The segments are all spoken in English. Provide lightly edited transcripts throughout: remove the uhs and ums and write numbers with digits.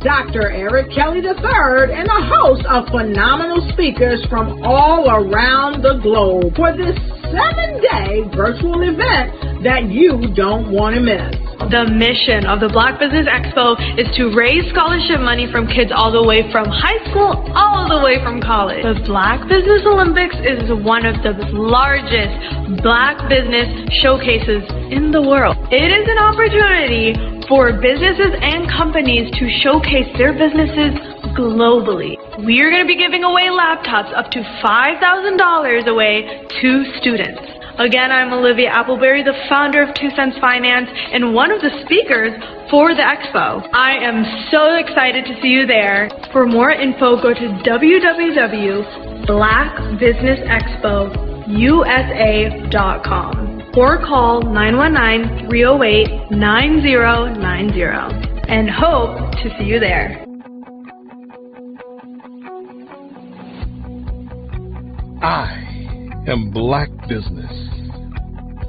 Dr. Eric Kelly III and a host of phenomenal speakers from all around the globe for this 7-day virtual event that you don't want to miss. The mission of the Black Business Expo is to raise scholarship money from kids all the way from high school, all the way from college. The Black Business Olympics is one of the largest Black business showcases in the world. It is an opportunity for businesses and companies to showcase their businesses globally. We are going to be giving away laptops up to $5,000 away to students. Again, I'm Olivia Appleberry, the founder of 2 Cents Finance and one of the speakers for the expo. I am so excited to see you there. For more info, go to www.blackbusinessexpousa.com or call 919-308-9090 and hope to see you there. I am Black Business.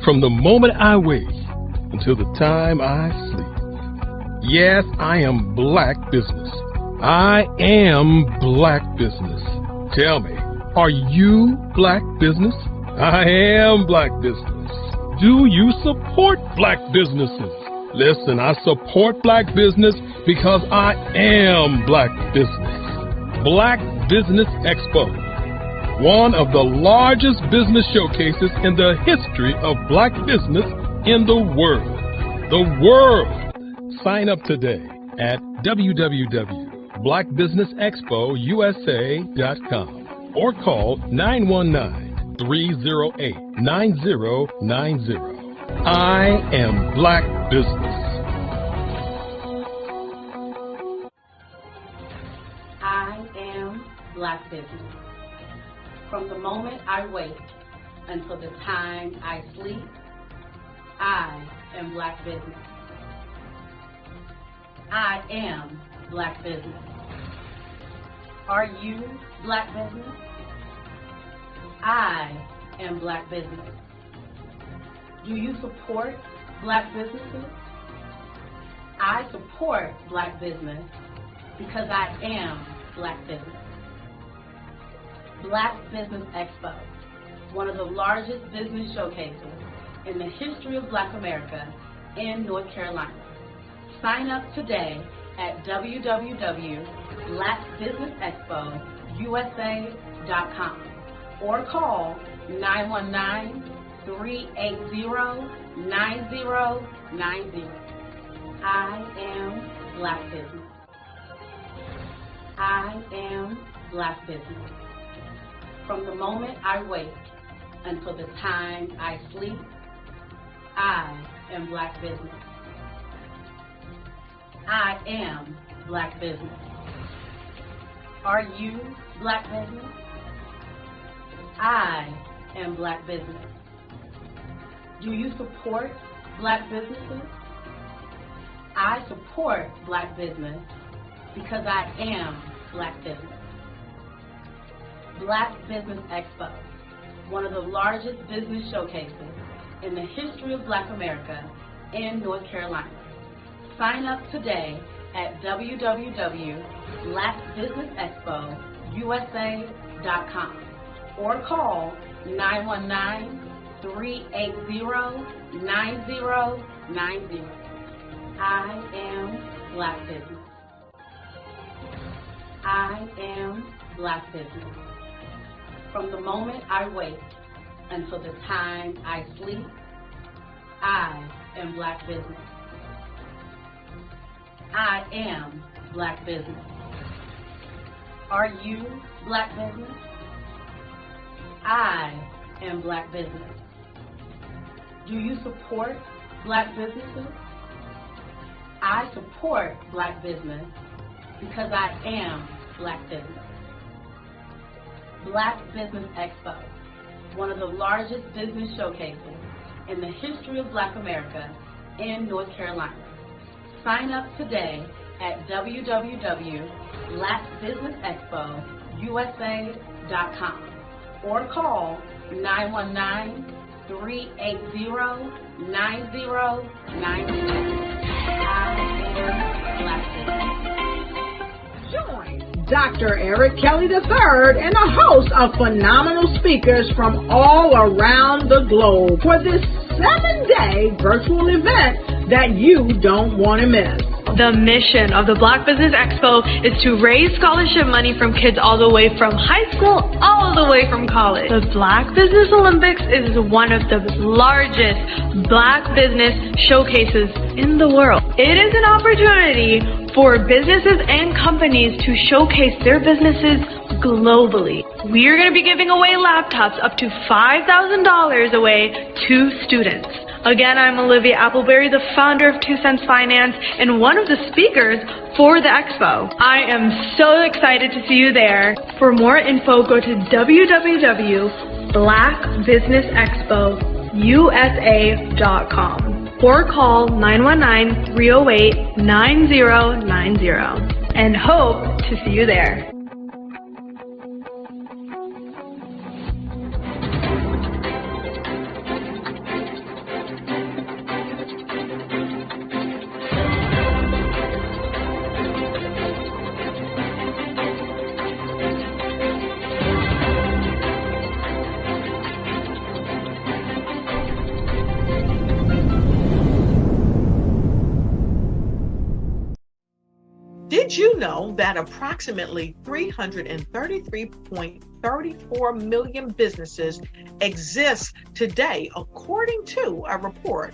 From the moment I wake until the time I sleep. Yes, I am Black Business. I am Black Business. Tell me, are you Black Business? I am Black Business. Do you support Black businesses? Listen, I support Black business because I am Black Business. Black Business Expo, one of the largest business showcases in the history of Black business in the world. The world! Sign up today at www.blackbusinessexpousa.com or call 919-308-9090. I am Black Business. I am Black Business. From the moment I wake until the time I sleep, I am Black Business. I am Black Business. Are you Black Business? I am Black Business. Do you support Black businesses? I support Black business because I am Black Business. Black Business Expo, one of the largest business showcases in the history of Black America in North Carolina. Sign up today at www.blackbusinessexpousa.com or call 919-380-9090. I am Black Business. I am Black Business. From the moment I wake until the time I sleep, I am Black Business. I am Black Business. Are you Black Business? I am Black Business. Do you support Black businesses? I support Black business because I am Black Business. Black Business Expo, one of the largest business showcases in the history of Black America in North Carolina. Sign up today at www.blackbusinessexpousa.com or call 919-380-9090. I am Black Business. I am Black Business. From the moment I wake until the time I sleep, I am Black Business. I am Black Business. Are you Black Business? I am Black Business. Do you support Black businesses? I support Black business because I am Black Business. Black Business Expo, one of the largest business showcases in the history of Black America in North Carolina. Sign up today at www.blackbusinessexpousa.com or call 919-380-9090. I am Black Business. Dr. Eric Kelly III and a host of phenomenal speakers from all around the globe for this 7-day virtual event that you don't want to miss. The mission of the Black Business Expo is to raise scholarship money from kids all the way from high school, all the way from college. The Black Business Olympics is one of the largest Black business showcases in the world. It is an opportunity for businesses and companies to showcase their businesses globally. We are going to be giving away laptops up to $5,000 away to students. Again, I'm Olivia Appleberry, the founder of 2 Cents Finance and one of the speakers for the expo. I am so excited to see you there. For more info, go to www.blackbusinessexpousa.com or call 919-308-9090 and hope to see you there. Did you know that approximately 333.34 million businesses exist today, according to a report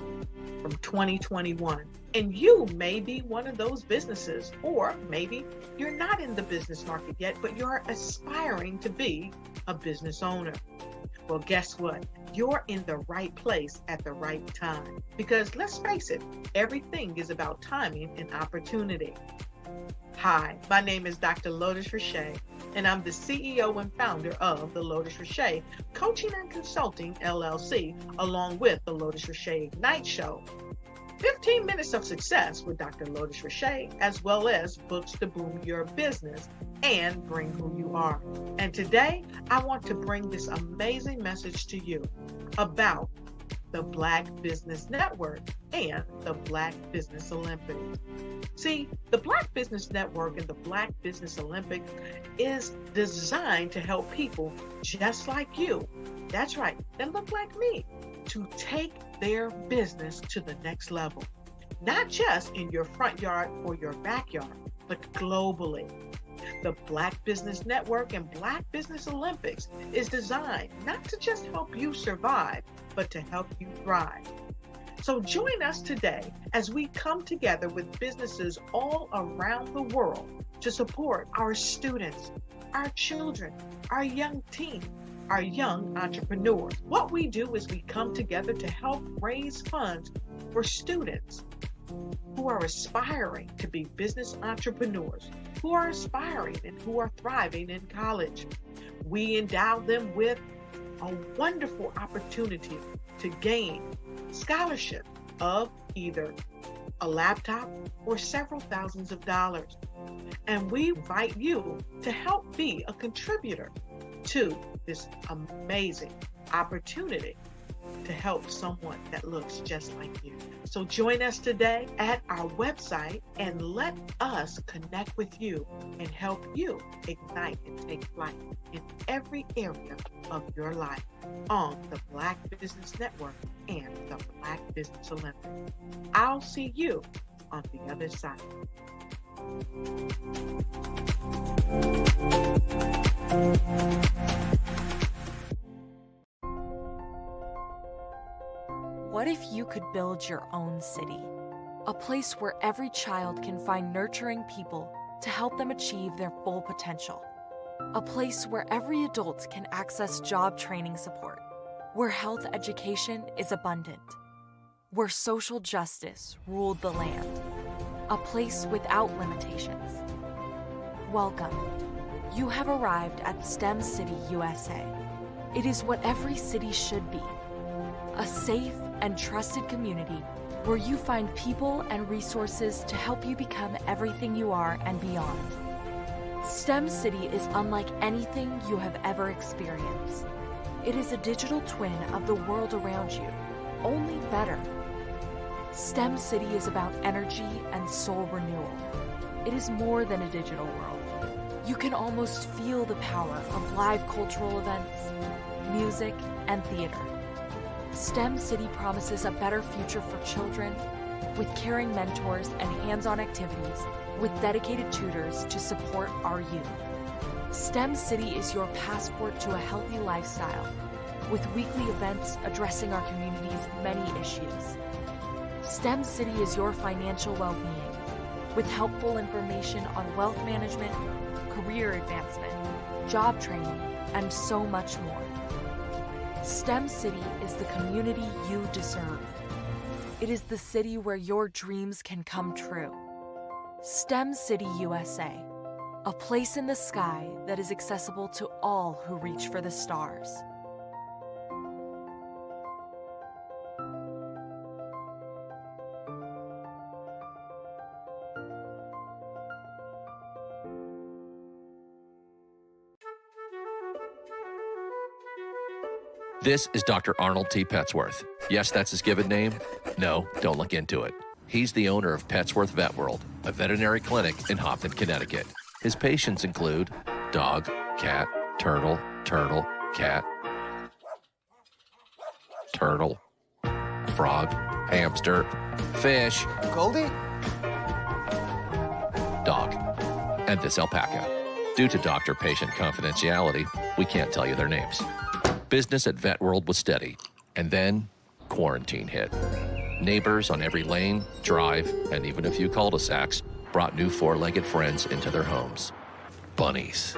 from 2021? And you may be one of those businesses, or maybe you're not in the business market yet, but you're aspiring to be a business owner. Well, guess what? You're in the right place at the right time. Because let's face it, everything is about timing and opportunity. Hi, my name is Dr. Lotus Richey, and I'm the CEO and founder of the Lotus Richey Coaching and Consulting LLC, along with the Lotus Richey Ignite Show. 15 minutes of success with Dr. Lotus Richey, as well as books to boom your business and bring who you are. And today, I want to bring this amazing message to you about the Black Business Network and the Black Business Olympics. See, the Black Business Network and the Black Business Olympics is designed to help people just like you, that's right, that look like me, to take their business to the next level. Not just in your front yard or your backyard, but globally. The Black Business Network and Black Business Olympics is designed not to just help you survive, but to help you thrive. So join us today as we come together with businesses all around the world to support our students, our children, our young teens, our young entrepreneurs. What we do is we come together to help raise funds for students who are aspiring to be business entrepreneurs, who are aspiring and who are thriving in college. We endow them with a wonderful opportunity to gain scholarship of either a laptop or several thousands of dollars. And we invite you to help be a contributor to this amazing opportunity to help someone that looks just like you. So join us today at our website and let us connect with you and help you ignite and take flight in every area of your life on the Black Business Network and the Black Business Olympics. I'll see you on the other side. What if you could build your own city? A place where every child can find nurturing people to help them achieve their full potential. A place where every adult can access job training support. Where health education is abundant. Where social justice ruled the land. A place without limitations. Welcome. You have arrived at STEM City, USA. It is what every city should be. A safe and trusted community where you find people and resources to help you become everything you are and beyond. STEM City is unlike anything you have ever experienced. It is a digital twin of the world around you, only better. STEM City is about energy and soul renewal. It is more than a digital world. You can almost feel the power of live cultural events, music, and theater. STEM City promises a better future for children with caring mentors and hands-on activities with dedicated tutors to support our youth. STEM City is your passport to a healthy lifestyle with weekly events addressing our community's many issues. STEM City is your financial well-being with helpful information on wealth management, career advancement, job training, and so much more. STEM City is the community you deserve. It is the city where your dreams can come true. STEM City USA, a place in the sky that is accessible to all who reach for the stars. This is Dr. Arnold T. Petsworth. Yes, that's his given name. No, don't look into it. He's the owner of Petsworth Vet World, a veterinary clinic in Hopton, Connecticut. His patients include dog, cat, turtle, cat, turtle, frog, hamster, fish, Goldie? dog, and this alpaca. Due to doctor-patient confidentiality, we can't tell you their names. Business at Vet World was steady, and then quarantine hit. Neighbors on every lane, drive, and even a few cul-de-sacs brought new four-legged friends into their homes. Bunnies.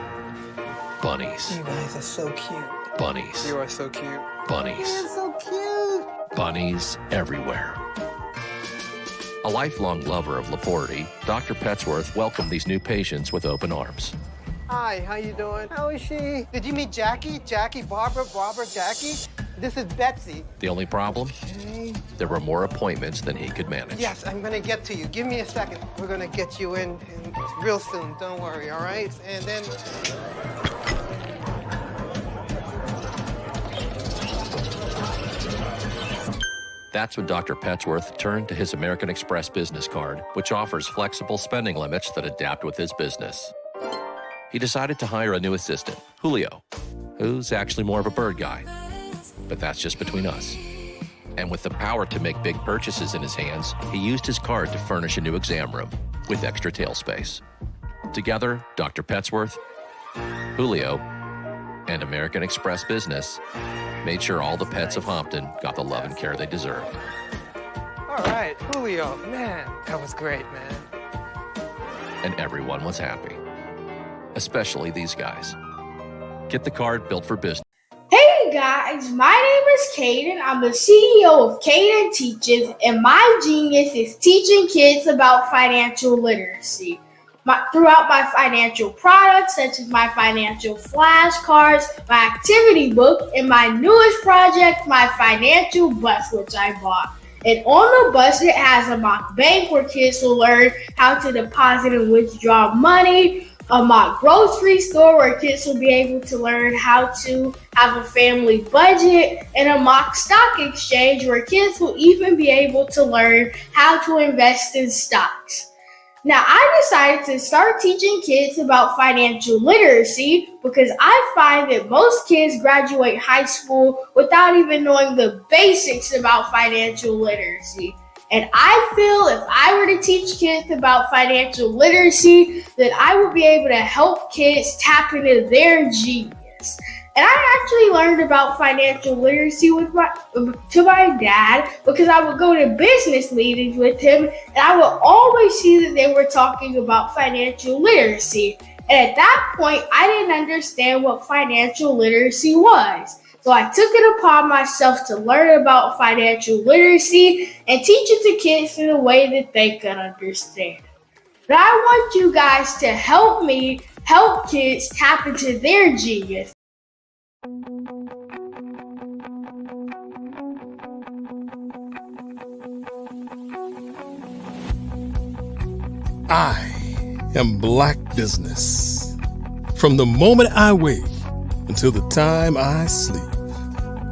Bunnies. You guys are so cute. Bunnies. You are so cute. Bunnies. You're so cute. Bunnies everywhere. A lifelong lover of Laporte, Dr. Petsworth welcomed these new patients with open arms. Hi, how you doing? How is she? Did you meet Jackie? Jackie, Barbara, Jackie? This is Betsy. The only problem? Okay. There were more appointments than he could manage. Yes, I'm gonna get to you. Give me a second. We're gonna get you in real soon. Don't worry, all right? And then... That's when Dr. Petsworth turned to his American Express business card, which offers flexible spending limits that adapt with his business. He decided to hire a new assistant, Julio, who's actually more of a bird guy. But that's just between us. And with the power to make big purchases in his hands, he used his card to furnish a new exam room with extra tail space. Together, Dr. Petsworth, Julio, and American Express Business made sure all the pets of Hopton got the love and care they deserved. All right, Julio. Man, that was great, man. And everyone was happy. Especially these guys. Get the card built for business. Hey guys, my name is Caden. I'm the CEO of Caden Teaches, and my genius is teaching kids about financial literacy. Throughout my financial products, such as my financial flashcards, my activity book, and my newest project, my financial bus, which I bought. And on the bus, it has a mock bank where kids will learn how to deposit and withdraw money, a mock grocery store where kids will be able to learn how to have a family budget, and a mock stock exchange where kids will even be able to learn how to invest in stocks. Now, I decided to start teaching kids about financial literacy because I find that most kids graduate high school without even knowing the basics about financial literacy. And I feel if I were to teach kids about financial literacy, that I would be able to help kids tap into their genius. And I actually learned about financial literacy to my dad because I would go to business meetings with him, and I would always see that they were talking about financial literacy. And at that point, I didn't understand what financial literacy was. So I took it upon myself to learn about financial literacy and teach it to kids in a way that they could understand. But I want you guys to help me help kids tap into their genius. I am Black Business. From the moment I wake until the time I sleep.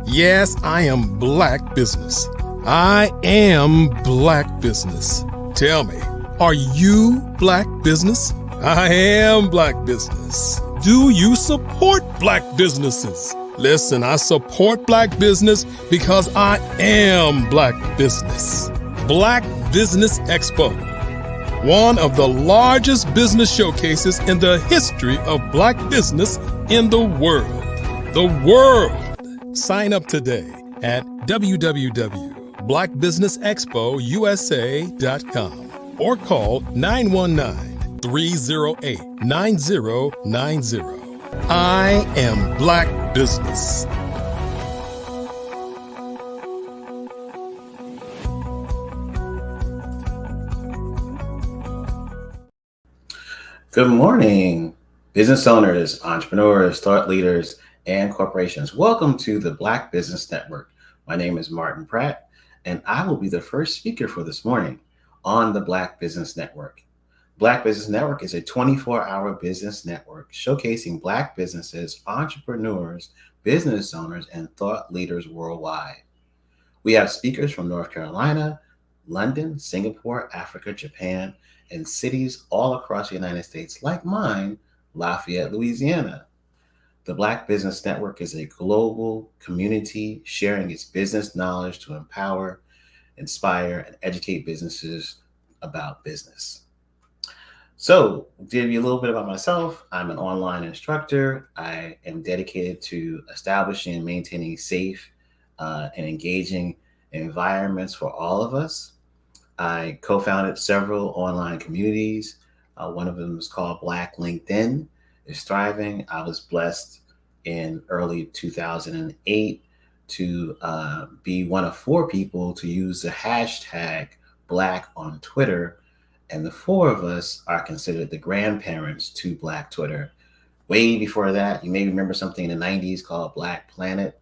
Yes, I am Black Business. I am Black Business. Tell me, are you Black Business? I am Black business. Do you support Black businesses? Listen, I support Black business because I am Black business. Black Business Expo, one of the largest business showcases in the history of Black business in the world. The world! Sign up today at www.blackbusinessexpousa.com or call 919-308-9090. I am Black business. Good morning, business owners, entrepreneurs, thought leaders, and corporations. Welcome to the Black Business Network. My name is Martin Pratt, and I will be the first speaker for this morning on the Black Business Network. Black Business Network is a 24-hour business network showcasing Black businesses, entrepreneurs, business owners, and thought leaders worldwide. We have speakers from North Carolina, London, Singapore, Africa, Japan, and cities all across the United States, like mine, Lafayette, Louisiana. The Black Business Network is a global community sharing its business knowledge to empower, inspire, and educate businesses about business. So, to give you a little bit about myself, I'm an online instructor. I am dedicated to establishing and maintaining safe and engaging environments for all of us. I co-founded several online communities. One of them is called Black LinkedIn. It's thriving. I was blessed in early 2008 to be one of 4 people to use the hashtag Black on Twitter. And the 4 of us are considered the grandparents to Black Twitter. Way before that, you may remember something in the 90s called Black Planet.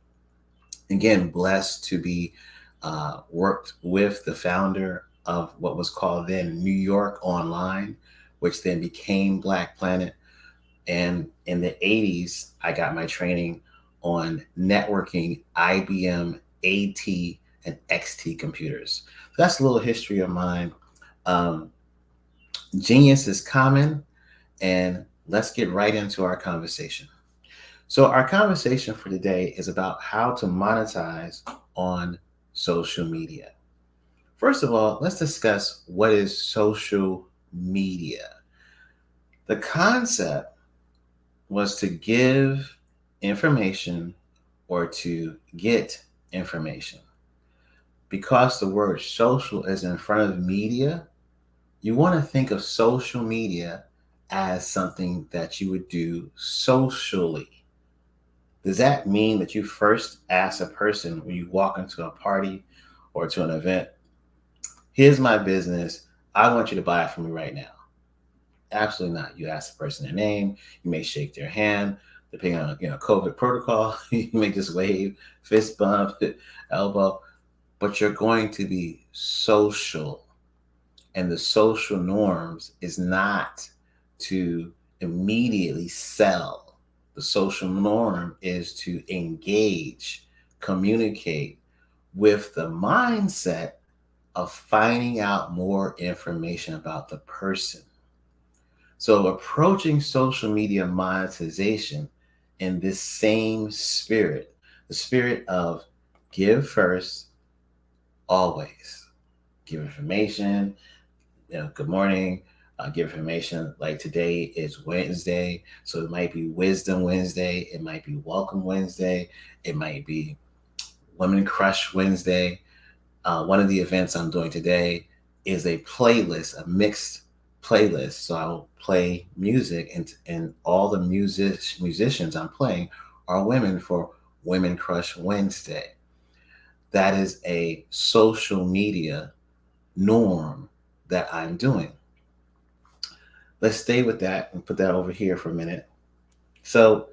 Again, blessed to be worked with the founder of what was called then New York Online, which then became Black Planet. And in the 80s, I got my training on networking IBM, AT, and XT computers. So that's a little history of mine. Genius is common, and let's get right into our conversation. So our conversation for today is about how to monetize on social media. First of all, let's discuss what is social media. The concept was to give information or to get information. Because the word social is in front of media, you want to think of social media as something that you would do socially. Does that mean that you first ask a person when you walk into a party or to an event, here's my business, I want you to buy it from me right now? Absolutely not. You ask the person their name, you may shake their hand, depending on COVID protocol, you may just wave, fist bump, elbow, but you're going to be social. And the social norms is not to immediately sell. The social norm is to engage, communicate with the mindset of finding out more information about the person. So approaching social media monetization in this same spirit, the spirit of give first, always. Give information, good morning, give information. Like today is Wednesday, so it might be Wisdom Wednesday, it might be Welcome Wednesday, it might be Women Crush Wednesday. One of the events I'm doing today is a playlist, a mixed playlist. So I will play music, and all the musicians I'm playing are women for Women Crush Wednesday. That is a social media norm that I'm doing. Let's stay with that and put that over here for a minute. So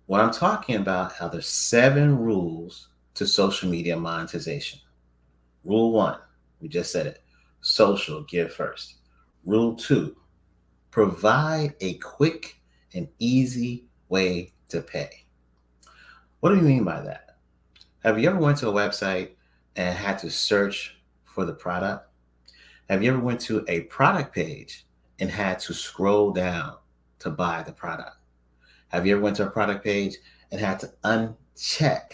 when I'm talking about how there's 7 rules to social media monetization. Rule 1, we just said it, social, give first. Rule 2, provide a quick and easy way to pay. What do you mean by that? Have you ever went to a website and had to search for the product? Have you ever went to a product page and had to scroll down to buy the product? Have you ever went to a product page and had to uncheck?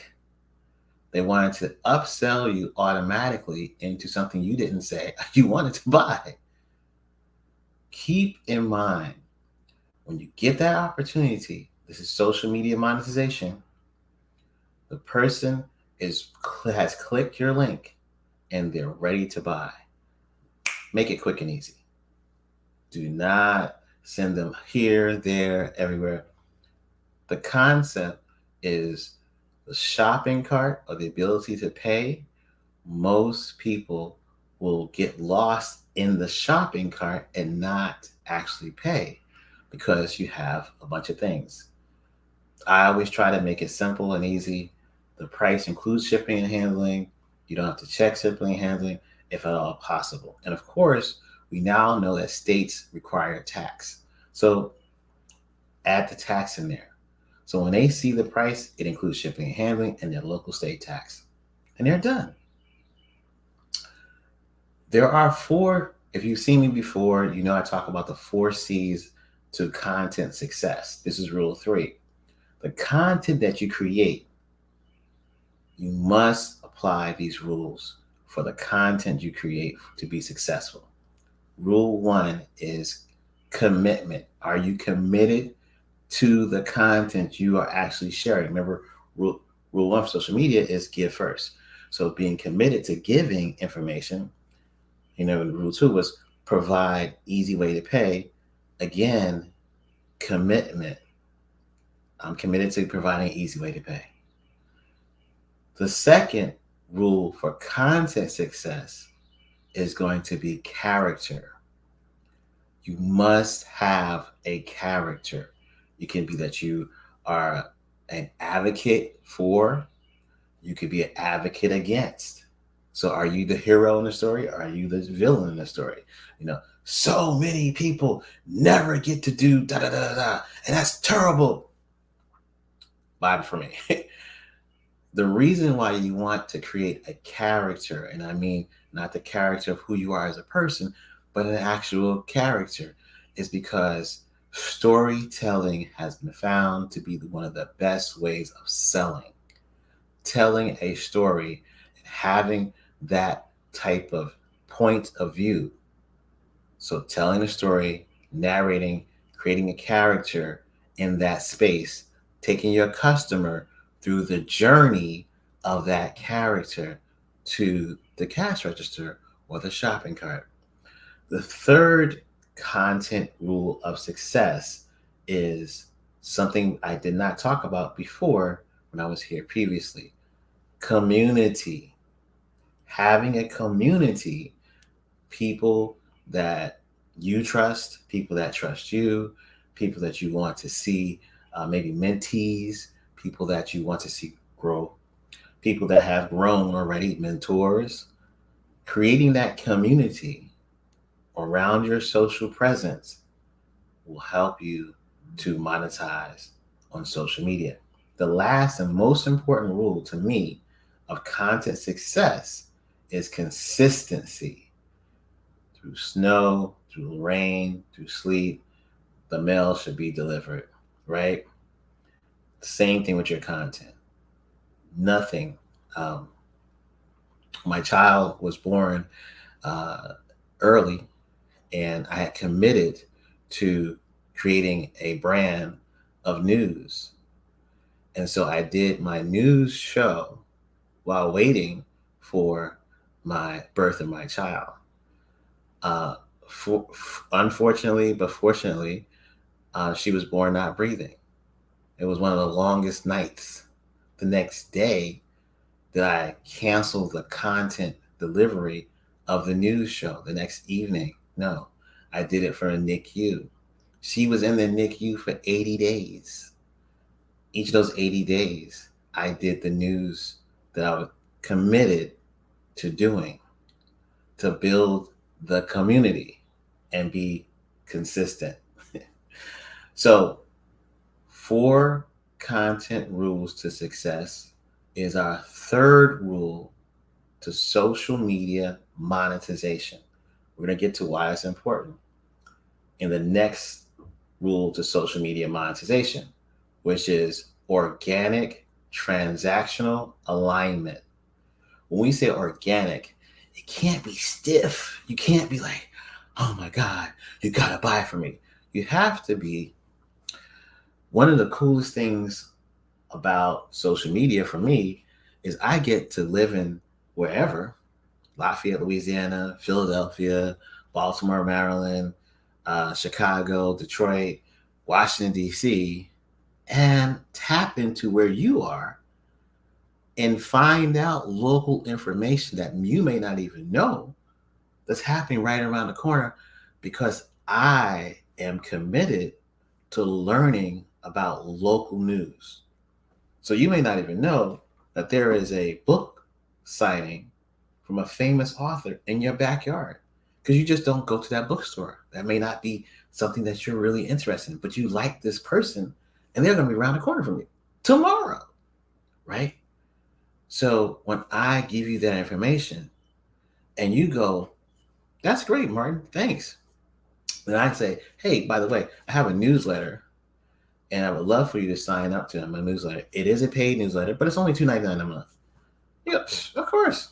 They wanted to upsell you automatically into something you didn't say you wanted to buy. Keep in mind, when you get that opportunity, this is social media monetization, the person has clicked your link and they're ready to buy. Make it quick and easy. Do not send them here, there, everywhere. The concept is the shopping cart, or the ability to pay. Most people will get lost in the shopping cart and not actually pay because you have a bunch of things. I always try to make it simple and easy. The price includes shipping and handling. You don't have to check shipping and handling if at all possible. And of course, we now know that states require tax. So add the tax in there. So when they see the price, it includes shipping and handling and their local state tax. And they're done. There are 4, if you've seen me before, you know I talk about the 4 C's to content success. This is rule 3. The content that you create, you must apply these rules for the content you create to be successful. Rule 1 is commitment. Are you committed to the content you are actually sharing? Remember, rule 1 for social media is give first. So being committed to giving information, rule 2 was provide easy way to pay. Again, commitment. I'm committed to providing an easy way to pay. The second rule for content success is going to be character. You must have a character. It can be that you are an advocate for, you could be an advocate against. So are you the hero in the story or are you the villain in the story? So many people never get to do da da da da, and that's terrible. Bible for me. The reason why you want to create a character, and I mean not the character of who you are as a person, but an actual character, is because storytelling has been found to be one of the best ways of selling. Telling a story and having that type of point of view. So telling a story, narrating, creating a character in that space, taking your customer through the journey of that character to the cash register or the shopping cart. The third content rule of success is something I did not talk about before when I was here previously. Community. Having a community, people that you trust, people that trust you, people that you want to see, maybe mentees, people that you want to see grow, people that have grown already, mentors. Creating that community around your social presence will help you to monetize on social media. The last and most important rule to me of content success is consistency. Through snow, through rain, through sleet, the mail should be delivered, right? Same thing with your content. Nothing. My child was born early, and I had committed to creating a brand of news. And so I did my news show while waiting for my birth of my child. Unfortunately, but fortunately, she was born not breathing. It was one of the longest nights. The next day that I canceled the content delivery of the news show the next evening. No, I did it for a NICU. She was in the NICU for 80 days. Each of those 80 days, I did the news that I was committed to doing to build the community and be consistent. So 4 content rules to success is our third rule to social media monetization. We're going to get to why it's important. in the next rule to social media monetization, which is organic transactional alignment. When we say organic, it can't be stiff. You can't be like, oh my God, you gotta buy from me. You have to be. One of the coolest things about social media for me is I get to live in wherever, Lafayette, Louisiana, Philadelphia, Baltimore, Maryland, Chicago, Detroit, Washington, D.C., and tap into where you are and find out local information that you may not even know that's happening right around the corner, because I am committed to learning about local news. So you may not even know that there is a book signing from a famous author in your backyard, because you just don't go to that bookstore. That may not be something that you're really interested in, but you like this person and they're going to be around the corner from you tomorrow, right? So when I give you that information and you go, that's great, Martin, thanks. Then I say, hey, by the way, I have a newsletter and I would love for you to sign up to my newsletter. It is a paid newsletter, but it's only $2.99 a month. Yeah, of course.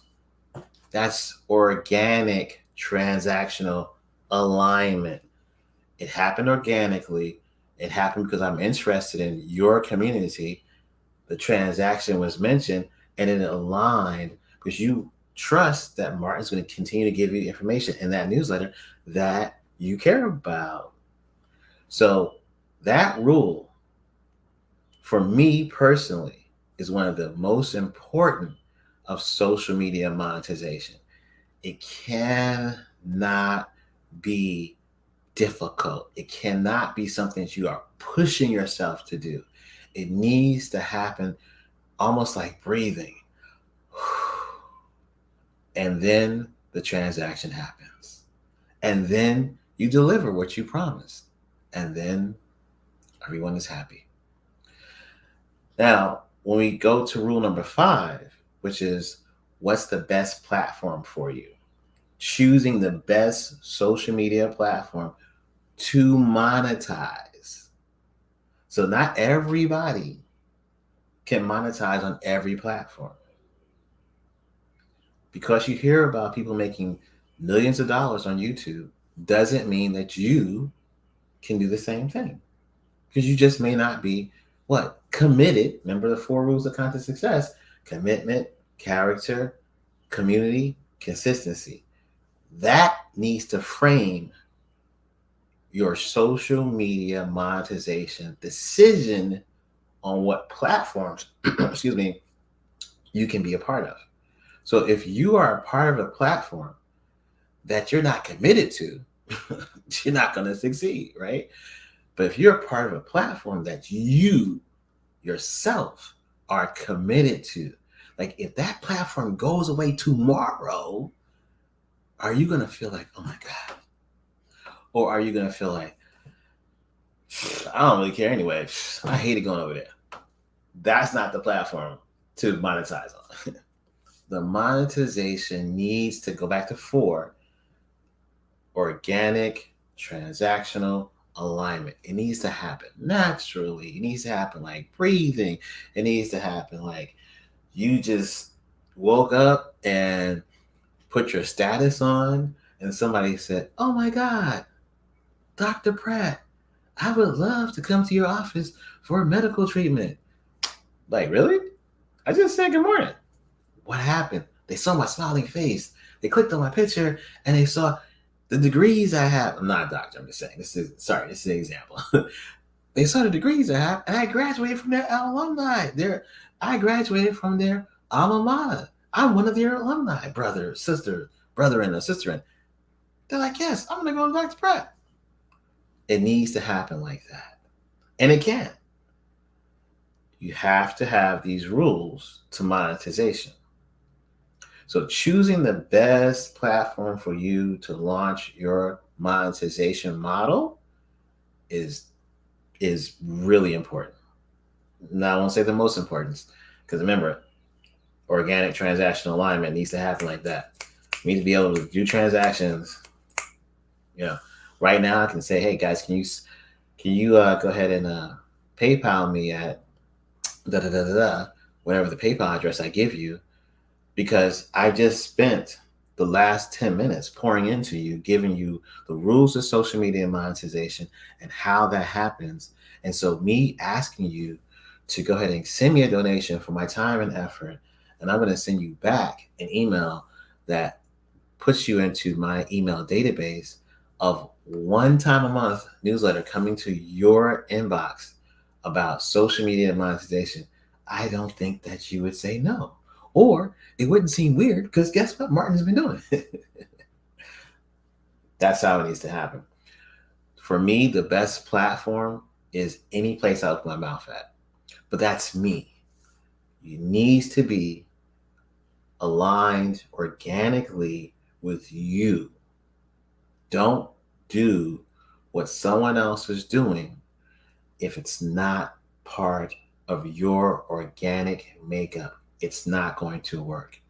That's organic transactional alignment. It happened organically. It happened because I'm interested in your community. The transaction was mentioned and it aligned because you trust that Martin's going to continue to give you information in that newsletter that you care about. So that rule, for me personally, is one of the most important of social media monetization. It cannot be difficult. It cannot be something that you are pushing yourself to do. It needs to happen almost like breathing. And then the transaction happens. And then you deliver what you promised. And then everyone is happy. Now, when we go to rule number 5, which is what's the best platform for you? Choosing the best social media platform to monetize. So not everybody can monetize on every platform. Because you hear about people making millions of dollars on YouTube doesn't mean that you can do the same thing. Because you just may not be committed. Remember the 4 rules of content success: commitment, character, community, consistency. That needs to frame your social media monetization decision on what platforms, you can be a part of. So if you are a part of a platform that you're not committed to, you're not going to succeed, right? But if you're a part of a platform that you yourself are committed to, like if that platform goes away tomorrow, are you going to feel like, oh my God? Or are you going to feel like, I don't really care anyway. I hated going over there. That's not the platform to monetize on. The monetization needs to go back to 4: organic, transactional alignment. It needs to happen naturally. It needs to happen like breathing. It needs to happen like you just woke up and put your status on and somebody said, oh my God, Dr. Pratt, I would love to come to your office for medical treatment. Like, really? I just said good morning. What happened? They saw my smiling face. They clicked on my picture and they saw the degrees I have. I'm not a doctor, I'm just saying. This is an example. They saw the degrees I have, and I graduated from their alumni. I graduated from their alma mater. I'm one of their alumni, brother, sister, brother-in or sister-in. They're like, yes, I'm going to go to Dr. Pratt. It needs to happen like that. And it can. You have to have these rules to monetization. So choosing the best platform for you to launch your monetization model is really important. Now, I won't say the most important, because remember, organic transactional alignment needs to happen like that. You need to be able to do transactions, Right now, I can say, hey guys, can you go ahead and PayPal me at da da da da da, whatever the PayPal address I give you, because I just spent the last 10 minutes pouring into you, giving you the rules of social media monetization and how that happens. And so me asking you to go ahead and send me a donation for my time and effort, and I'm going to send you back an email that puts you into my email database of one time a month newsletter coming to your inbox about social media monetization. I don't think that you would say no. Or it wouldn't seem weird because guess what? Martin has been doing. That's how it needs to happen. For me, the best platform is any place I open my mouth at. But that's me. It needs to be aligned organically with you. Don't do what someone else is doing if it's not part of your organic makeup. It's not going to work.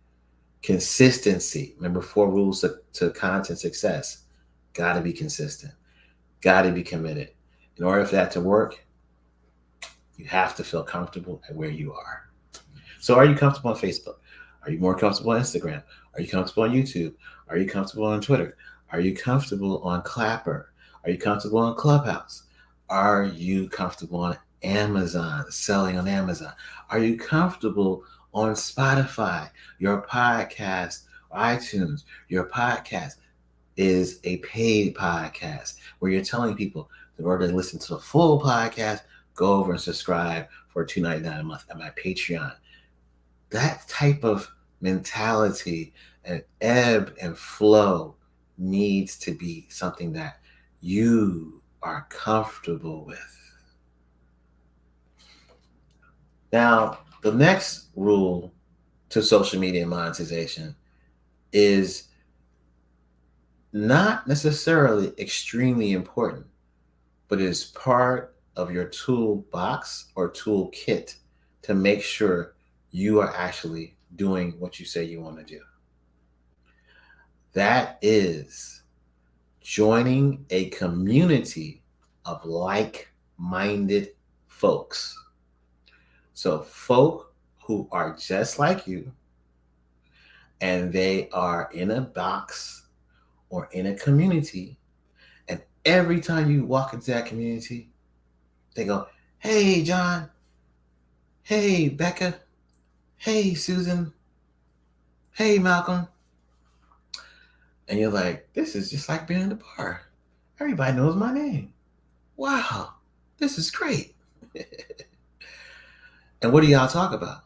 Consistency. Remember, 4 rules to content success. Got to be consistent. Got to be committed. In order for that to work, you have to feel comfortable at where you are. So are you comfortable on Facebook? Are you more comfortable on Instagram? Are you comfortable on YouTube? Are you comfortable on Twitter? Are you comfortable on Clapper? Are you comfortable on Clubhouse? Are you comfortable on Amazon, selling on Amazon? Are you comfortable on Spotify, your podcast, iTunes? Your podcast is a paid podcast where you're telling people in order to listen to the full podcast, go over and subscribe for $2.99 a month at my Patreon. That type of mentality and ebb and flow needs to be something that you are comfortable with. Now, the next rule to social media monetization is not necessarily extremely important, but is part of your toolbox or toolkit to make sure you are actually doing what you say you want to do. That is joining a community of like-minded folks. So folk who are just like you, and they are in a box or in a community, and every time you walk into that community, they go, hey, John, hey, Becca, hey, Susan, hey, Malcolm. And you're like, this is just like being in the bar. Everybody knows my name. Wow, this is great. And what do y'all talk about?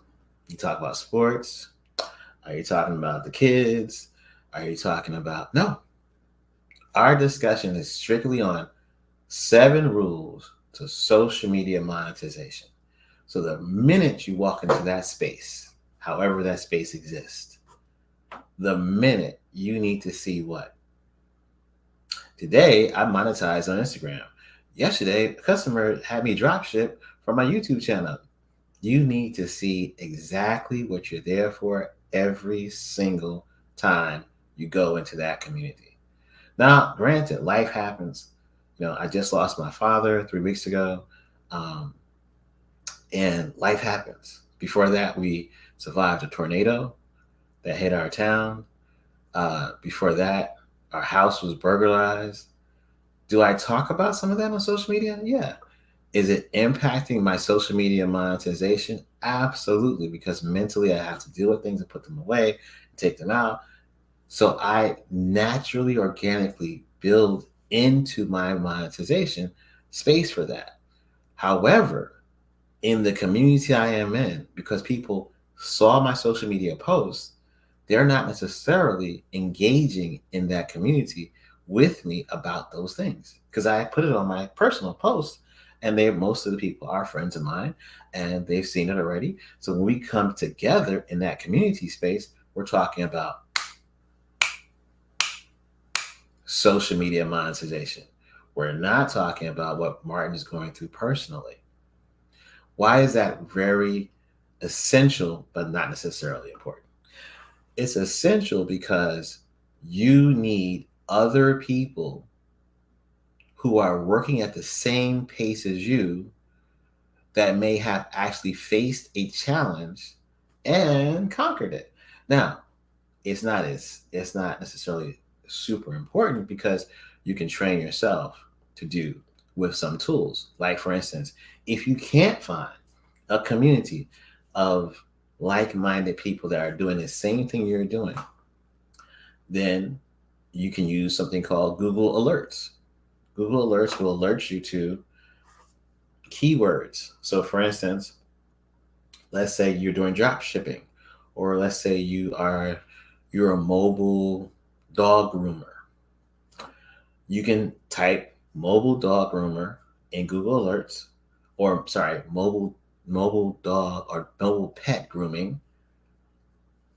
You talk about sports? Are you talking about the kids? Are you talking about... No. Our discussion is strictly on 7 rules to social media monetization. So the minute you walk into that space, however that space exists, the minute you need to see what? Today, I monetized on Instagram. Yesterday, a customer had me drop ship from my YouTube channel. You need to see exactly what you're there for every single time you go into that community. Now, granted, life happens. You know, I just lost my father 3 weeks ago, and life happens. Before that, we survived a tornado that hit our town. Before that, our house was burglarized. Do I talk about some of that on social media? Yeah. Is it impacting my social media monetization? Absolutely, because mentally I have to deal with things and put them away, take them out. So I naturally, organically build into my monetization space for that. However, in the community I am in, because people saw my social media posts, they're not necessarily engaging in that community with me about those things because I put it on my personal post, and most of the people are friends of mine and they've seen it already. So when we come together in that community space, we're talking about social media monetization. We're not talking about what Martin is going through personally. Why is that very essential, but not necessarily important? It's essential because you need other people who are working at the same pace as you that may have actually faced a challenge and conquered it. Now, it's not necessarily super important because you can train yourself to do with some tools. Like, for instance, if you can't find a community of like-minded people that are doing the same thing you're doing, then you can use something called Google Alerts. Google Alerts will alert you to keywords. So for instance, let's say you're doing drop shipping, or let's say you're a mobile dog groomer. You can type mobile dog groomer in Google Alerts, or mobile dog or mobile pet grooming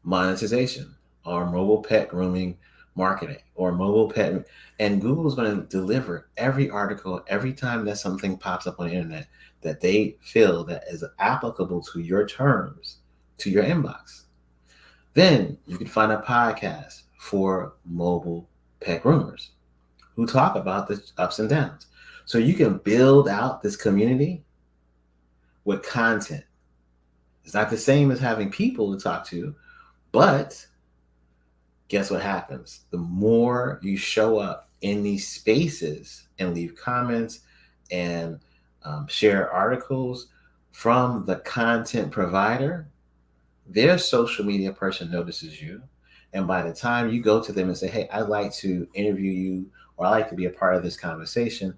monetization, or mobile pet grooming marketing, or mobile pet, and Google is going to deliver every article every time that something pops up on the internet that they feel that is applicable to your terms, to your inbox. Then you can find a podcast for mobile pet groomers who talk about the ups and downs. So you can build out this community with content. It's not the same as having people to talk to, but guess what happens? The more you show up in these spaces and leave comments and share articles from the content provider, their social media person notices you. And by the time you go to them and say, hey, I'd like to interview you, or I'd like to be a part of this conversation,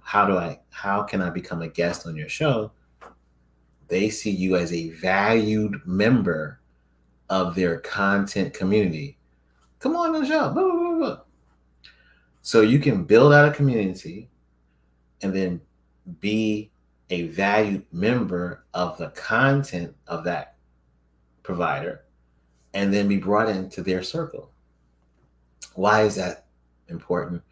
how can I become a guest on your show? They see you as a valued member of their content community. Come on the show. Blah, blah, blah, blah. So you can build out a community and then be a valued member of the content of that provider, and then be brought into their circle. Why is that important?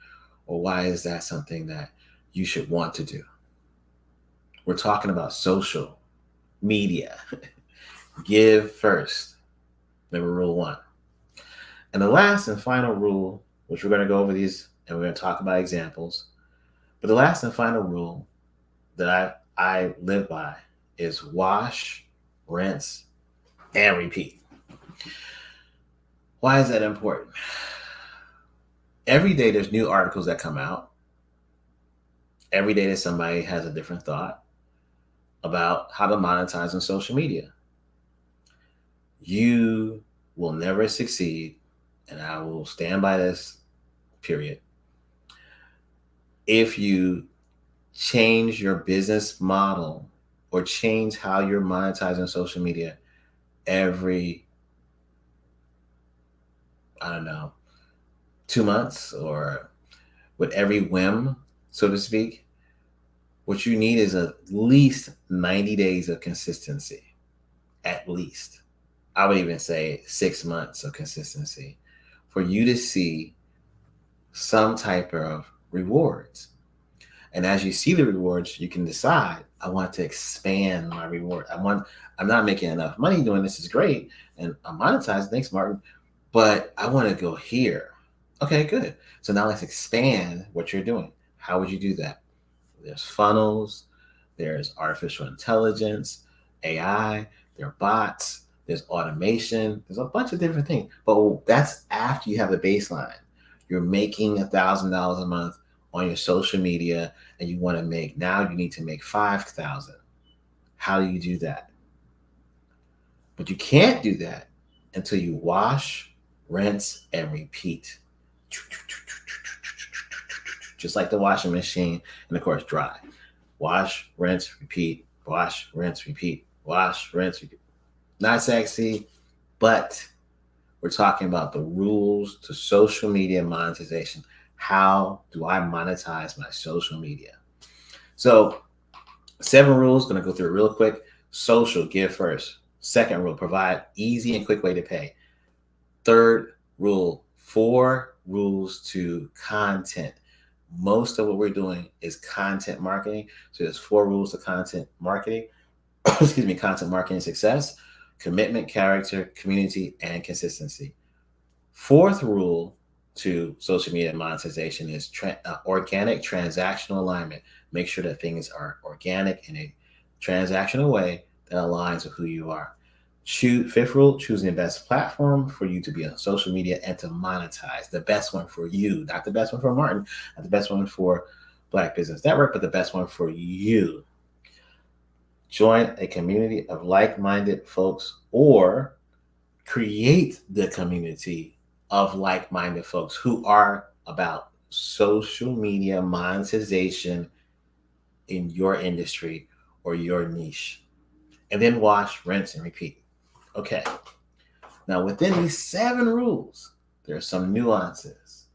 Or why is that something that you should want to do? We're talking about social media. Give first. Remember rule 1. And the last and final rule, which we're going to go over these and we're going to talk about examples, but the last and final rule that I live by is wash, rinse, and repeat. Why is that important? Every day there's new articles that come out. Every day that somebody has a different thought about how to monetize on social media. You will never succeed, and I will stand by this, period, if you change your business model or change how you're monetizing social media every, 2 months, or with every whim, so to speak. What you need is at least 90 days of consistency. At least. I would even say 6 months of consistency for you to see some type of rewards. And as you see the rewards, you can decide, I want to expand my reward. I'm not making enough money doing this, is great, and I'm monetizing, thanks Martin, but I want to go here. Okay, good. So now let's expand what you're doing. How would you do that? There's funnels, there's artificial intelligence, AI, there are bots, there's automation, there's a bunch of different things. But that's after you have the baseline. You're making $1,000 a month on your social media, and you want to make, now you need to make 5,000. How do you do that? But you can't do that until you wash, rinse, and repeat. Just like the washing machine, and of course, dry. Wash, rinse, repeat, wash, rinse, repeat, wash, rinse, repeat. Not sexy, but we're talking about the rules to social media monetization. How do I monetize my social media? So 7 rules, going to go through it real quick. Social, give first. Second rule, provide easy and quick way to pay. Third rule, 4 rules to content. Most of what we're doing is content marketing. So there's 4 rules to content marketing. Content marketing success: commitment, character, community, and consistency. 4th rule to social media monetization is organic transactional alignment. Make sure that things are organic in a transactional way that aligns with who you are. Fifth rule, choosing the best platform for you to be on social media and to monetize. The best one for you, not the best one for Martin, not the best one for Black Business Network, but the best one for you. Join a community of like-minded folks or create the community of like-minded folks who are about social media monetization in your industry or your niche. And then wash, rinse, and repeat. Okay. Now, within these 7 rules, there are some nuances.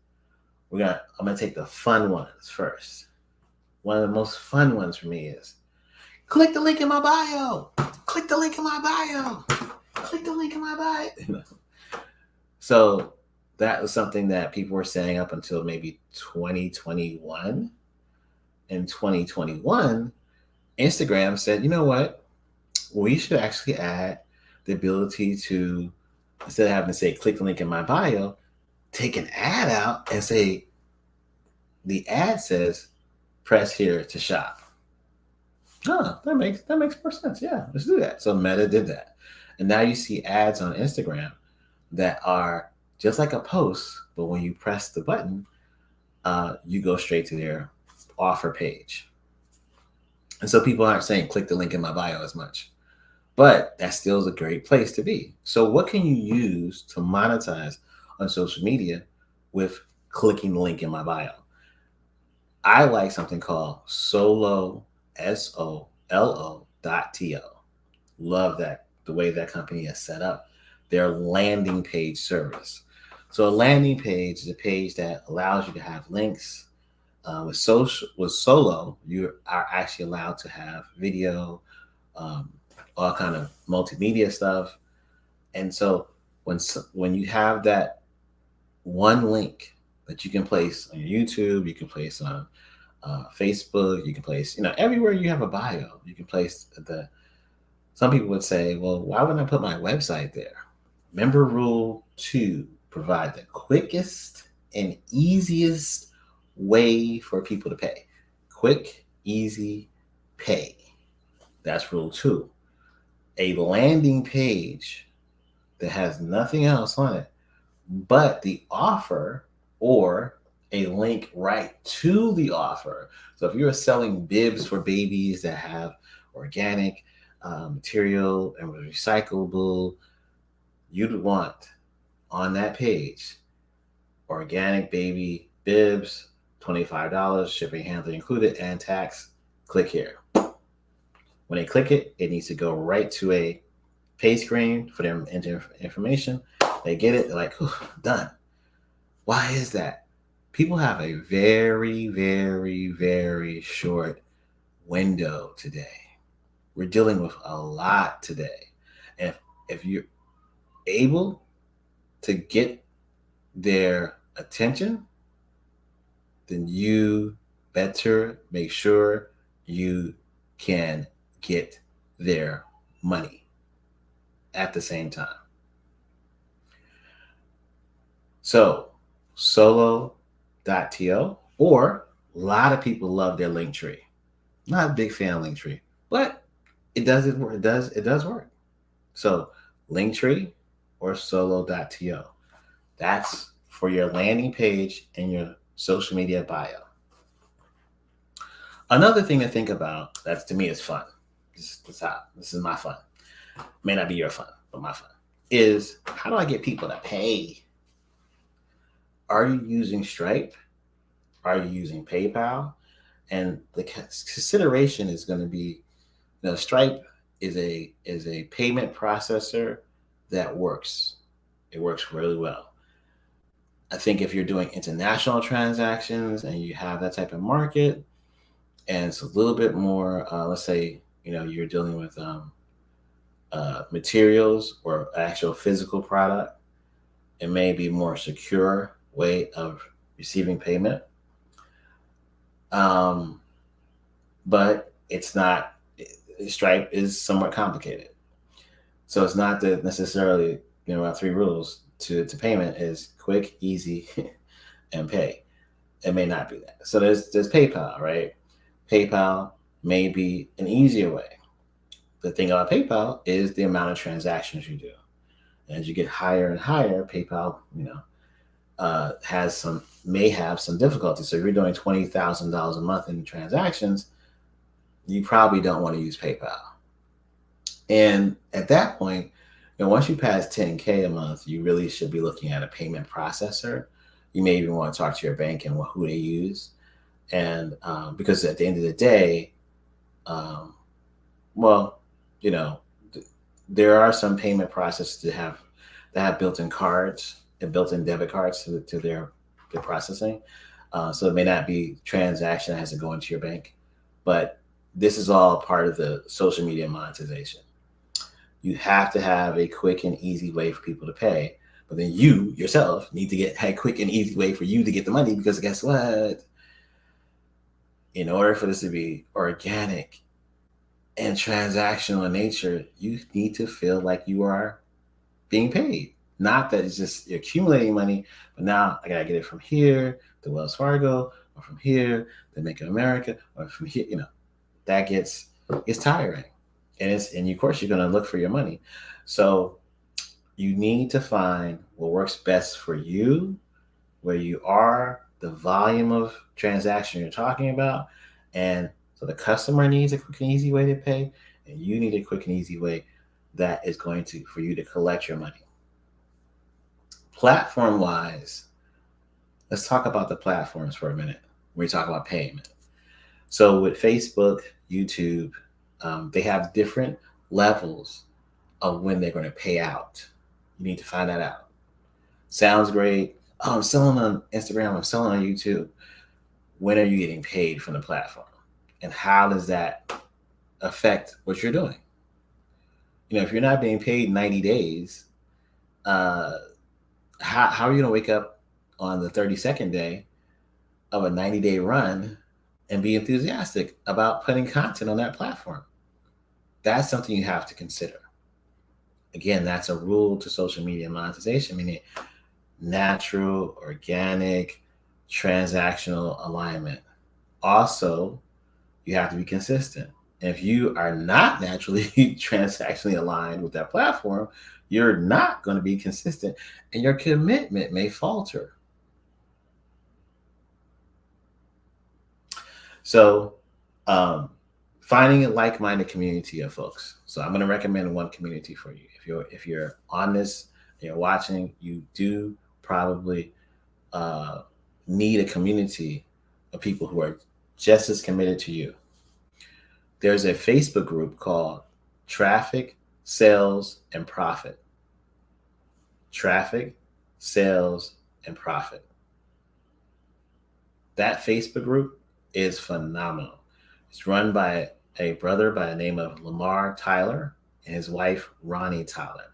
I'm gonna take the fun ones first. One of the most fun ones for me is click the link in my bio. Click the link in my bio. Click the link in my bio. So that was something that people were saying up until maybe 2021. In 2021, Instagram said, you know what? We should actually add the ability to, instead of having to say, click the link in my bio, take an ad out and say, the ad says, press here to shop. Oh, that makes more sense. Yeah, let's do that. So Meta did that. And now you see ads on Instagram that are just like a post, but when you press the button, you go straight to their offer page. And so people aren't saying click the link in my bio as much, but that still is a great place to be. So what can you use to monetize on social media with clicking the link in my bio? I like something called Solo, SOLO.to. Love that, the way that company is set up, their landing page service. So a landing page is a page that allows you to have links. With Solo, you are actually allowed to have video, all kind of multimedia stuff. And so when you have that one link that you can place on your YouTube, you can place on Facebook, you can place, everywhere you have a bio, you can place some people would say, well, why wouldn't I put my website there? Remember rule 2, provide the quickest and easiest way for people to pay. Quick, easy, pay. That's rule 2. A landing page that has nothing else on it but the offer or a link right to the offer. So if you're selling bibs for babies that have organic material and recyclable, you'd want on that page organic baby bibs, $25, shipping, handling included, and tax. Click here. When they click it, it needs to go right to a pay screen for them to enter information. They get it, they're like, done. Why is that? People have a very, very, very short window today. We're dealing with a lot today. And if you're able to get their attention, then you better make sure you can get their money at the same time. So solo.to, or a lot of people love their Linktree. Not a big fan of Linktree, but it does work. So Linktree or solo.to. That's for your landing page and your social media bio. Another thing to think about that to me is fun. This is my fun. May not be your fun, but my fun is, how do I get people to pay? Are you using Stripe? Are you using PayPal? And the consideration is going to be, Stripe is a payment processor that works. It works really well. I think if you're doing international transactions and you have that type of market, and it's a little bit more, let's say, you're dealing with materials or actual physical product, it may be more secure way of receiving payment. But it's not, Stripe is somewhat complicated. So it's not that necessarily, our 3 rules to payment is quick, easy, and pay. It may not be that. So there's PayPal, right? PayPal may be an easier way. The thing about PayPal is the amount of transactions you do. As you get higher and higher, PayPal, may have some difficulty. So if you're doing $20,000 a month in transactions, you probably don't want to use PayPal. And at that point, once you pass 10K a month, you really should be looking at a payment processor. You may even want to talk to your bank and who they use. And because at the end of the day, there are some payment processors that have built-in cards and built-in debit cards to their processing. So it may not be transaction that has to go into your bank, but this is all part of the social media monetization. You have to have a quick and easy way for people to pay, but then you yourself need to get a quick and easy way for you to get the money, because guess what? In order for this to be organic and transactional in nature, you need to feel like you are being paid. Not that it's just you're accumulating money, but now I gotta get it from here to Wells Fargo, or from here to Bank of America, or from here, that gets tiring. And of course you're gonna look for your money. So you need to find what works best for you, where you are, the volume of transaction you're talking about. And so the customer needs a quick and easy way to pay, and you need a quick and easy way that is going to, for you to collect your money. Platform wise, let's talk about the platforms for a minute when we talk about payment. So with Facebook, YouTube, they have different levels of when they're going to pay out. You need to find that out. Sounds great. Oh, I'm selling on Instagram, I'm selling on YouTube. When are you getting paid from the platform? And how does that affect what you're doing? If you're not being paid 90 days, how are you going to wake up on the 32nd day of a 90-day run and be enthusiastic about putting content on that platform? That's something you have to consider. Again, that's a rule to social media monetization, meaning natural, organic, transactional alignment. Also, you have to be consistent. And if you are not naturally transactionally aligned with that platform, you're not going to be consistent, and your commitment may falter. So, finding a like-minded community of folks. So I'm going to recommend one community for you. If you're on this, you're watching, you do probably need a community of people who are just as committed to you. There's a Facebook group called Traffic, Sales, and Profit. Traffic, Sales, and Profit. That Facebook group is phenomenal. It's run by a brother by the name of Lamar Tyler and his wife, Ronnie Tyler.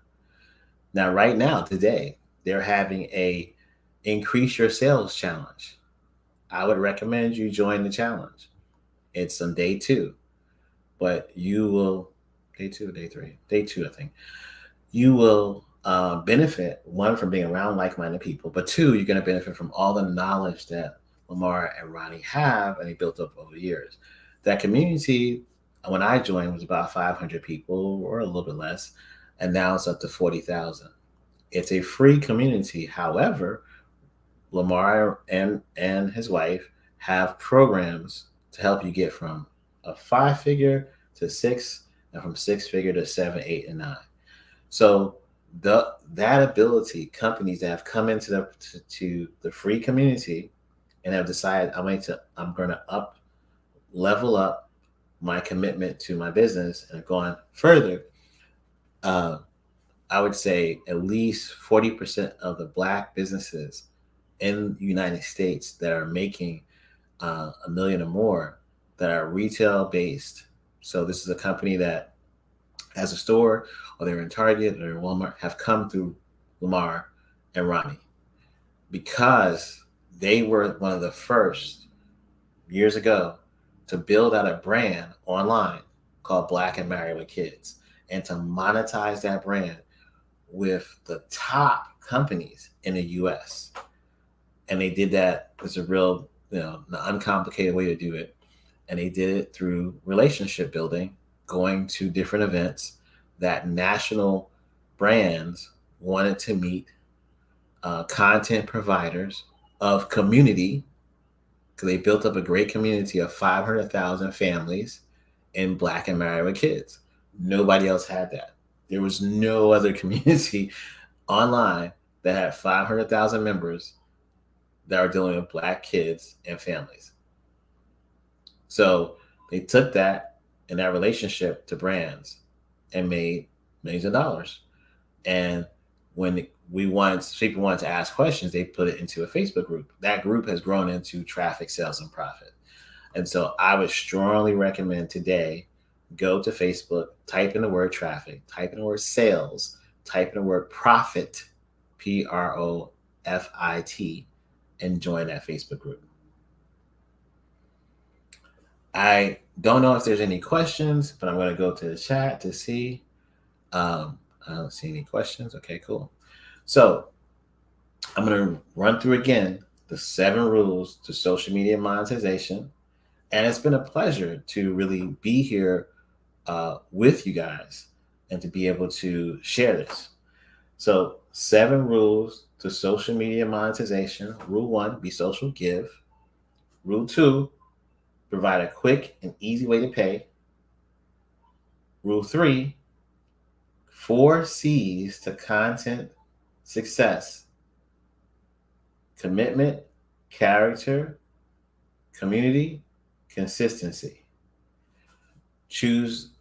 Now, right now, today, they're having a Increase Your Sales Challenge. I would recommend you join the challenge. It's on day 2, but you will, day 2 or day 3? Day 2, I think. You will benefit, one, from being around like-minded people, but 2, you're going to benefit from all the knowledge that Lamar and Ronnie have and they built up over the years. That community, when I joined, was about 500 people or a little bit less, and now it's up to 40,000. It's a free community. However, Lamar and his wife have programs to help you get from a 5-figure to 6, and from 6-figure to 7, 8, and 9. So that ability, companies that have come into the free community and have decided I'm going to level up my commitment to my business and have gone further, I would say at least 40% of the Black businesses in the United States that are making $1 million or more, that are retail based. So this is a company that has a store, or they're in Target or in Walmart, have come through Lamar and Ronnie because they were one of the first years ago to build out a brand online called Black and Married with Kids, and to monetize that brand with the top companies in the US. And they did that. It's a real, uncomplicated way to do it. And they did it through relationship building, going to different events that national brands wanted to meet content providers of community, because they built up a great community of 500,000 families in Black and married with kids. Nobody else had that. There was no other community online that had 500,000 members that are dealing with Black kids and families. So they took that and that relationship to brands and made millions of dollars. And when people wanted to ask questions, they put it into a Facebook group. That group has grown into Traffic, Sales, and Profit. And so I would strongly recommend today, go to Facebook, type in the word traffic, type in the word sales, type in the word profit, PROFIT, and join that Facebook group. I don't know if there's any questions, but I'm going to go to the chat to see. I don't see any questions. Okay, cool. So I'm going to run through again the 7 rules to social media monetization. And it's been a pleasure to really be here with you guys and to be able to share this. So 7 rules to social media monetization. Rule 1, be social, give. Rule 2, provide a quick and easy way to pay. Rule 3, 4 C's to content success: commitment, character, community, consistency. Choose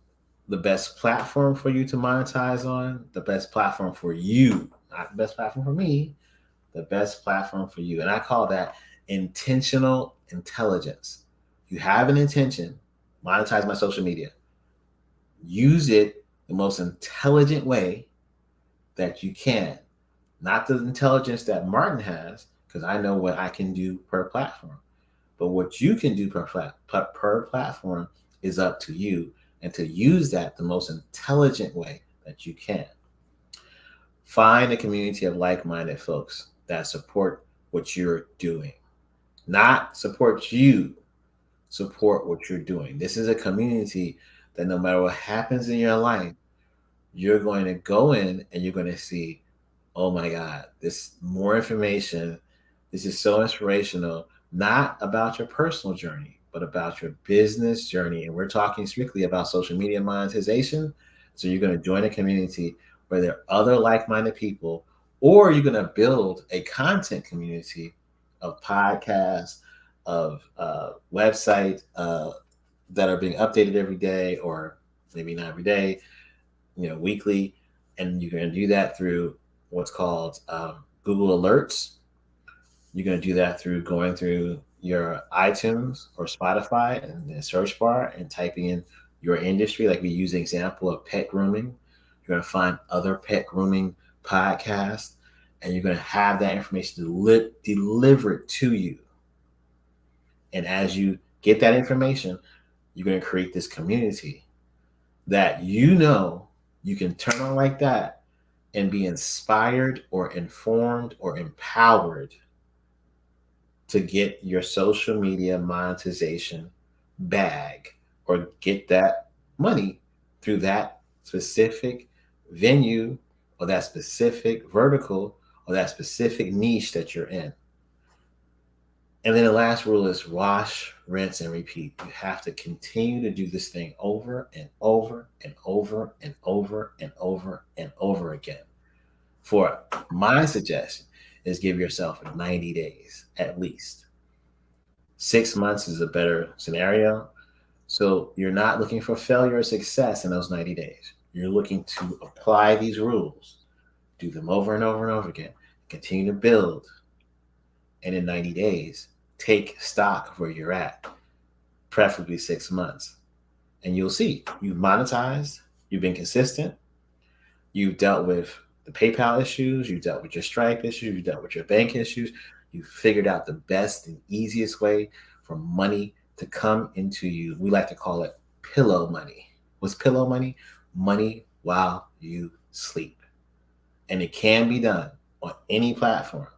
the best platform for you to monetize on, the best platform for you, not the best platform for me, the best platform for you. And I call that intentional intelligence. You have an intention, monetize my social media. Use it the most intelligent way that you can. Not the intelligence that Martin has, because I know what I can do per platform. But what you can do per platform is up to you, and to use that the most intelligent way that you can. Find a community of like-minded folks that support what you're doing. Not support you, support what you're doing. This is a community that no matter what happens in your life, you're going to go in and you're going to see, oh my God, this more information. This is so inspirational, not about your personal journey, but about your business journey. And we're talking strictly about social media monetization. So you're going to join a community where there are other like-minded people, or you're going to build a content community of podcasts, of websites that are being updated every day, or maybe not every day, weekly. And you're going to do that through what's called Google Alerts. You're going to do that through going through your iTunes or Spotify and the search bar and typing in your industry. Like we use an example of pet grooming. You're going to find other pet grooming podcasts, and you're going to have that information delivered to you. And as you get that information, you're going to create this community that you can turn on like that and be inspired or informed or empowered to get your social media monetization bag, or get that money through that specific venue or that specific vertical or that specific niche that you're in. And then the last rule is wash, rinse, and repeat. You have to continue to do this thing over and over and over and over and over and over again. For my suggestion is give yourself 90 days at least. 6 months is a better scenario. So you're not looking for failure or success in those 90 days. You're looking to apply these rules, do them over and over and over again, continue to build. And in 90 days, take stock of where you're at, preferably 6 months. And you'll see you've monetized, you've been consistent, you've dealt with the PayPal issues, you've dealt with your Stripe issues, you've dealt with your bank issues, you've figured out the best and easiest way for money to come into you. We like to call it pillow money. What's pillow money? Money while you sleep. And it can be done on any platform.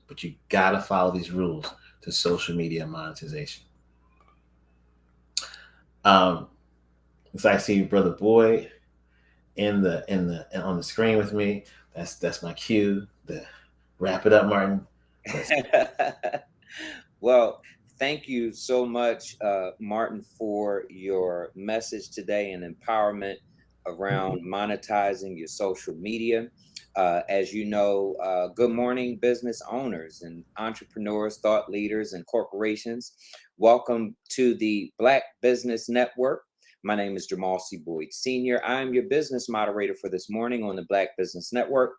but you gotta follow these rules to social media monetization. As I see Brother Boyd on the screen with me, that's my cue to wrap it up, Martin. Well, thank you so much, Martin, for your message today and empowerment around monetizing your social media. As you know, good morning, business owners and entrepreneurs, thought leaders, and corporations. Welcome to the Black Business Network. My name is Jamal C. Boyd Sr. I am your business moderator for this morning on the Black Business Network.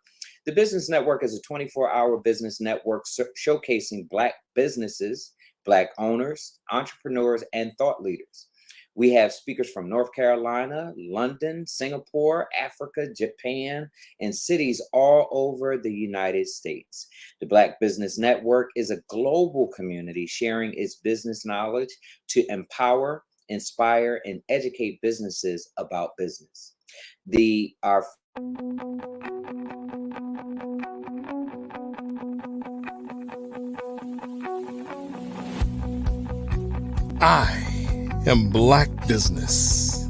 The Business Network is a 24-hour business network showcasing Black businesses, Black owners, entrepreneurs, and thought leaders. We have speakers from North Carolina, London, Singapore, Africa, Japan, and cities all over the United States. The Black Business Network is a global community sharing its business knowledge to empower, inspire, and educate businesses about business. I am Black business.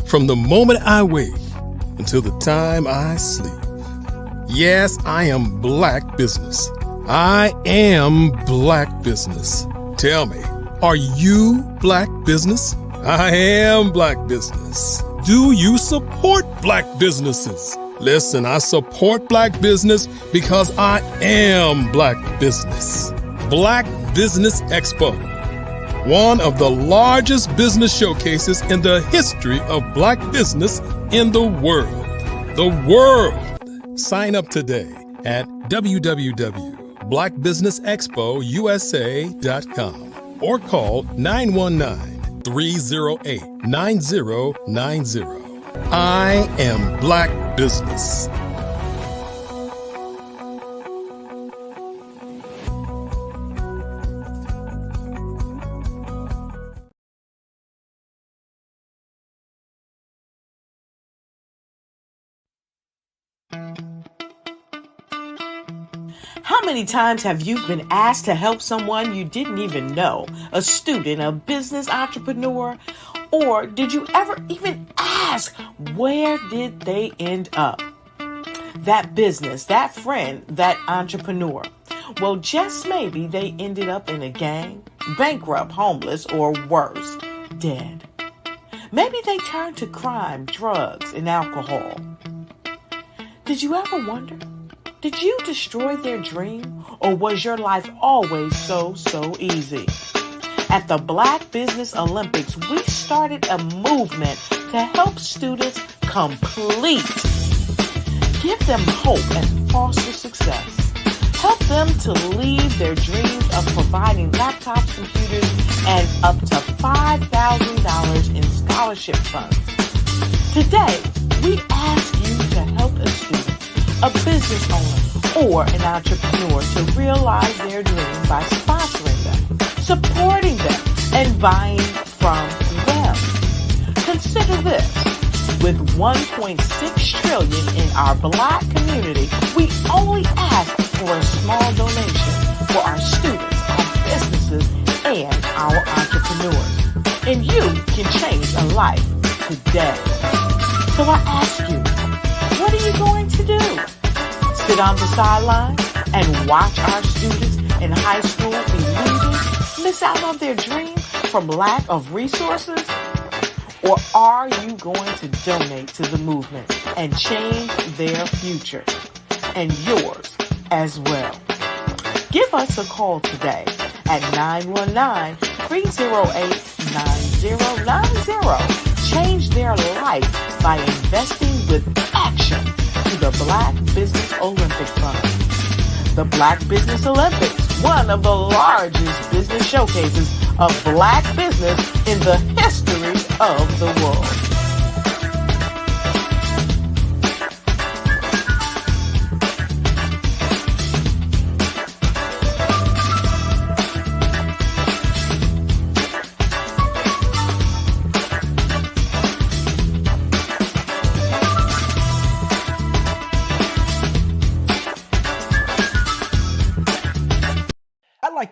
From the moment I wake until the time I sleep. Yes, I am Black business. I am Black business. Tell me, are you Black business? I am Black business. Do you support Black businesses? Listen, I support Black business because I am Black business. Black Business Expo, one of the largest business showcases in the history of Black business in the world. The world! Sign up today at www.blackbusinessexpousa.com or call 919-308-9090. I am Black business. How many times have you been asked to help someone you didn't even know, a student, a business entrepreneur? Or did you ever even ask, where did they end up? That business, that friend, that entrepreneur. Well, just maybe they ended up in a gang, bankrupt, homeless, or worse, dead. Maybe they turned to crime, drugs, and alcohol. Did you ever wonder? Did you destroy their dream, or was your life always so easy? At the Black Business Olympics, we started a movement to help students complete. Give them hope and foster success. Help them to leave their dreams of providing laptops, computers, and up to $5,000 in scholarship funds. Today, we ask you to help a student, a business owner, or an entrepreneur to realize their dream by sponsoring them, supporting them, and buying from them. Consider this. With $1.6 trillion in our Black community, we only ask for a small donation for our students, our businesses, and our entrepreneurs. And you can change a life today. So I ask you, what are you going to do? Sit on the sideline and watch our students in high school be losers, miss out on their dream from lack of resources? Or are you going to donate to the movement and change their future and yours as well? Give us a call today at 919-308-9090. Change their life by investing with action to the Black Business Olympic Fund. The Black Business Olympics, one of the largest business showcases of Black business in the history of the world.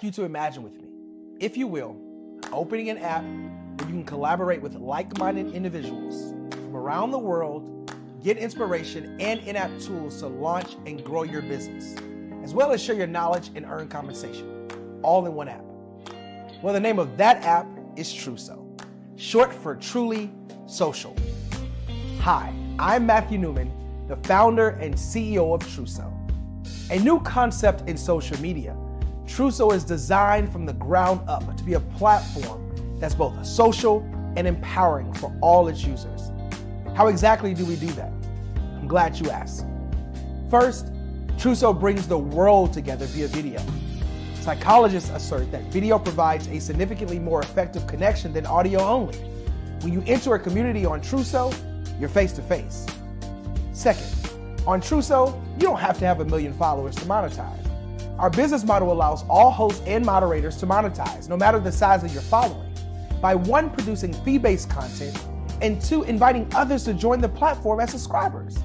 like you to imagine with me, if you will, opening an app where you can collaborate with like-minded individuals from around the world, get inspiration and in-app tools to launch and grow your business, as well as share your knowledge and earn compensation, all in one app. Well, the name of that app is Truso, short for Truly Social. Hi, I'm Matthew Newman, the founder and CEO of Truso. A new concept in social media, Truso is designed from the ground up to be a platform that's both social and empowering for all its users. How exactly do we do that? I'm glad you asked. First, Truso brings the world together via video. Psychologists assert that video provides a significantly more effective connection than audio only. When you enter a community on Truso, you're face-to-face. Second, on Truso, you don't have to have 1 million followers to monetize. Our business model allows all hosts and moderators to monetize, no matter the size of your following, by 1, producing fee-based content, and 2, inviting others to join the platform as subscribers.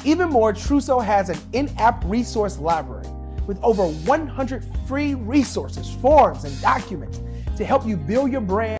Even more, Truso has an in-app resource library with over 100 free resources, forms, and documents to help you build your brand.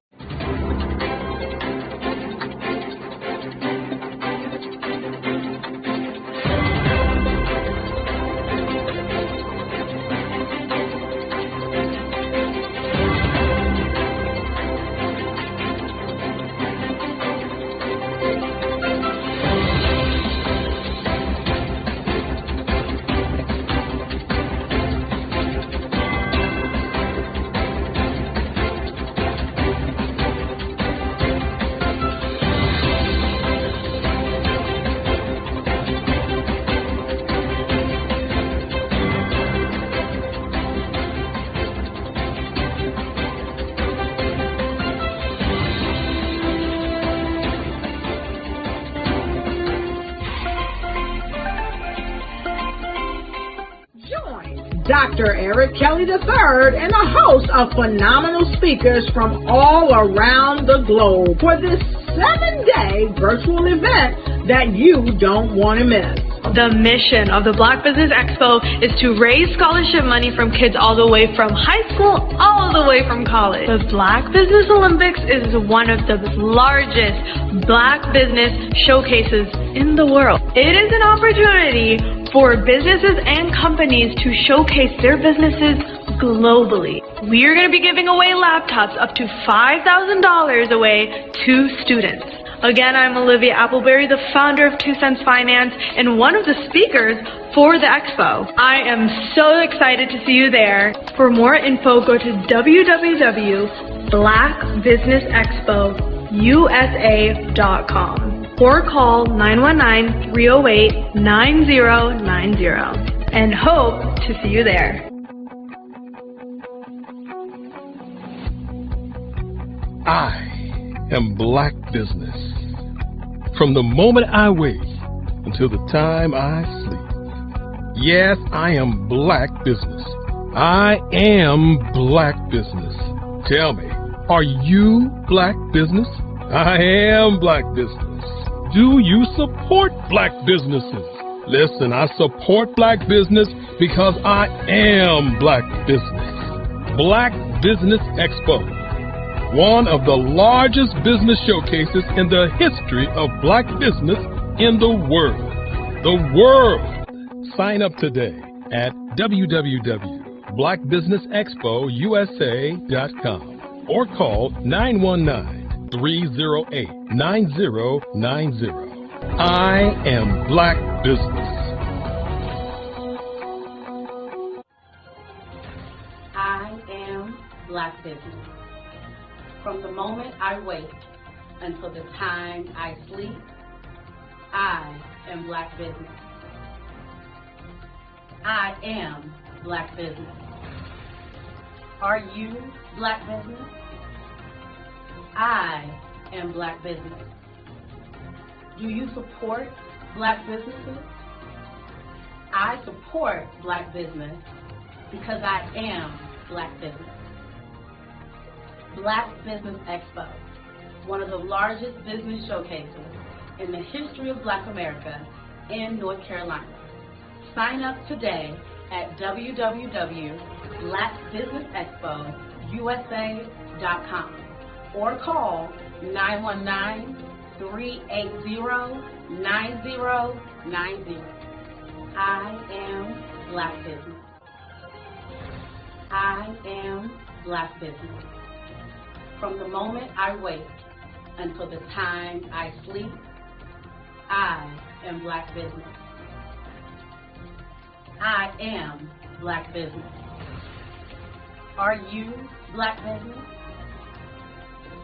Dr. Eric Kelly III and a host of phenomenal speakers from all around the globe for this 7-day virtual event that you don't want to miss. The mission of the Black Business Expo is to raise scholarship money from kids all the way from high school, all the way from college. The Black Business Olympics is one of the largest Black business showcases in the world. It is an opportunity for businesses and companies to showcase their businesses globally. We are going to be giving away laptops up to $5,000 away to students. Again, I'm Olivia Appleberry, the founder of 2 Cents Finance and one of the speakers for the expo. I am so excited to see you there. For more info, go to www.blackbusinessexpousa.com or call 919-308-9090 and hope to see you there. I am Black business. From the moment I wake until the time I sleep. Yes, I am Black business. I am Black business. Tell me, are you Black business? I am Black business. Do you support Black businesses? Listen, I support Black business because I am Black business. Black Business Expo, one of the largest business showcases in the history of Black business in the world. The world! Sign up today at www.blackbusinessexpousa.com or call 919-308-9090. I am Black business. I am Black business. From the moment I wake until the time I sleep, I am Black business. I am Black business. Are you Black business? I am Black business. Do you support Black businesses? I support Black business because I am Black business. Black Business Expo, one of the largest business showcases in the history of Black America in North Carolina. Sign up today at www.blackbusinessexpousa.com or call 919-380-9090. I am Black Business. I am Black Business. From the moment I wake until the time I sleep, I am Black Business. I am Black Business. Are you Black Business?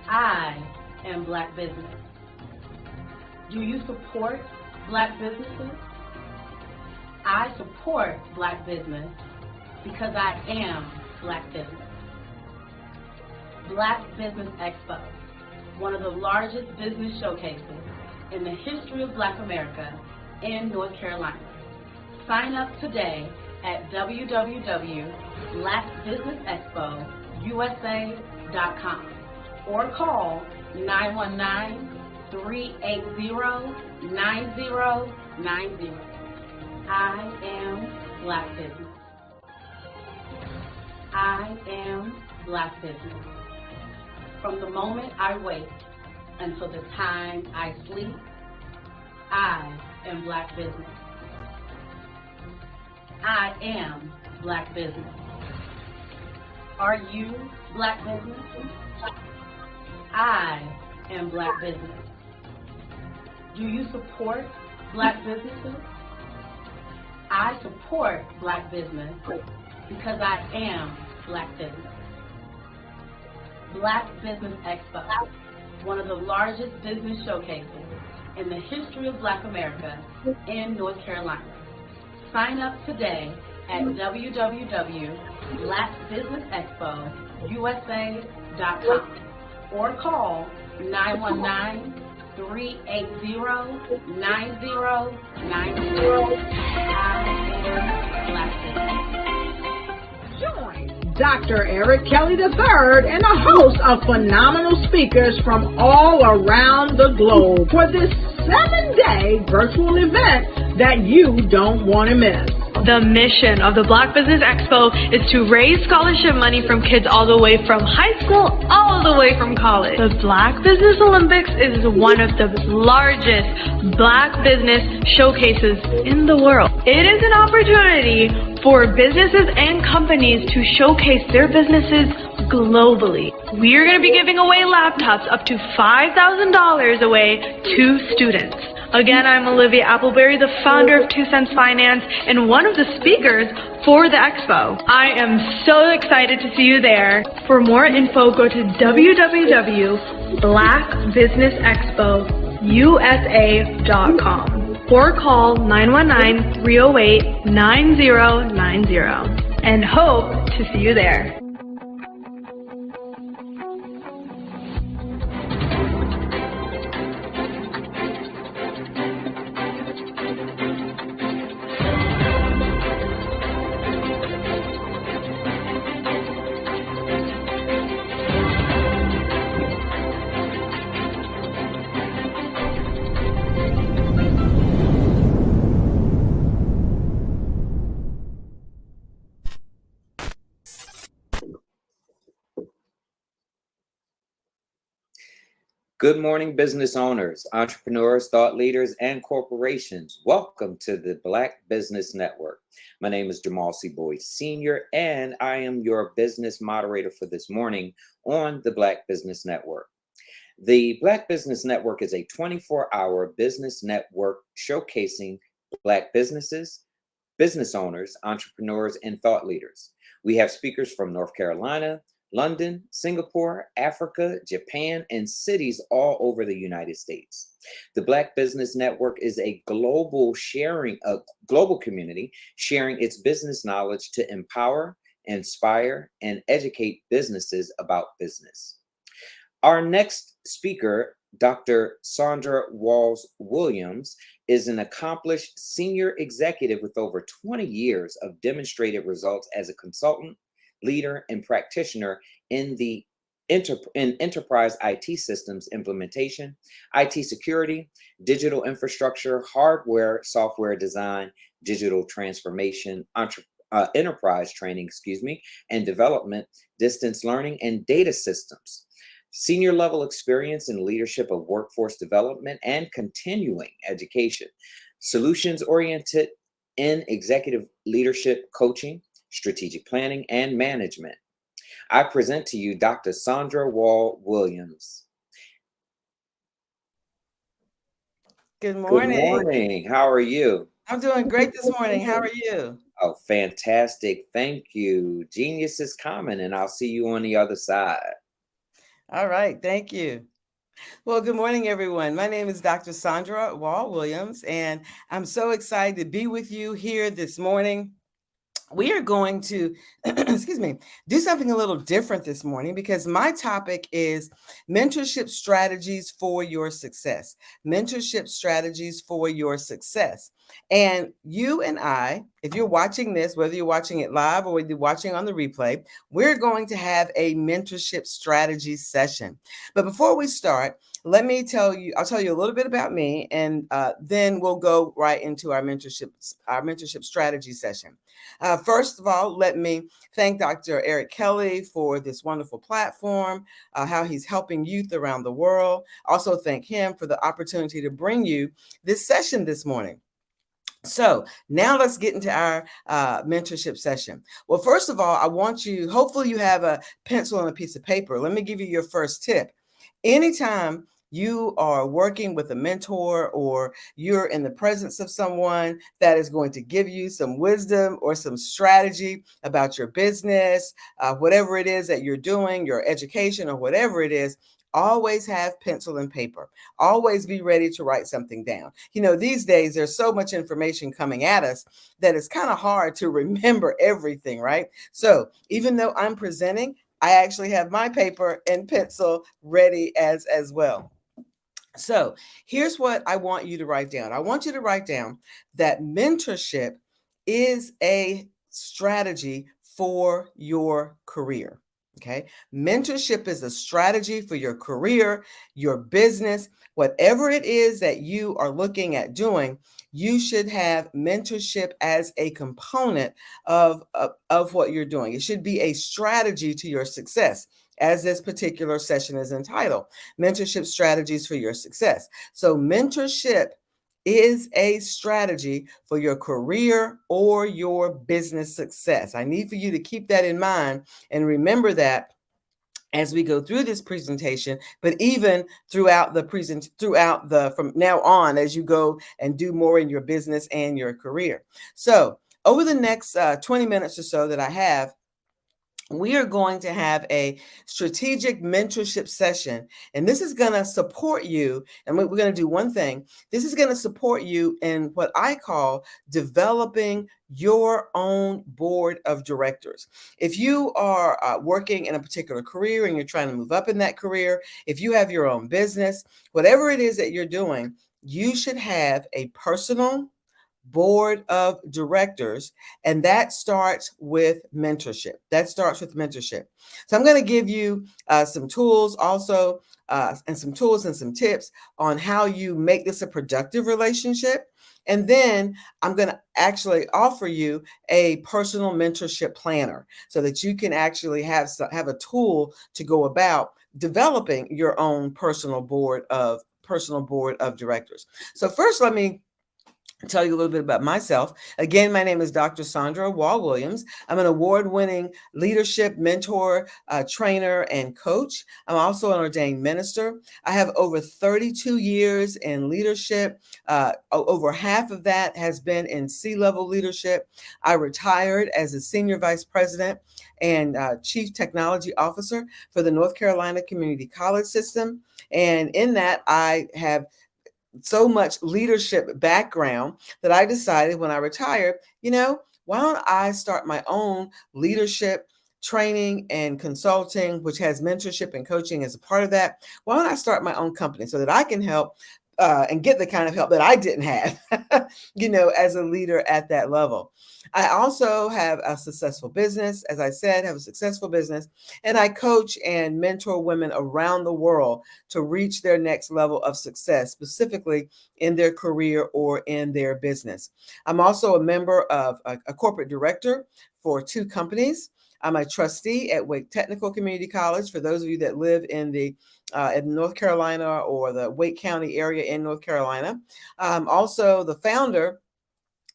I am Black Business. Do you support Black businesses? I support Black business because I am Black Business. Black Business Expo, one of the largest business showcases in the history of Black America in North Carolina. Sign up today at www.blackbusinessexpousa.com or call 919-380-9090. I am Black Business. I am Black Business. From the moment I wake until the time I sleep, I am Black Business. I am Black Business. Are you Black Business? I am Black Business. Do you support Black businesses? I support Black business because I am Black Business. Black Business Expo, one of the largest business showcases in the history of Black America in North Carolina. Sign up today at www.blackbusinessexpousa.com or call 919-380-9090. I am Black Business. Join Dr. Eric Kelly III and a host of phenomenal speakers from all around the globe for this 7-day virtual event that you don't want to miss. The mission of the Black Business Expo is to raise scholarship money from kids all the way from high school, all the way from college. The Black Business Olympics is one of the largest Black business showcases in the world. It is an opportunity for businesses and companies to showcase their businesses globally. We are going to be giving away laptops up to $5,000 away to students. Again, I'm Olivia Appleberry, the founder of 2 Cents Finance and one of the speakers for the expo. I am so excited to see you there. For more info, go to www.blackbusinessexpousa.com or call 919-308-9090 and hope to see you there. Good morning, business owners, entrepreneurs, thought leaders, and corporations. Welcome to the Black Business Network. My name is Jamal C. Boyd Sr., and I am your business moderator for this morning on the Black Business Network. The Black Business Network is a 24-hour business network showcasing Black businesses, business owners, entrepreneurs, and thought leaders. We have speakers from North Carolina, London, Singapore, Africa, Japan, and cities all over the United States. The Black Business Network is a global community sharing its business knowledge to empower, inspire, and educate businesses about business. Our next speaker, Dr. Sandra Walls-Williams, is an accomplished senior executive with over 20 years of demonstrated results as a consultant, leader, and practitioner in the enterprise IT systems implementation, IT security, digital infrastructure, hardware, software design, digital transformation, enterprise training, and development, distance learning, and data systems. Senior level experience in leadership of workforce development and continuing education. Solutions oriented in executive leadership coaching, strategic planning, and management. I present to you Dr. Sandra Wall Williams. Good morning. Good morning. How are you? I'm doing great this morning. How are you? Oh, fantastic. Thank you. Genius is coming, and I'll see you on the other side. All right. Thank you. Well, good morning, everyone. My name is Dr. Sandra Wall Williams, and I'm so excited to be with you here this morning. We are going to, excuse me, do something a little different this morning because my topic is mentorship strategies for your success. Mentorship strategies for your success. And you and I, if you're watching this, whether you're watching it live or whether you're watching on the replay, we're going to have a mentorship strategy session. But before we start, let me tell you, I'll tell you a little bit about me, and then we'll go right into our mentorship strategy session. First of all, let me thank Dr. Eric Kelly for this wonderful platform, how he's helping youth around the world. Also thank him for the opportunity to bring you this session this morning. So now let's get into our mentorship session. Well, first of all, I want you, hopefully you have a pencil and a piece of paper. Let me give you your first tip. Anytime you are working with a mentor or you're in the presence of someone that is going to give you some wisdom or some strategy about your business, whatever it is that you're doing, your education or whatever it is, always have pencil and paper. Always be ready to write something down. You know, these days there's so much information coming at us that it's kind of hard to remember everything, right? So even though I'm presenting, I actually have my paper and pencil ready as well. So here's what I want you to write down. I want you to write down that mentorship is a strategy for your career. Okay. Mentorship is a strategy for your career, your business, whatever it is that you are looking at doing. You should have mentorship as a component of what you're doing. It should be a strategy to your success, as this particular session is entitled, Mentorship Strategies for Your Success. So mentorship is a strategy for your career or your business success. I need for you to keep that in mind and remember that as we go through this presentation, but even throughout from now on, as you go and do more in your business and your career. So over the next 20 minutes or so that I have, we are going to have a strategic mentorship session, and this is going to support you. And we're going to do one thing. This is going to support you in what I call developing your own board of directors. If you are working in a particular career and you're trying to move up in that career, if you have your own business, whatever it is that you're doing, you should have a personal board of directors, and that starts with mentorship. So I'm going to give you some tools also, and some tools and some tips on how you make this a productive relationship. And then I'm going to actually offer you a personal mentorship planner so that you can actually have a tool to go about developing your own personal board of directors. So first, let me tell you a little bit about myself. Again, my name is Dr. Sandra Wall Williams. I'm an award-winning leadership mentor, trainer, and coach. I'm also an ordained minister. I have over 32 years in leadership. Over half of that has been in C-level leadership. I retired as a senior vice president and chief technology officer for the North Carolina Community College System. And in that, I have so much leadership background that I decided when I retired, why don't I start my own leadership training and consulting, which has mentorship and coaching as a part of that? Why don't I start my own company so that I can help and get the kind of help that I didn't have, as a leader at that level. I also have a successful business, as I said, have a successful business, and I coach and mentor women around the world to reach their next level of success, specifically in their career or in their business. I'm also a member of a corporate director for 2 companies. I'm a trustee at Wake Technical Community College. For those of you that live in North Carolina or the Wake County area in North Carolina, I'm also the founder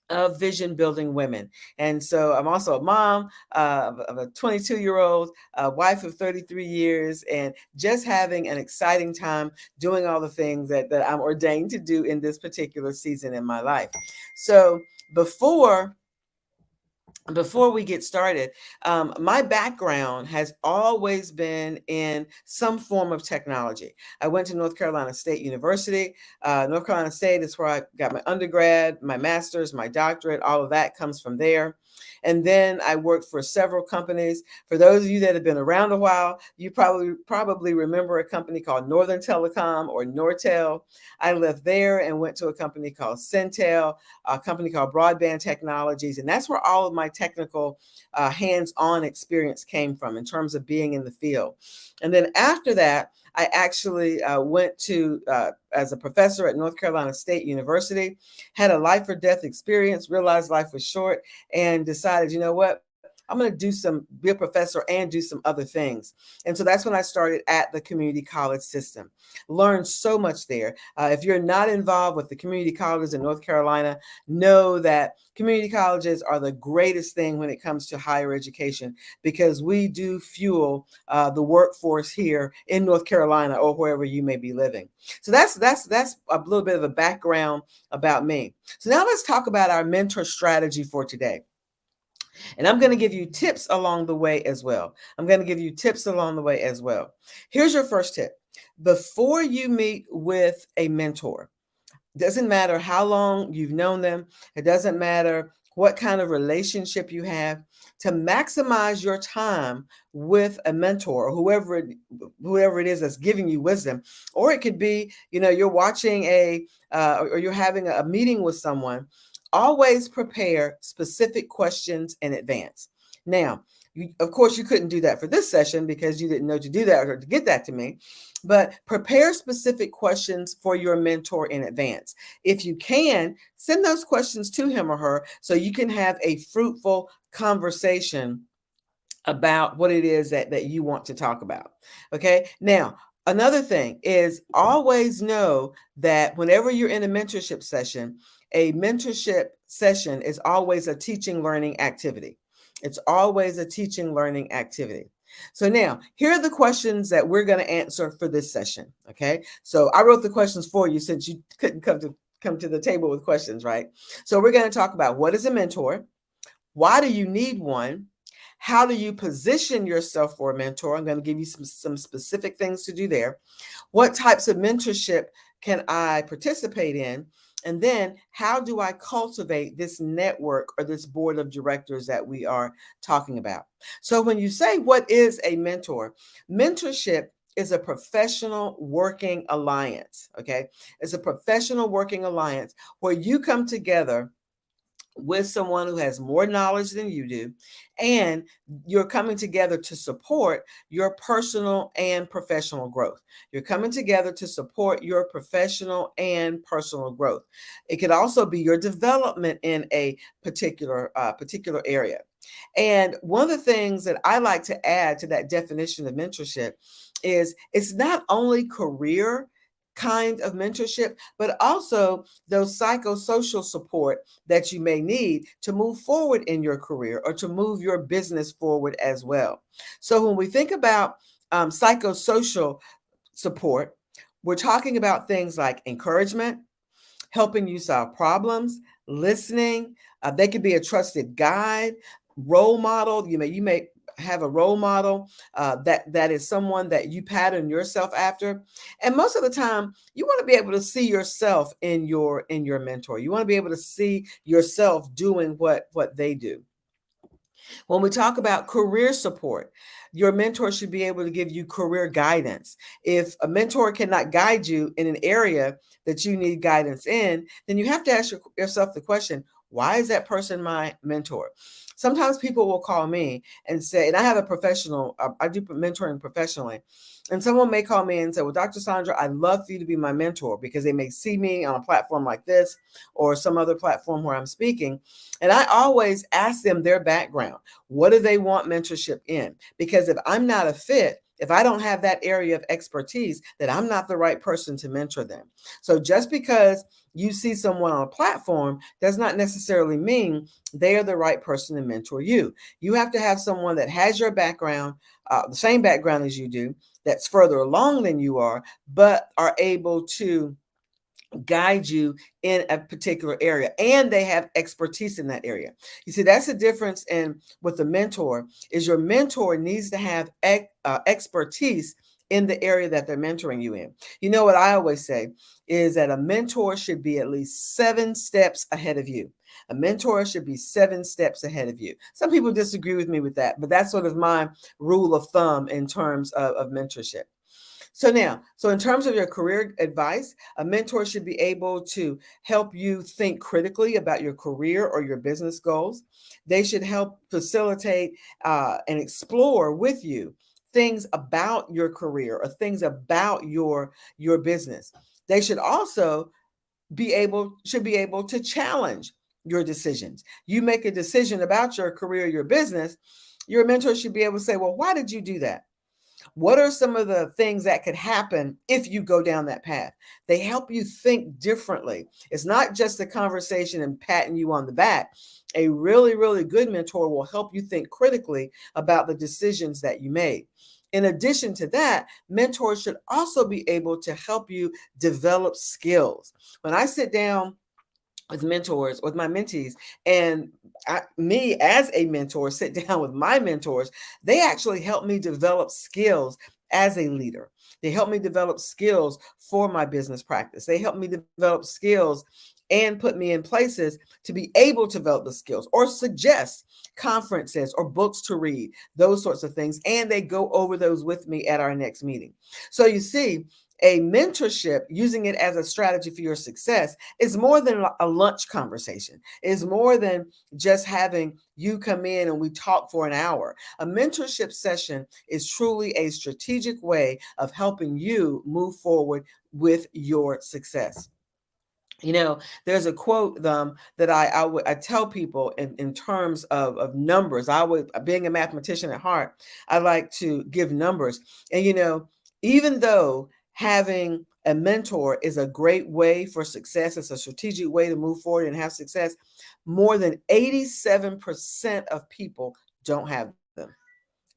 of Vision Building Women. And so I'm also a mom of a 22-year-old, wife of 33 years, and just having an exciting time doing all the things that I'm ordained to do in this particular season in my life. So before we get started, my background has always been in some form of technology. I went to North Carolina State University. North Carolina State is where I got my undergrad, my master's, my doctorate. All of that comes from there. And then I worked for several companies. For those of you that have been around a while, you probably remember a company called Northern Telecom or Nortel. I left there and went to a company called Centel, a company called Broadband Technologies. And that's where all of my technical hands-on experience came from in terms of being in the field. And then after that, I actually went to as a professor at North Carolina State University, had a life or death experience, realized life was short, and decided, you know what? I'm going to be a professor and do some other things. And so that's when I started at the community college system. Learned so much there. If you're not involved with the community colleges in North Carolina, know that community colleges are the greatest thing when it comes to higher education, because we do fuel the workforce here in North Carolina or wherever you may be living. So that's a little bit of a background about me. So now let's talk about our mentor strategy for today. And I'm going to give you tips along the way as well. Here's your first tip. Before you meet with a mentor, doesn't matter how long you've known them, it doesn't matter what kind of relationship you have, to maximize your time with a mentor or whoever it is that's giving you wisdom. Or it could be, you're watching or you're having a meeting with someone. Always prepare specific questions in advance. Now, of course, you couldn't do that for this session because you didn't know to do that or to get that to me, but prepare specific questions for your mentor in advance. If you can, send those questions to him or her so you can have a fruitful conversation about what it is that you want to talk about. Okay. Now, another thing is always know that whenever you're in a mentorship session is always a teaching learning activity. It's always a teaching learning activity. So now, here are the questions that we're going to answer for this session. Okay. So I wrote the questions for you since you couldn't come to the table with questions, right? So we're going to talk about what is a mentor? Why do you need one? How do you position yourself for a mentor? I'm going to give you some specific things to do there. What types of mentorship can I participate in? And then how do I cultivate this network or this board of directors that we are talking about? So when you say, what is a mentor? Mentorship is a professional working alliance, okay? It's a professional working alliance where you come together with someone who has more knowledge than you do, and you're coming together to support your personal and professional growth. You're coming together to support your professional and personal growth. It could also be your development in a particular area. And one of the things that I like to add to that definition of mentorship is it's not only career kind of mentorship, but also those psychosocial support that you may need to move forward in your career or to move your business forward as well. So when we think about psychosocial support, we're talking about things like encouragement, helping you solve problems, listening. They could be a trusted guide, role model. You may have a role model that is someone that you pattern yourself after. And most of the time, you want to be able to see yourself in your mentor. You want to be able to see yourself doing what they do. When we talk about career support, your mentor should be able to give you career guidance. If a mentor cannot guide you in an area that you need guidance in, then you have to ask yourself the question, why is that person my mentor? Sometimes people will call me and say, and I have a professional, I do mentoring professionally. And someone may call me and say, well, Dr. Sandra, I'd love for you to be my mentor, because they may see me on a platform like this or some other platform where I'm speaking. And I always ask them their background. What do they want mentorship in? Because if I'm not a fit, if I don't have that area of expertise, then I'm not the right person to mentor them. So just because you see someone on a platform does not necessarily mean they are the right person to mentor you. You have to have someone that has your background, the same background as you do, that's further along than you are, but are able to guide you in a particular area, and they have expertise in that area. You see, that's the difference in with a mentor, is your mentor needs to have expertise in the area that they're mentoring you in. You know what I always say is that a mentor should be at least 7 steps ahead of you. A mentor should be 7 steps ahead of you. Some people disagree with me with that, but that's sort of my rule of thumb in terms of mentorship. So in terms of your career advice, a mentor should be able to help you think critically about your career or your business goals. They should help facilitate and explore with you things about your career or things about your business. They should also be able to challenge your decisions. You make a decision about your career, your business, your mentor should be able to say, well, why did you do that? What are some of the things that could happen if you go down that path? They help you think differently. It's not just a conversation and patting you on the back. A really, really good mentor will help you think critically about the decisions that you made. In addition to that, mentors should also be able to help you develop skills. When I sit down with mentors, with my mentees, and me as a mentor sit down with my mentors, they actually help me develop skills as a leader. They help me develop skills for my business practice. They help me develop skills and put me in places to be able to develop the skills or suggest conferences or books to read, those sorts of things. And they go over those with me at our next meeting. So you see, a mentorship, using it as a strategy for your success, is more than a lunch conversation. It's more than just having you come in and we talk for an hour. A mentorship session is truly a strategic way of helping you move forward with your success. You know, there's a quote that I tell people in terms of numbers. Being a mathematician at heart, I like to give numbers. And, you know, even though having a mentor is a great way for success, it's a strategic way to move forward and have success, more than 87% of people don't have them.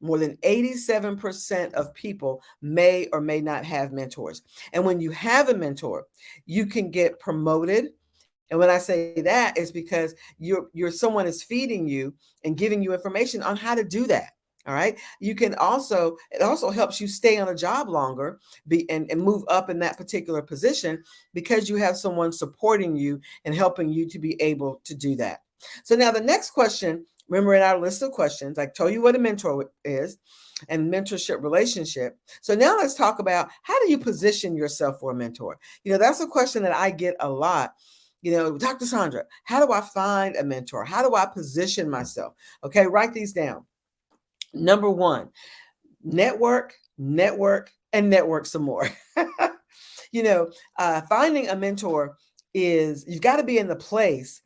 More than 87% of people may or may not have mentors. And when you have a mentor, you can get promoted. And when I say that, is because someone is feeding you and giving you information on how to do that. All right. It also helps you stay on a job longer and move up in that particular position because you have someone supporting you and helping you to be able to do that. So now the next question, remember in our list of questions, I told you what a mentor is and mentorship relationship. So now let's talk about, how do you position yourself for a mentor? You know, that's a question that I get a lot. You know, Dr. Sandra, how do I find a mentor? How do I position myself? Okay, write these down. Number 1, network, and network some more. You know, finding a mentor is, you've got to be in the place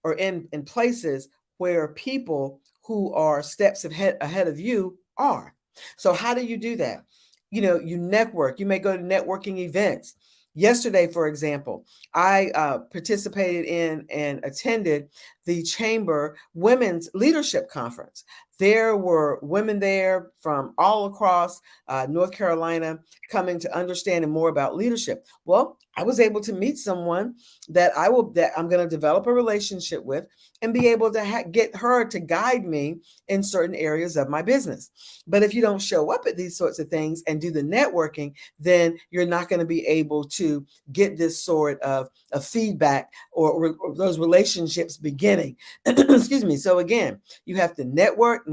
or in places where people who are steps ahead of you are. So how do you do that? You know, you network. You may go to networking events. Yesterday, for example, I participated in and attended the Chamber Women's Leadership Conference. there were women there from all across North Carolina coming to understanding more about leadership. Well, I was able to meet someone that I'm going to develop a relationship with and be able to get her to guide me in certain areas of my business. But if you don't show up at these sorts of things and do the networking, then you're not going to be able to get this sort of feedback or those relationships beginning. Excuse me. So again, you have to network,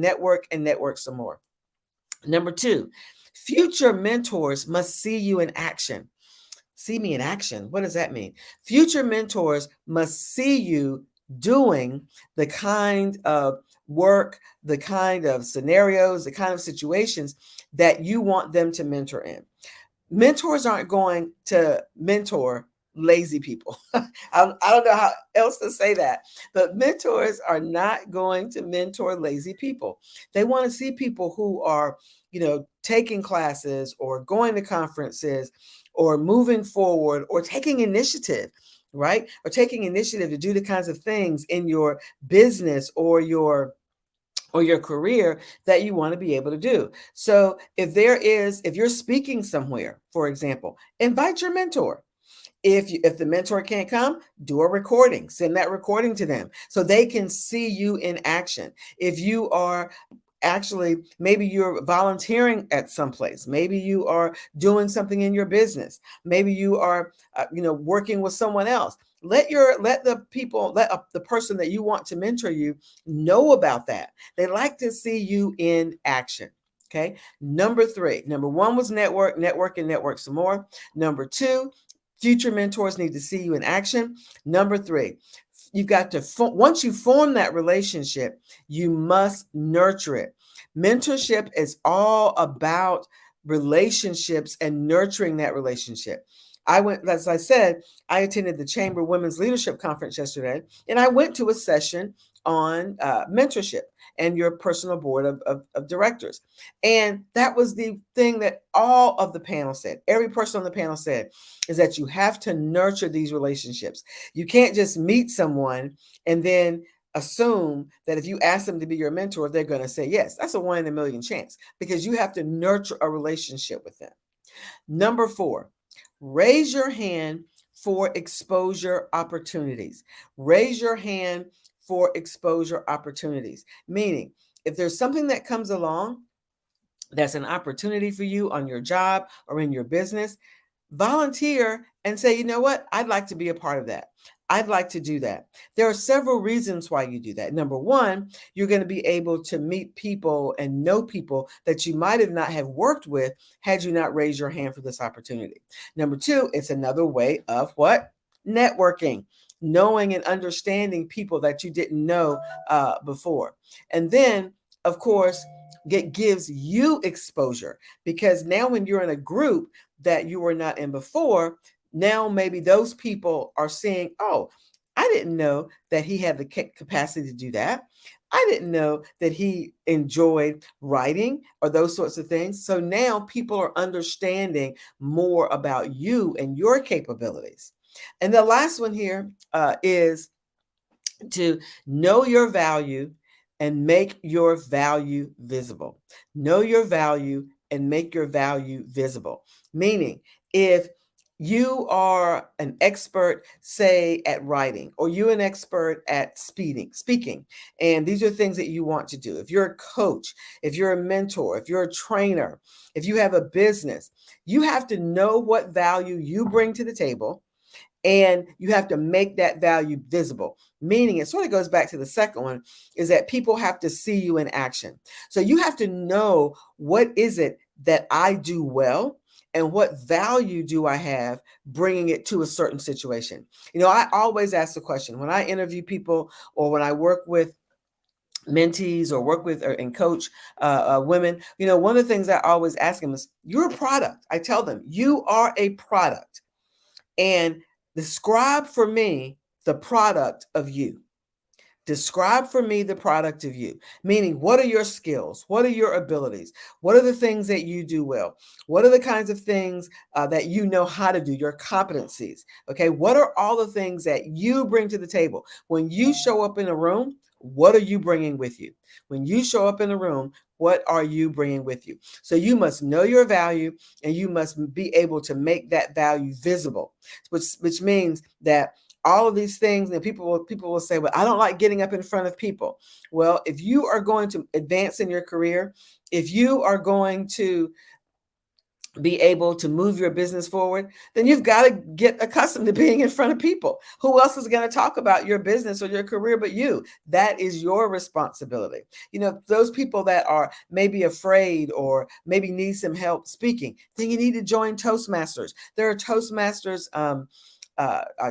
and network some more. Number 2, future mentors must see you in action. See me in action. What does that mean? Future mentors must see you doing the kind of work, the kind of scenarios, the kind of situations that you want them to mentor in. Mentors aren't going to mentor lazy people. I don't know how else to say that, but mentors are not going to mentor lazy people. They want to see people who are, taking classes or going to conferences or moving forward or taking initiative, right? Or taking initiative to do the kinds of things in your business or your career that you want to be able to do. So if you're speaking somewhere, for example, invite your mentor. If the mentor can't come, do a recording, send that recording to them so they can see you in action. If you are maybe you're volunteering at some place, maybe you are doing something in your business, maybe you are working with someone else. Let the person that you want to mentor you know about that. They like to see you in action. Okay. Number 3. Number 1 was network, and network some more. Number 2, future mentors need to see you in action. Number 3, you've got to, once you form that relationship, you must nurture it. Mentorship is all about relationships and nurturing that relationship. As I said, I attended the Chamber Women's Leadership Conference yesterday, and I went to a session on mentorship and your personal board of directors. And that was the thing that all of the panel said. Every person on the panel said is that you have to nurture these relationships. You can't just meet someone and then assume that if you ask them to be your mentor, they're going to say yes. That's a 1 in a million chance, because you have to nurture a relationship with them. Number 4, raise your hand for exposure opportunities. Raise your hand for exposure opportunities. Meaning, if there's something that comes along that's an opportunity for you on your job or in your business, volunteer and say, you know what? I'd like to be a part of that. I'd like to do that. There are several reasons why you do that. Number 1, you're going to be able to meet people and know people that you might have not have worked with had you not raised your hand for this opportunity. Number 2, it's another way of what? Networking, knowing and understanding people that you didn't know before. And then, of course, it gives you exposure, because now when you're in a group that you were not in before, now maybe those people are saying, oh, I didn't know that he had the capacity to do that. I didn't know that he enjoyed writing or those sorts of things. So now people are understanding more about you and your capabilities. And the last one here is to know your value and make your value visible. Know your value and make your value visible. Meaning, if you are an expert, say, at writing, or you're an expert at speaking, and these are things that you want to do. If you're a coach, if you're a mentor, if you're a trainer, if you have a business, you have to know what value you bring to the table, and you have to make that value visible. Meaning, it sort of goes back to the second one, is that people have to see you in action. So you have to know, what is it that I do well? And what value do I have bringing it to a certain situation? I always ask the question when I interview people or when I work with mentees or work with and coach women. One of the things I always ask them is, you're a product. I tell them, you are a product. And describe for me the product of you. Describe for me the product of you, meaning, what are your skills? What are your abilities? What are the things that you do well? What are the kinds of things that you know how to do, your competencies? Okay, what are all the things that you bring to the table? When you show up in a room, What are you bringing with you? When you show up in a room, what are you bringing with you? So you must know your value, and you must be able to make that value visible, which means that all of these things, and people will say, well, I don't like getting up in front of people. Well, if you are going to advance in your career, if you are going to be able to move your business forward, then you've got to get accustomed to being in front of people. Who else is going to talk about your business or your career but you? That is your responsibility. You know, those people that are maybe afraid or maybe need some help speaking, then you need to join Toastmasters. There are Toastmasters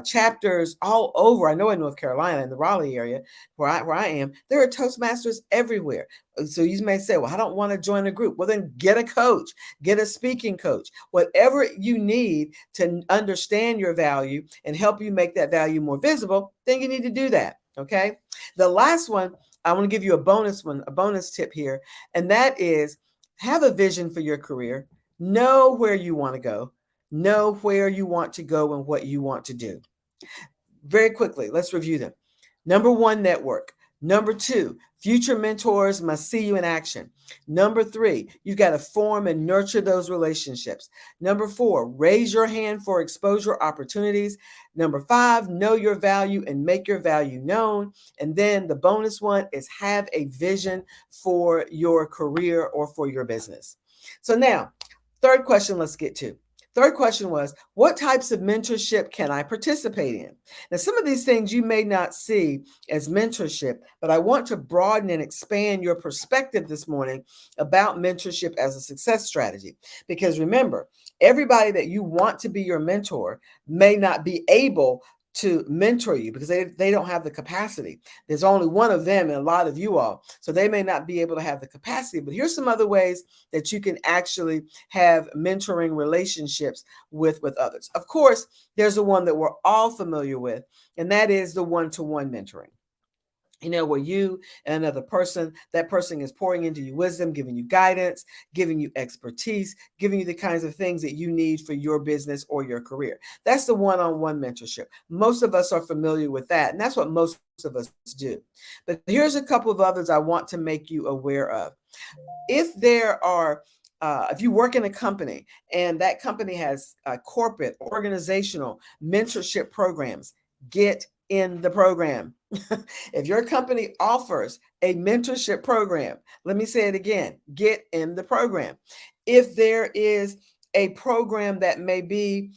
chapters all over. I know in North Carolina, in the Raleigh area where I am, there are Toastmasters everywhere. So you may say, well, I don't want to join a group. Well, then get a coach, get a speaking coach, whatever you need to understand your value and help you make that value more visible, then you need to do that. Okay. The last one, I want to give you a bonus tip here. And that is, have a vision for your career, know where you want to go, know where you want to go and what you want to do. Very quickly, let's review them. Number 1, network. Number 2, future mentors must see you in action. Number 3, you've got to form and nurture those relationships. Number 4, raise your hand for exposure opportunities. Number 5, know your value and make your value known. And then the bonus one is have a vision for your career or for your business. So now, third question, let's get to. Third question was, what types of mentorship can I participate in? Now, some of these things you may not see as mentorship, but I want to broaden and expand your perspective this morning about mentorship as a success strategy. Because remember, everybody that you want to be your mentor may not be able to mentor you because they don't have the capacity. There's only one of them and a lot of you all. So they may not be able to have the capacity. But here's some other ways that you can actually have mentoring relationships with others. Of course, there's the one that we're all familiar with, and that is the one-to-one mentoring. You know, where you and another person, that person is pouring into you wisdom, giving you guidance, giving you expertise, giving you the kinds of things that you need for your business or your career. That's the one-on-one mentorship. Most of us are familiar with that, and that's what most of us do. But here's a couple of others I want to make you aware of. If there are if you work in a company and that company has corporate, organizational mentorship programs, get in the program. If your company offers a mentorship program, let me say it again, get in the program. If there is a program that may be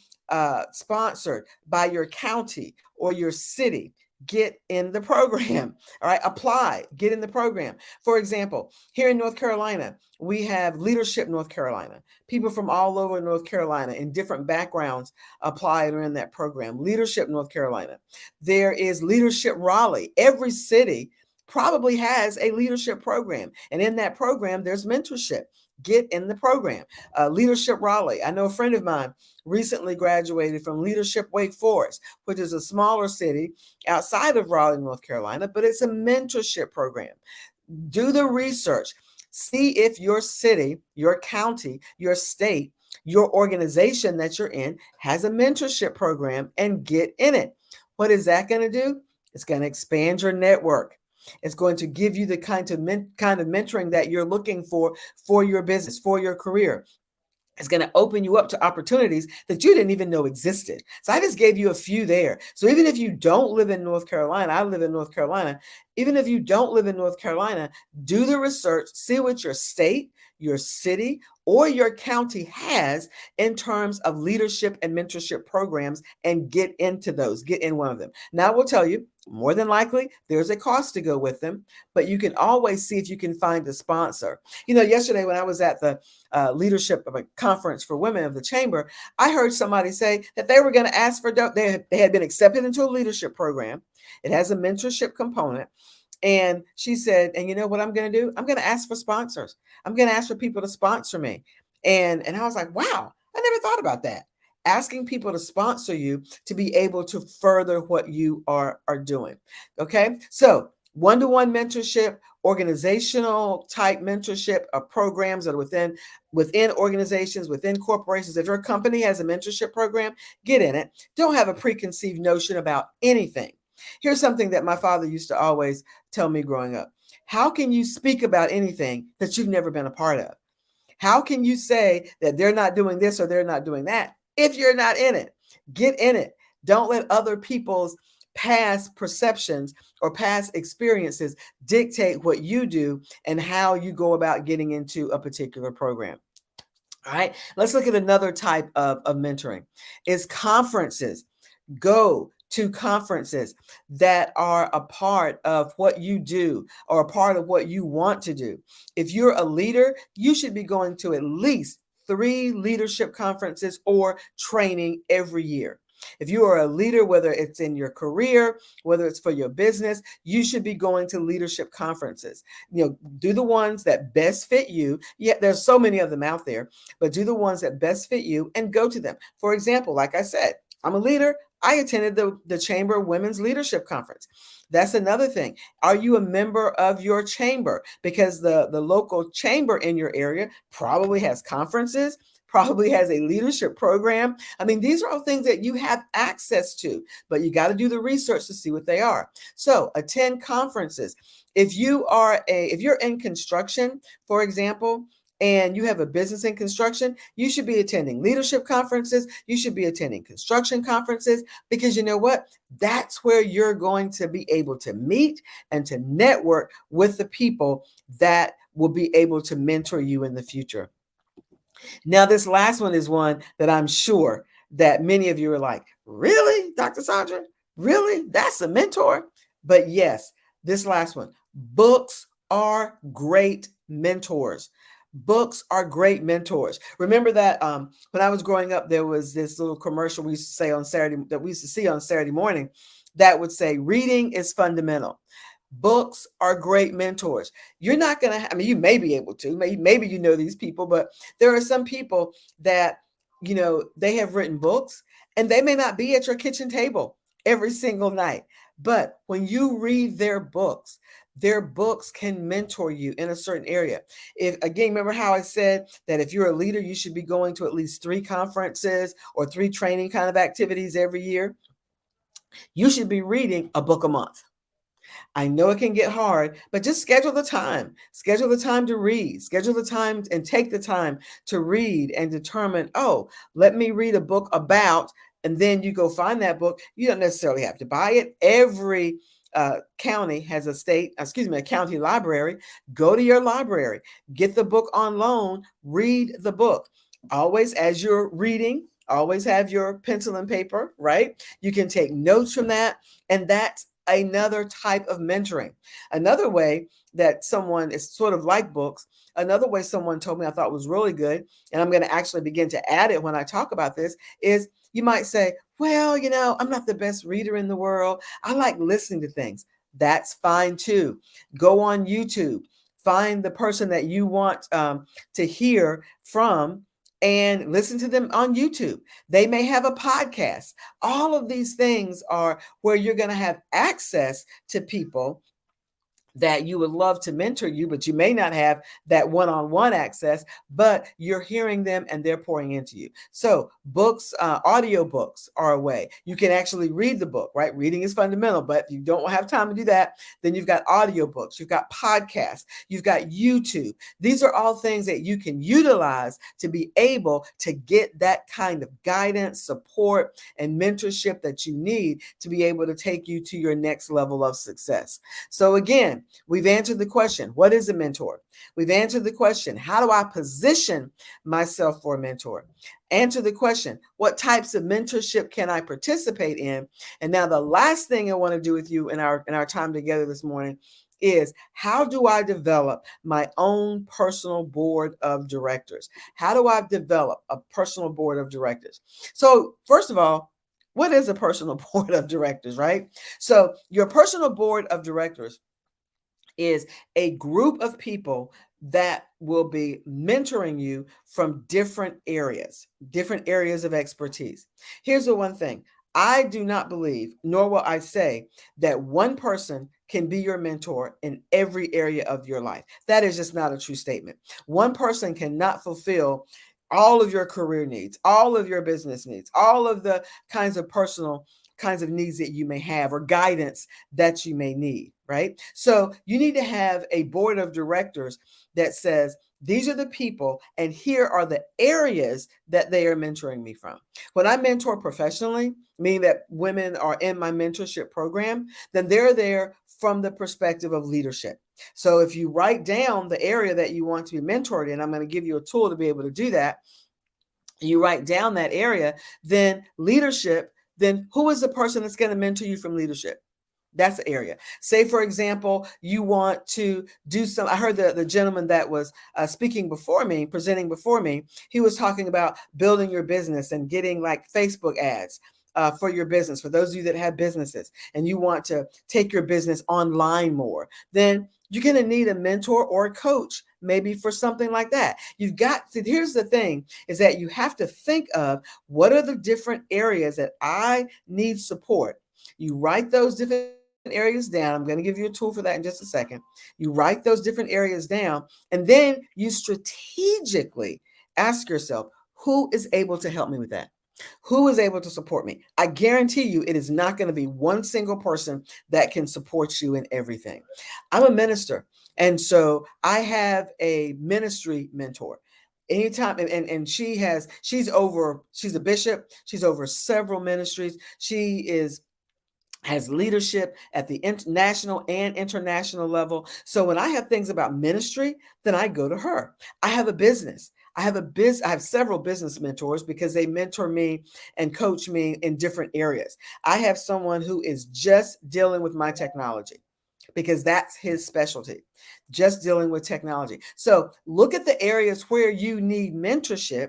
sponsored by your county or your city, get in the program. All right, apply, get in the program. For example, here in North Carolina, we have Leadership North Carolina. People from all over North Carolina in different backgrounds apply and are in that program. Leadership North Carolina. There is Leadership Raleigh. Every city probably has a leadership program. And in that program, there's mentorship. Get in the program. Leadership Raleigh. I know a friend of mine recently graduated from Leadership Wake Forest, which is a smaller city outside of Raleigh, North Carolina, but it's a mentorship program. Do the research. See if your city, your county, your state, your organization that you're in has a mentorship program and get in it. What is that going to do? It's going to expand your network. It's going to give you the kind of mentoring that you're looking for your business, for your career. It's going to open you up to opportunities that you didn't even know existed. So I just gave you a few there. So even if you don't live in North Carolina, I live in North Carolina. Even if you don't live in North Carolina, do the research, see what your state, your city, or your county has in terms of leadership and mentorship programs and get into those, get in one of them. Now, I will tell you, more than likely, there's a cost to go with them, but you can always see if you can find a sponsor. You know, yesterday when I was at the leadership of a conference for women of the chamber, I heard somebody say that they were going to ask for, they had been accepted into a leadership program. It has a mentorship component. And she said, and you know what I'm going to do? I'm going to ask for sponsors. I'm going to ask for people to sponsor me. And I was like, wow, I never thought about that. Asking people to sponsor you to be able to further what you are doing. Okay. So one-to-one mentorship, organizational type mentorship programs that are within organizations, within corporations. If your company has a mentorship program, get in it. Don't have a preconceived notion about anything. Here's something that my father used to always tell me growing up. How can you speak about anything that you've never been a part of? How can you say that they're not doing this or they're not doing that if you're not in it? Get in it. Don't let other people's past perceptions or past experiences dictate what you do and how you go about getting into a particular program. All right, let's look at another type of mentoring. It's conferences. Go to conferences that are a part of what you do or a part of what you want to do. If you're a leader, you should be going to at least 3 leadership conferences or training every year. If you are a leader, whether it's in your career, whether it's for your business, you should be going to leadership conferences. Do the ones that best fit you. Yeah, there's so many of them out there, but do the ones that best fit you and go to them. For example, like I said, I'm a leader. I attended the Chamber of Women's Leadership Conference. That's another thing. Are you a member of your chamber? Because the local chamber in your area probably has conferences, probably has a leadership program. I mean, these are all things that you have access to, but you got to do the research to see what they are. So attend conferences. If you're in construction, for example, and you have a business in construction, you should be attending leadership conferences. You should be attending construction conferences, because you know what? That's where you're going to be able to meet and to network with the people that will be able to mentor you in the future. Now, this last one is one that I'm sure that many of you are like, really, Dr. Sandra? Really? That's a mentor? But yes, this last one, books are great mentors. Books are great mentors. Remember that when I was growing up, there was this little commercial we used to say on Saturday that we used to see on Saturday morning that would say, reading is fundamental. Books are great mentors. You're not going to, I mean, you may be able to, maybe you know these people, but there are some people that, they have written books and they may not be at your kitchen table every single night. But when you read their books can mentor you in a certain area. Remember how I said that if you're a leader, you should be going to at least 3 conferences or 3 training kind of activities every year. You should be reading a book a month. I know it can get hard, but just schedule the time. Schedule the time to read. Schedule the time and take the time to read and determine, let me read a book about, and then you go find that book. You don't necessarily have to buy it. Every county has a county library. Go to your library, get the book on loan, read the book. Always, as you're reading, always have your pencil and paper, right? You can take notes from that, and that's another type of mentoring. Another way that someone is sort of like books, another way someone told me I thought was really good, and I'm going to actually begin to add it when I talk about this, is you might say, well, I'm not the best reader in the world. I like listening to things. That's fine too. Go on YouTube, find the person that you want to hear from, and listen to them on YouTube. They may have a podcast. All of these things are where you're going to have access to people that you would love to mentor you, but you may not have that one-on-one access, but you're hearing them and they're pouring into you. So books, audio books are a way. You can actually read the book, right? Reading is fundamental, but if you don't have time to do that, then you've got audio books, you've got podcasts, you've got YouTube. These are all things that you can utilize to be able to get that kind of guidance, support, and mentorship that you need to be able to take you to your next level of success. So again, we've answered the question, what is a mentor? We've answered the question, how do I position myself for a mentor? Answer the question, what types of mentorship can I participate in? And now the last thing I want to do with you in our time together this morning is, how do I develop my own personal board of directors? How do I develop a personal board of directors? So first of all, what is a personal board of directors, right? So your personal board of directors is a group of people that will be mentoring you from different areas of expertise. Here's the one thing. I do not believe, nor will I say, that one person can be your mentor in every area of your life. That is just not a true statement. One person cannot fulfill all of your career needs, all of your business needs, all of the kinds of personal kinds of needs that you may have or guidance that you may need, right? So you need to have a board of directors that says, these are the people, and here are the areas that they are mentoring me from. When I mentor professionally, meaning that women are in my mentorship program, then they're there from the perspective of leadership. So if you write down the area that you want to be mentored in, I'm going to give you a tool to be able to do that. You write down that area, then leadership, then who is the person that's going to mentor you from leadership? That's the area. Say, for example, you want to do some, I heard the gentleman that was speaking before me, presenting before me, he was talking about building your business and getting like Facebook ads for your business. For those of you that have businesses and you want to take your business online more, then you're going to need a mentor or a coach, maybe for something like that. You've got to, here's the thing, is that you have to think of what are the different areas that I need support. You write those different areas down. I'm going to give you a tool for that in just a second. You write those different areas down, and then you strategically ask yourself, who is able to help me with that? Who is able to support me? I guarantee you it is not going to be one single person that can support you in everything. I'm a minister, and so I have a ministry mentor. Anytime, and she's a bishop, she's over several ministries. She has leadership at the national and international level. So when I have things about ministry, then I go to her. I have a business. I have several business mentors because they mentor me and coach me in different areas. I have someone who is just dealing with my technology because that's his specialty, just dealing with technology. So look at the areas where you need mentorship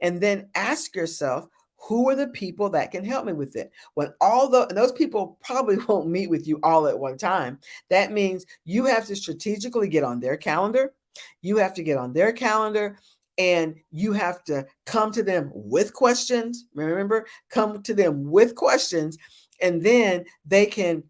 and then ask yourself, who are the people that can help me with it? When and those people probably won't meet with you all at one time. That means you have to strategically get on their calendar. You have to get on their calendar and you have to come to them with questions. Remember, come to them with questions, and then they can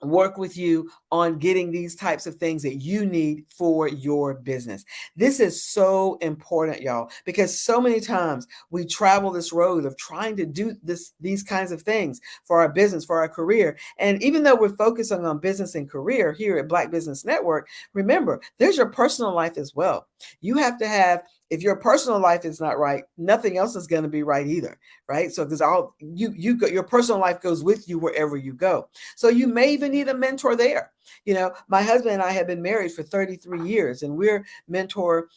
work with you on getting these types of things that you need for your business. This is so important, y'all, because so many times we travel this road of trying to do these kinds of things for our business, for our career. And even though we're focusing on business and career here at Black Business Network, remember, there's your personal life as well. You have to have, if your personal life is not right, nothing else is going to be right either, right? So there's your personal life goes with you wherever you go. So you may even need a mentor there. You know, my husband and I have been married for 33 years, and we're mentor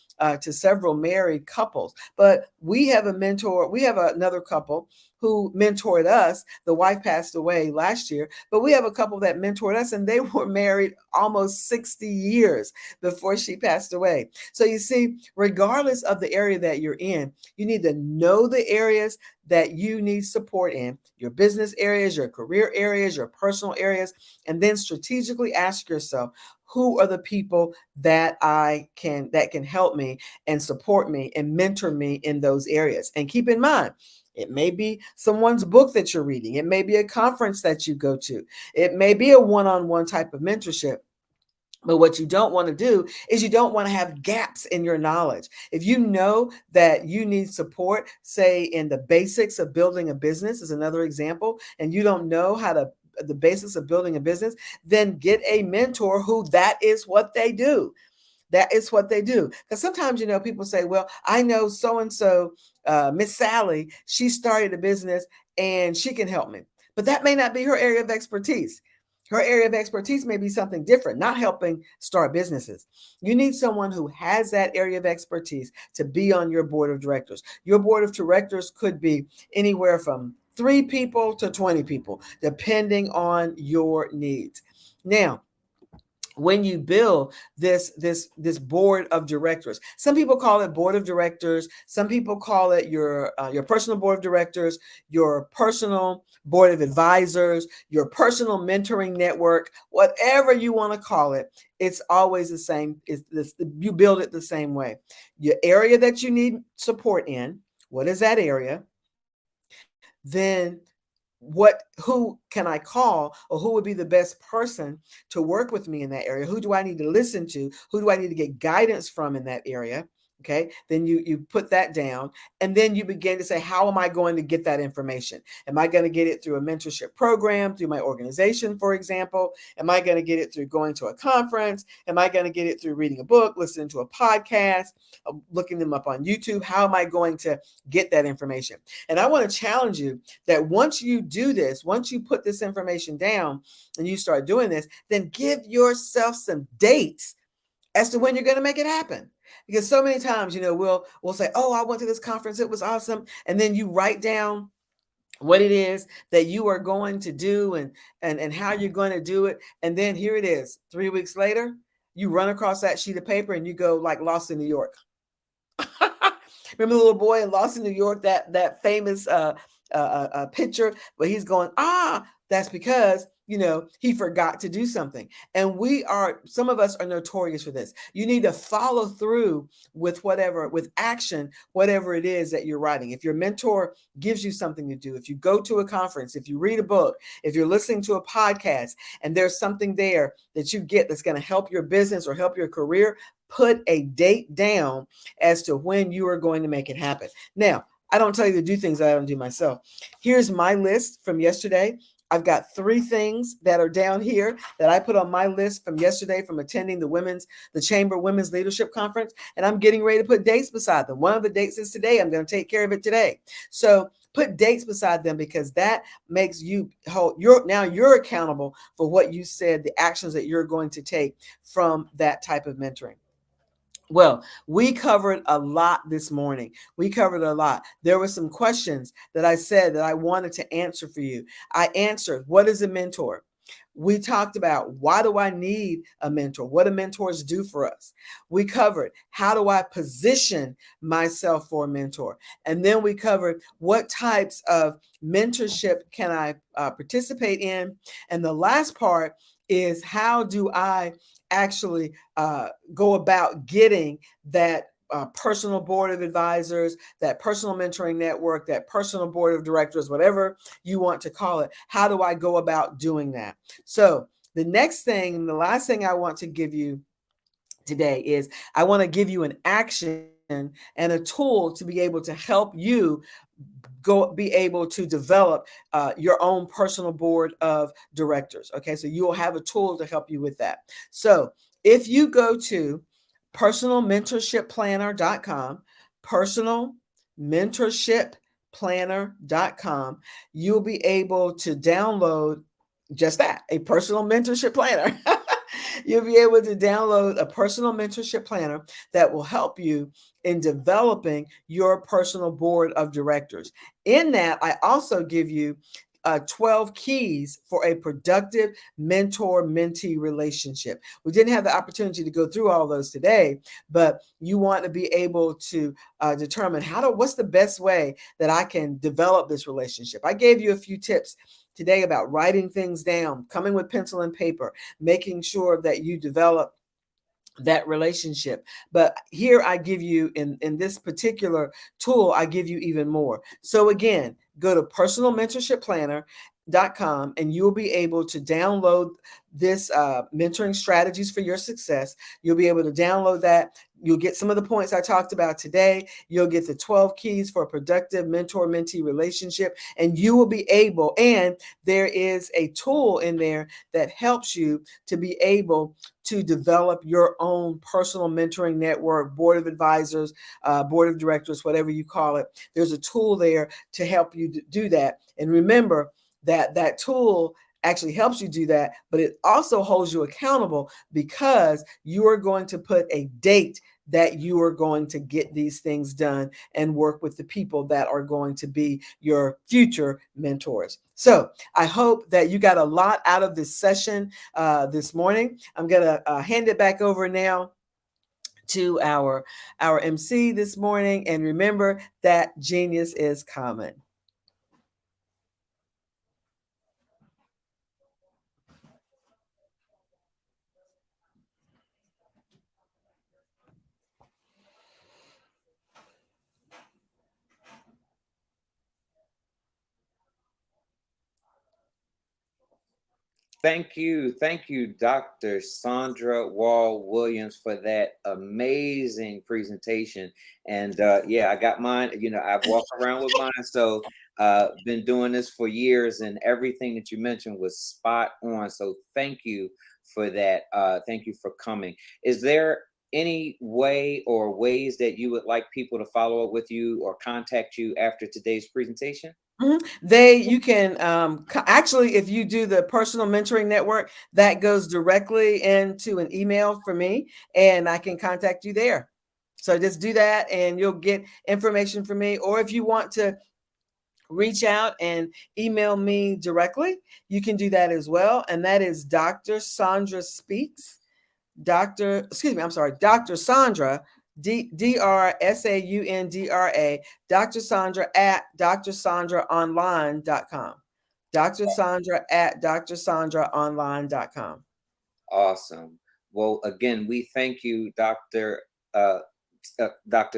to several married couples. But we have a mentor. We have another couple who mentored us. The wife passed away last year, but we have a couple that mentored us, and they were married almost 60 years before she passed away. So you see, regardless of the area that you're in, you need to know the areas that you need support in, your business areas, your career areas, your personal areas, and then strategically ask yourself, who are the people that can help me and support me and mentor me in those areas? And keep in mind, it may be someone's book that you're reading. It may be a conference that you go to. It may be a one-on-one type of mentorship. But what you don't want to do is you don't want to have gaps in your knowledge. If you know that you need support, say in the basics of building a business is another example, and you don't know the basics of building a business, then get a mentor who that is what they do. That is what they do. Because sometimes, people say, well, I know so-and-so, Miss Sally, she started a business and she can help me. But that may not be her area of expertise. Her area of expertise may be something different, not helping start businesses. You need someone who has that area of expertise to be on your board of directors. Your board of directors could be anywhere from 3 people to 20 people, depending on your needs. Now, when you build this board of directors, some people call it board of directors. Some people call it your personal board of directors, your personal board of advisors, your personal mentoring network, whatever you want to call it. It's always the same. You build it the same way. Your area that you need support in, what is that area? Then who can I call, or who would be the best person to work with me in that area? Who do I need to listen to? Who do I need to get guidance from in that area? Okay, then you put that down, and then you begin to say, how am I going to get that information? Am I going to get it through a mentorship program, through my organization, for example? Am I going to get it through going to a conference? Am I going to get it through reading a book, listening to a podcast, looking them up on YouTube? How am I going to get that information? And I want to challenge you that once you do this, once you put this information down and you start doing this, then give yourself some dates as to when you're going to make it happen. Because so many times, we'll say, oh, I went to this conference, it was awesome. And then you write down what it is that you are going to do and how you're going to do it. And then here it is, 3 weeks later, you run across that sheet of paper and you go like Lost in New York. Remember the little boy in Lost in New York, that famous picture where he's going, that's because he forgot to do something. And some of us are notorious for this. You need to follow through with action, whatever it is that you're writing. If your mentor gives you something to do, if you go to a conference, if you read a book, if you're listening to a podcast, and there's something there that you get that's going to help your business or help your career, put a date down as to when you are going to make it happen. Now, I don't tell you to do things I don't do myself. Here's my list from yesterday. I've got 3 things that are down here that I put on my list from yesterday from attending the Chamber Women's Leadership Conference, and I'm getting ready to put dates beside them. One of the dates is today. I'm going to take care of it today. So put dates beside them, because that makes you you're accountable for what you said, the actions that you're going to take from that type of mentoring. Well, we covered a lot this morning. We covered a lot. There were some questions that I said that I wanted to answer for you. I answered, what is a mentor? We talked about, why do I need a mentor? What do mentors do for us? We covered, how do I position myself for a mentor? And then we covered, what types of mentorship can I participate in? And the last part is, how do I actually go about getting that personal board of advisors, that personal mentoring network, that personal board of directors, whatever you want to call it? How do I go about doing that? So the next thing, the last thing I want to give you today is, I want to give you an action and a tool to be able to help you be able to develop your own personal board of directors. Okay, so you'll have a tool to help you with that. So if you go to personalmentorshipplanner.com, personalmentorshipplanner.com, you'll be able to download just that, a personal mentorship planner. You'll be able to download a personal mentorship planner that will help you in developing your personal board of directors. In that, I also give you 12 keys for a productive mentor-mentee relationship. We didn't have the opportunity to go through all those today, but you want to be able to determine what's the best way that I can develop this relationship. I gave you a few tips today about writing things down, coming with pencil and paper, making sure that you develop that relationship. But here I give you, in this particular tool, I give you even more. So again, go to personalmentorshipplanner.com and you'll be able to download this mentoring strategies for your success. You'll be able to download that. You'll get some of the points I talked about today. You'll get the 12 keys for a productive mentor-mentee relationship, and you will be able, and there is a tool in there that helps you to be able to develop your own personal mentoring network, board of advisors, board of directors, whatever you call it. There's a tool there to help you do that. And remember that that tool actually helps you do that, but it also holds you accountable, because you are going to put a date that you are going to get these things done and work with the people that are going to be your future mentors. So I hope that you got a lot out of this session this morning. I'm going to hand it back over now to our MC this morning. And remember that genius is common. Thank you, Dr. Sandra Wall Williams, for that amazing presentation. And I got mine. I've walked around with mine, so been doing this for years, and everything that you mentioned was spot on. So thank you for that. Thank you for coming. Is there any way or ways that you would like people to follow up with you or contact you after today's presentation? You can actually, if you do the personal mentoring network, that goes directly into an email for me, and I can contact you there. So just do that and you'll get information from me. Or if you want to reach out and email me directly, you can do that as well. And that is Dr. Sandra Speaks. Dr. Sandra, DrSaundra, Dr. Sandra at drsandraonline.com. Dr. Sandra at drsandraonline.com. Awesome. Well, again, we thank you, Dr.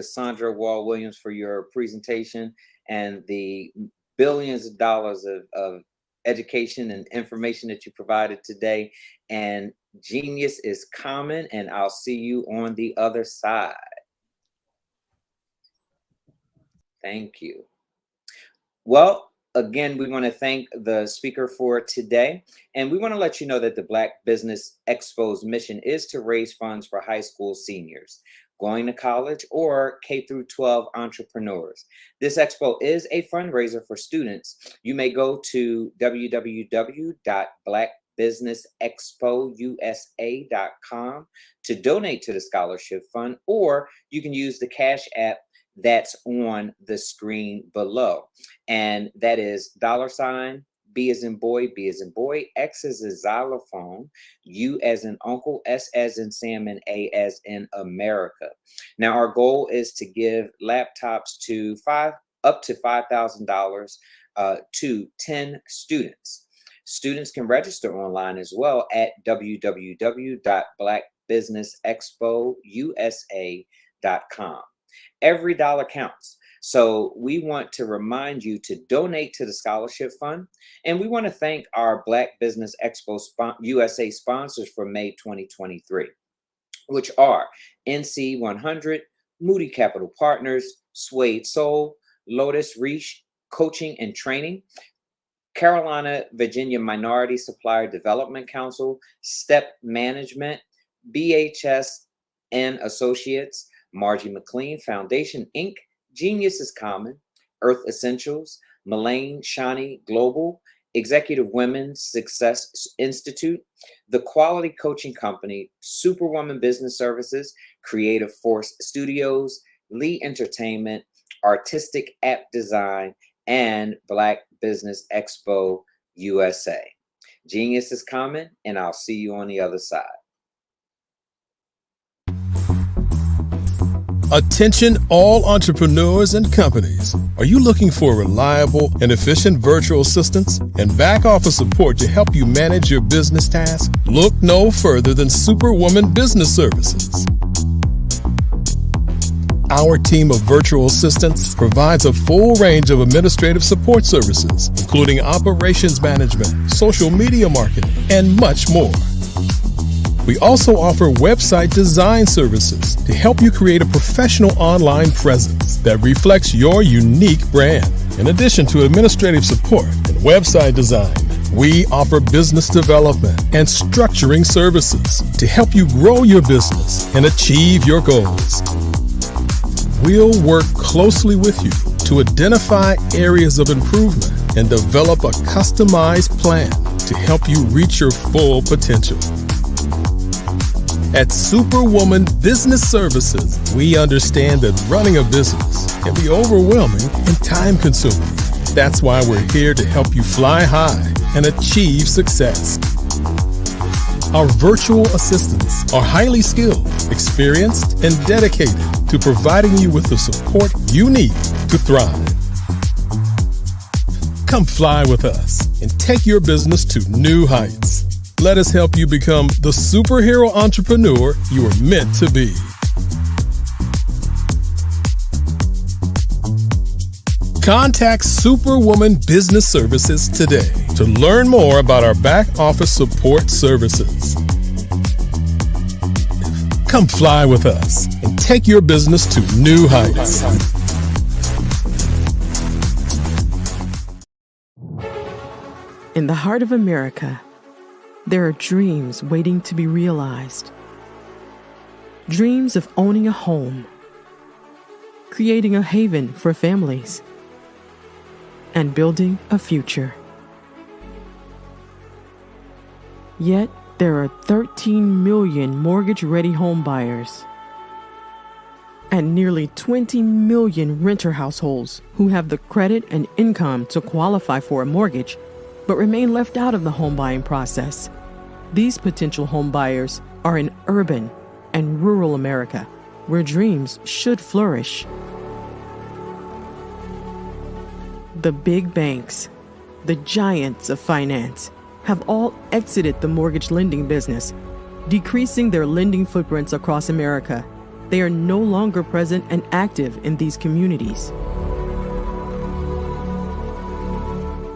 Sandra Wall Williams, for your presentation and the billions of dollars of education and information that you provided today. And genius is common, and I'll see you on the other side. Thank you. Well, again, we want to thank the speaker for today. And we want to let you know that the Black Business Expo's mission is to raise funds for high school seniors going to college or K-12 entrepreneurs. This expo is a fundraiser for students. You may go to www.blackbusinessexpousa.com to donate to the scholarship fund, or you can use the Cash App that's on the screen below. And that is $ B as in boy, B as in boy, X as in xylophone, U as in uncle, S as in Sam, and A as in America. Now, our goal is to give laptops to up to $5,000 to 10 students. Students can register online as well at www.blackbusinessexpousa.com. Every dollar counts. So we want to remind you to donate to the scholarship fund. And we want to thank our Black Business Expo USA sponsors for May 2023, which are NC 100, Moody Capital Partners, Suede Soul, Lotus Reach Coaching and Training, Carolina, Virginia Minority Supplier Development Council, Step Management, BHS and Associates, Margie McLean Foundation, Inc., Genius is Common, Earth Essentials, Mullane Shani Global, Executive Women's Success Institute, The Quality Coaching Company, Superwoman Business Services, Creative Force Studios, Lee Entertainment, Artistic App Design, and Black Business Expo USA. Genius is Common, and I'll see you on the other side. Attention all entrepreneurs and companies. Are you looking for reliable and efficient virtual assistants and back office support to help you manage your business tasks? Look no further than Superwoman Business Services. Our team of virtual assistants provides a full range of administrative support services, including operations management, social media marketing, and much more. We also offer website design services to help you create a professional online presence that reflects your unique brand. In addition to administrative support and website design, we offer business development and structuring services to help you grow your business and achieve your goals. We'll work closely with you to identify areas of improvement and develop a customized plan to help you reach your full potential. At Superwoman Business Services, we understand that running a business can be overwhelming and time-consuming. That's why we're here to help you fly high and achieve success. Our virtual assistants are highly skilled, experienced, and dedicated to providing you with the support you need to thrive. Come fly with us and take your business to new heights. Let us help you become the superhero entrepreneur you are meant to be. Contact Superwoman Business Services today to learn more about our back office support services. Come fly with us and take your business to new heights. In the heart of America, there are dreams waiting to be realized. Dreams of owning a home, creating a haven for families, and building a future. Yet, there are 13 million mortgage-ready home buyers and nearly 20 million renter households who have the credit and income to qualify for a mortgage but remain left out of the home buying process. These potential home buyers are in urban and rural America, where dreams should flourish. The big banks, the giants of finance, have all exited the mortgage lending business, decreasing their lending footprints across America. They are no longer present and active in these communities.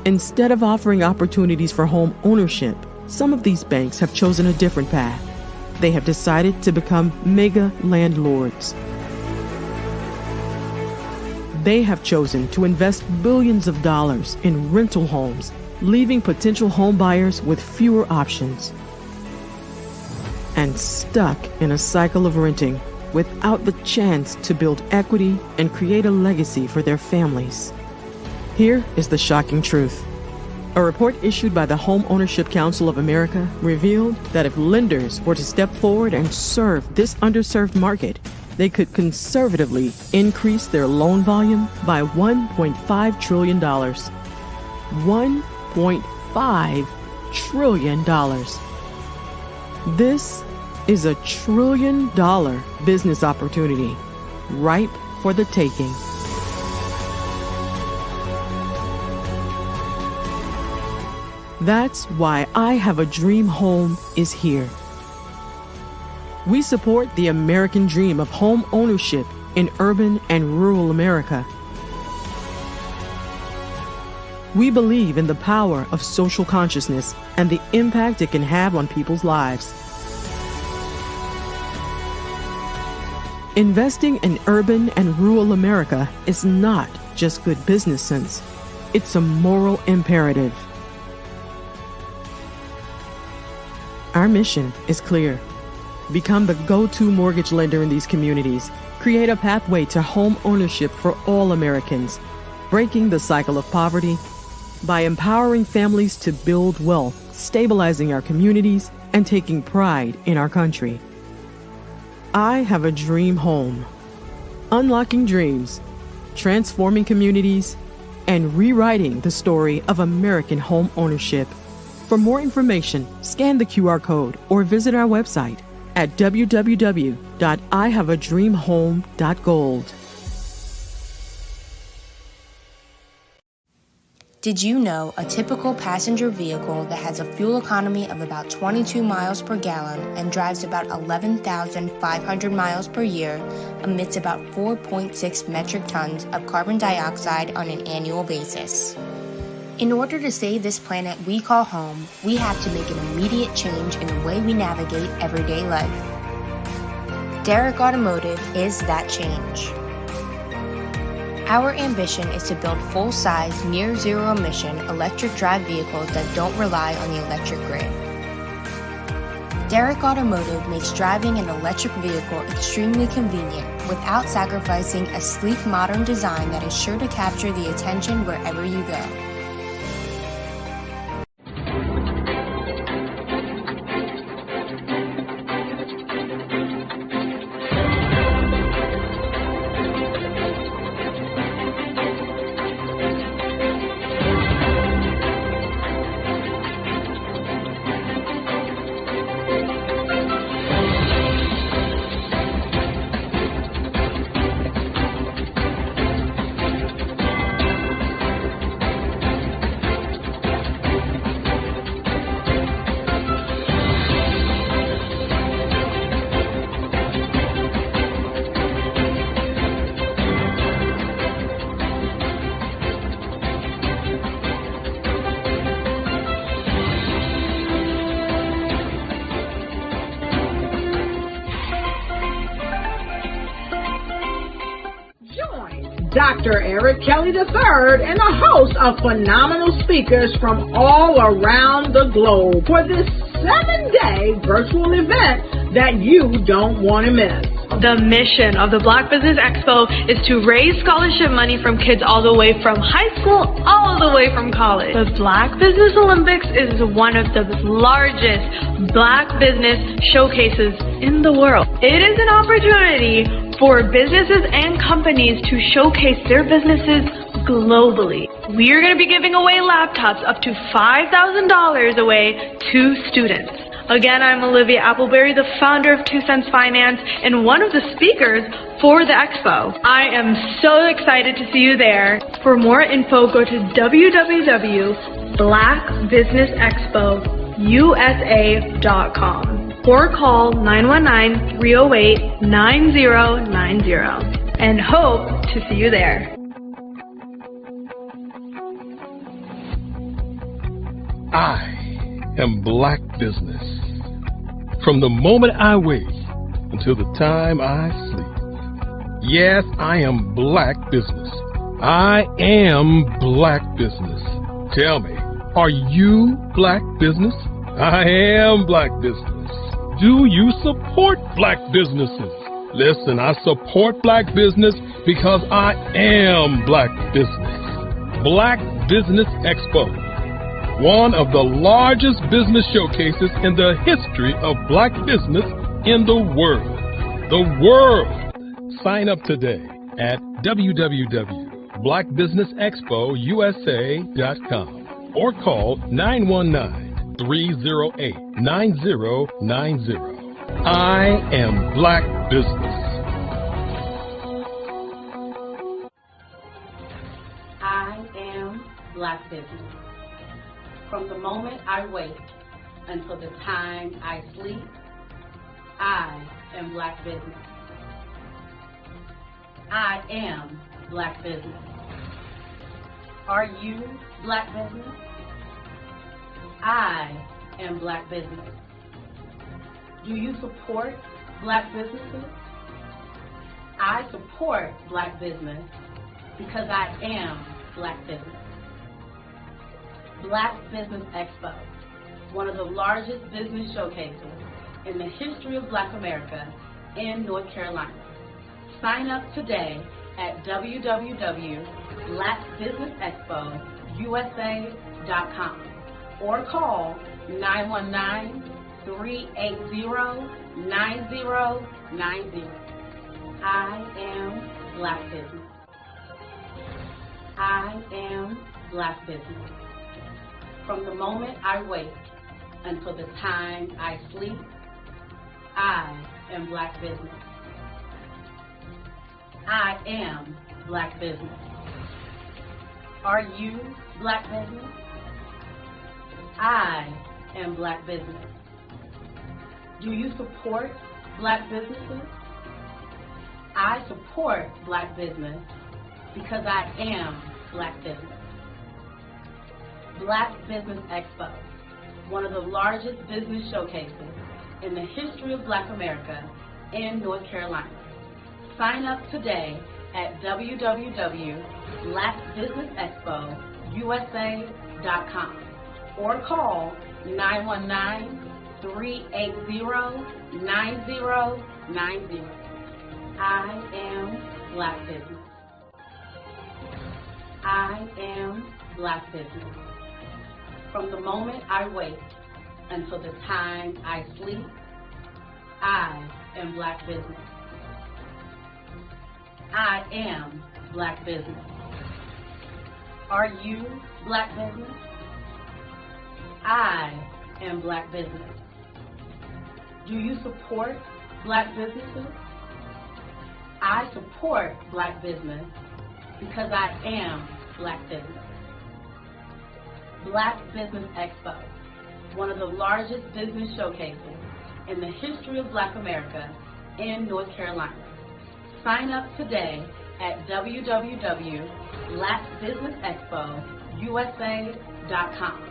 Instead of offering opportunities for home ownership, some of these banks have chosen a different path. They have decided to become mega landlords. They have chosen to invest billions of dollars in rental homes, leaving potential home buyers with fewer options and stuck in a cycle of renting without the chance to build equity and create a legacy for their families. Here is the shocking truth. A report issued by the Home Ownership Council of America revealed that if lenders were to step forward and serve this underserved market, they could conservatively increase their loan volume by $1.5 trillion. $1.5 trillion. This is a $1 trillion business opportunity, ripe for the taking. That's why I Have a Dream Home is here. We support the American dream of home ownership in urban and rural America. We believe in the power of social consciousness and the impact it can have on people's lives. Investing in urban and rural America is not just good business sense. It's a moral imperative. Our mission is clear. Become the go-to mortgage lender in these communities. Create a pathway to home ownership for all Americans, breaking the cycle of poverty by empowering families to build wealth, stabilizing our communities, and taking pride in our country. I Have a Dream Home. Unlocking dreams, transforming communities, and rewriting the story of American home ownership. For more information, scan the QR code or visit our website at www.ihaveadreamhome.gold. Did you know a typical passenger vehicle that has a fuel economy of about 22 miles per gallon and drives about 11,500 miles per year emits about 4.6 metric tons of carbon dioxide on an annual basis? In order to save this planet we call home, we have to make an immediate change in the way we navigate everyday life. Derrick Automotive is that change. Our ambition is to build full-size, near-zero emission electric drive vehicles that don't rely on the electric grid. Derrick Automotive makes driving an electric vehicle extremely convenient without sacrificing a sleek, modern design that is sure to capture the attention wherever you go. Dr. Eric Kelly III and the host of phenomenal speakers from all around the globe for this 7-day virtual event that you don't want to miss. The mission of the Black Business Expo is to raise scholarship money from kids all the way from high school, all the way from college. The Black Business Olympics is one of the largest Black business showcases in the world. It is an opportunity for businesses and companies to showcase their businesses globally. We are going to be giving away laptops up to $5,000 away to students. Again, I'm Olivia Appleberry, the founder of 2 Cents Finance and one of the speakers for the expo. I am so excited to see you there. For more info, go to www.blackbusinessexpousa.com or call 919-308-9090 and hope to see you there. I am Black business. From the moment I wake until the time I sleep. Yes, I am Black business. I am Black business. Tell me, are you Black business? I am Black business. Do you support Black businesses? Listen, I support Black business because I am Black business. Black Business Expo, one of the largest business showcases in the history of Black business in the world. The world! Sign up today at www.blackbusinessexpousa.com or call 919-308-9090. I am Black business. I am Black business. From the moment I wake until the time I sleep, I am Black business. I am Black business. Are you Black business? I am Black business. Do you support Black businesses? I support Black business because I am Black business. Black Business Expo, one of the largest business showcases in the history of Black America in North Carolina. Sign up today at www.blackbusinessexpousa.com or call 919-380-9090. I am Black business. I am Black business. From the moment I wake until the time I sleep, I am Black business. I am Black business. Are you Black business? I am Black business. Do you support Black businesses? I support Black business because I am Black business. Black Business Expo, one of the largest business showcases in the history of Black America in North Carolina. Sign up today at www.blackbusinessexpousa.com or call 919-380-9090. I am Black business. I am Black business. From the moment I wake until the time I sleep, I am Black business. I am Black business. Are you Black business? I am Black business. Do you support Black businesses? I support Black business because I am Black business. Black Business Expo, one of the largest business showcases in the history of Black America in North Carolina. Sign up today at www.blackbusinessexpousa.com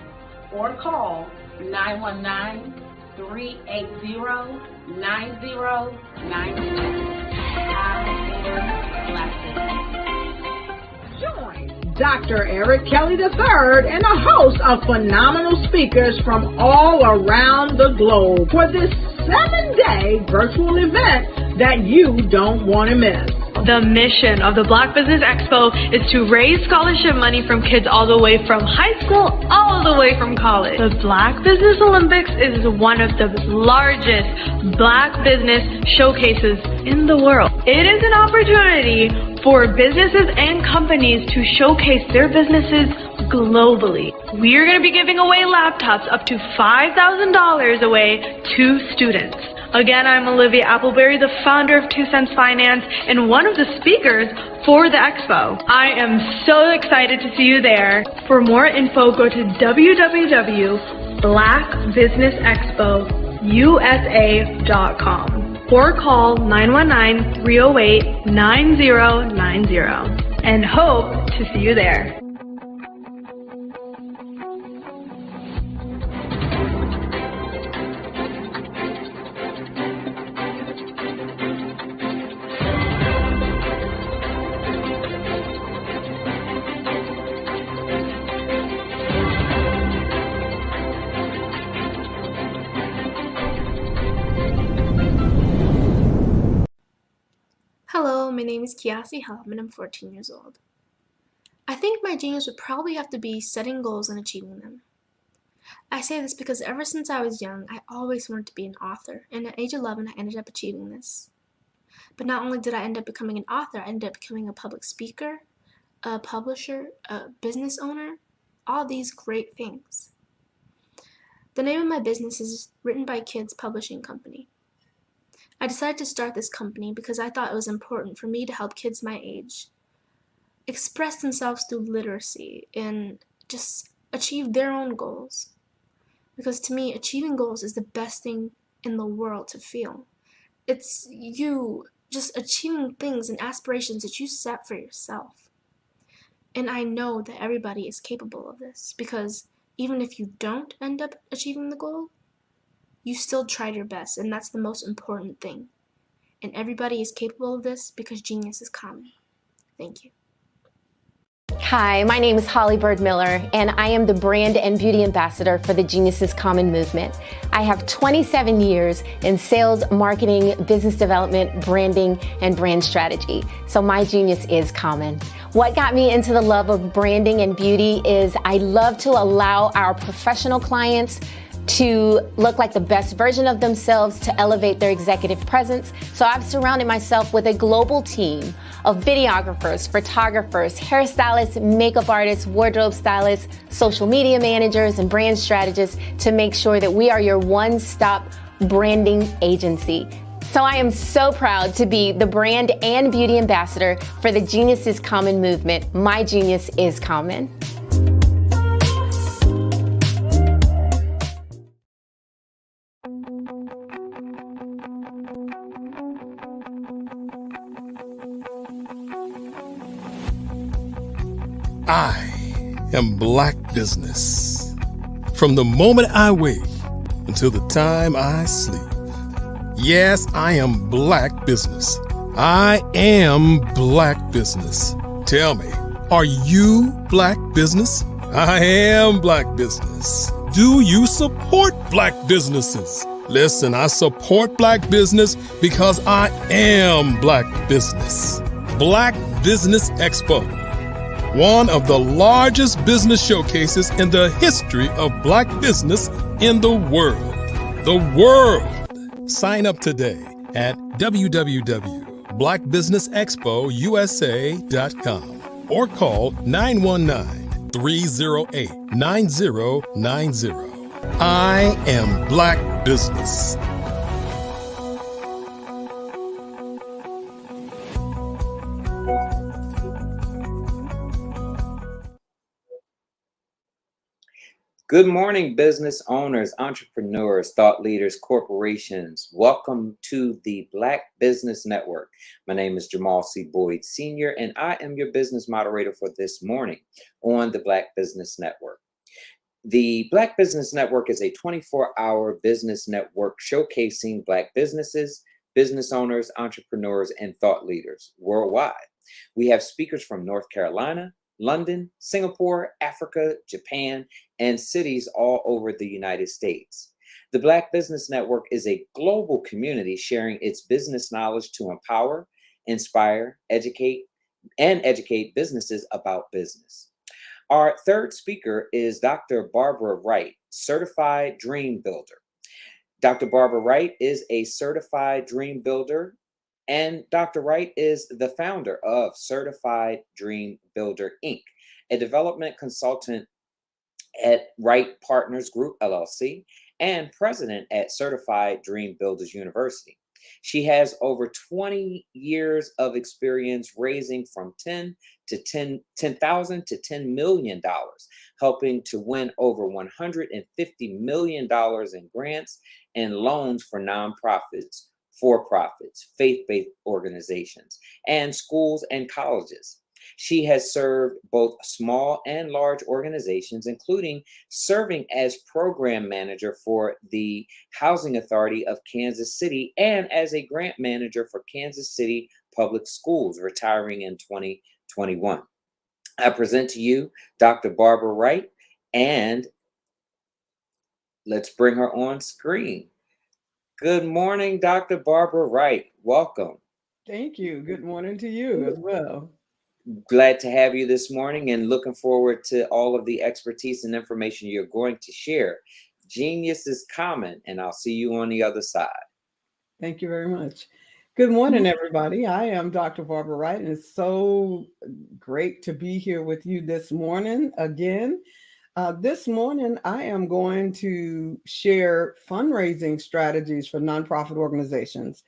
or call 919-380-9090. I am Black business. Dr. Eric Kelly III and a host of phenomenal speakers from all around the globe for this 7-day virtual event that you don't want to miss. The mission of the Black Business Expo is to raise scholarship money from kids all the way from high school, all the way from college. The Black Business Olympics is one of the largest Black business showcases in the world. It is an opportunity for businesses and companies to showcase their businesses globally. We are going to be giving away laptops up to $5,000 away to students. Again, I'm Olivia Appleberry, the founder of 2 Cents Finance and one of the speakers for the expo. I am so excited to see you there. For more info, go to www.blackbusinessexpousa.com or call 919-308-9090 and hope to see you there. Hello, my name is Kiasi Helm and I'm 14 years old. I think my genius would probably have to be setting goals and achieving them. I say this because ever since I was young, I always wanted to be an author, and at age 11 I ended up achieving this. But not only did I end up becoming an author, I ended up becoming a public speaker, a publisher, a business owner, all these great things. The name of my business is Written by Kids Publishing Company. I decided to start this company because I thought it was important for me to help kids my age express themselves through literacy and just achieve their own goals. Because to me, achieving goals is the best thing in the world to feel. It's you just achieving things and aspirations that you set for yourself. And I know that everybody is capable of this because even if you don't end up achieving the goal, you still tried your best, and that's the most important thing. And everybody is capable of this because genius is common. Thank you. Hi, my name is Holly Bird Miller, and I am the brand and beauty ambassador for the Genius is Common movement. I have 27 years in sales, marketing, business development, branding, and brand strategy. So my genius is common. What got me into the love of branding and beauty is I love to allow our professional clients to look like the best version of themselves, to elevate their executive presence. So I've surrounded myself with a global team of videographers, photographers, hairstylists, makeup artists, wardrobe stylists, social media managers, and brand strategists to make sure that we are your one-stop branding agency. So I am so proud to be the brand and beauty ambassador for the Genius is Common movement. My genius is common. I am Black business. From the moment I wake until the time I sleep. Yes, I am Black business. I am Black business. Tell me, are you Black business? I am Black business. Do you support Black businesses? Listen, I support Black business because I am Black business. Black Business Expo, one of the largest business showcases in the history of Black business in the world. The world! Sign up today at www.blackbusinessexpousa.com or call 919-308-9090. I am Black business. Good morning, business owners, entrepreneurs, thought leaders, corporations. Welcome to the Black Business Network. My name is Jamal C. Boyd Sr., and I am your business moderator for this morning on the Black Business Network. The Black Business Network is a 24-hour business network showcasing Black businesses, business owners, entrepreneurs, and thought leaders worldwide. We have speakers from North Carolina, London, Singapore, Africa, Japan, and cities all over the United States. The Black Business Network is a global community sharing its business knowledge to empower, inspire, educate businesses about business. Our third speaker is Dr. Barbara Wright, Certified Dream Builder. Dr. Barbara Wright is a certified dream builder, and Dr. Wright is the founder of Certified Dream Builder, Inc., a development consultant at Wright Partners Group, LLC, and president at Certified Dream Builders University. She has over 20 years of experience raising from $10,000 to $10 million, helping to win over $150 million in grants and loans for nonprofits, for-profits, faith-based organizations, and schools and colleges. She has served both small and large organizations, including serving as program manager for the Housing Authority of Kansas City and as a grant manager for Kansas City Public Schools, retiring in 2021. I present to you Dr. Barbara Wright, and let's bring her on screen. Good morning, Dr. Barbara Wright. Welcome. Thank you. Good morning to you as well. Glad to have you this morning and looking forward to all of the expertise and information you're going to share. Genius is common, and I'll see you on the other side. Thank you very much. Good morning, everybody. I am Dr. Barbara Wright, and it's so great to be here with you this morning again. This morning, I am going to share fundraising strategies for nonprofit organizations.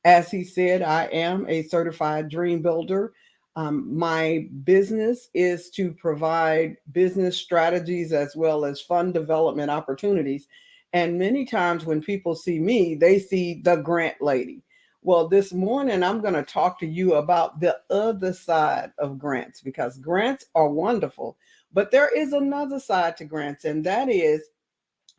As he said, I am a certified dream builder. My business is to provide business strategies as well as fund development opportunities. And many times when people see me, they see the grant lady. Well, this morning, I'm going to talk to you about the other side of grants, because grants are wonderful, but there is another side to grants, and that is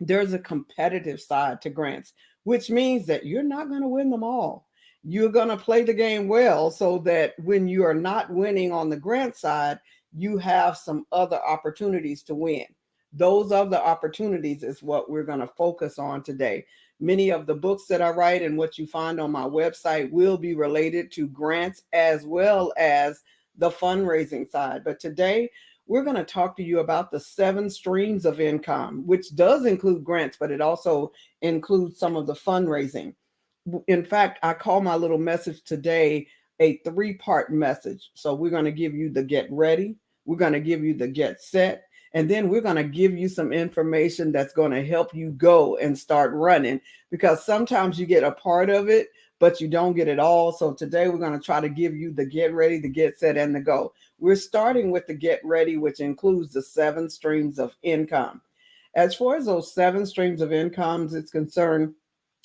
there's a competitive side to grants, which means that you're not going to win them all. You're going to play the game well so that when you are not winning on the grant side, you have some other opportunities to win. Those other opportunities is what we're going to focus on today. Many of the books that I write and what you find on my website will be related to grants as well as the fundraising side. But today, we're going to talk to you about the 7 streams of income, which does include grants, but it also includes some of the fundraising. In fact, I call my little message today a 3-part message. So we're going to give you the get ready, we're going to give you the get set, and then we're going to give you some information that's going to help you go and start running, because sometimes you get a part of it, but you don't get it all. So today we're going to try to give you the get ready, the get set, and the go. We're starting with the get ready, which includes the 7 streams of income. As far as those 7 streams of incomes is concerned,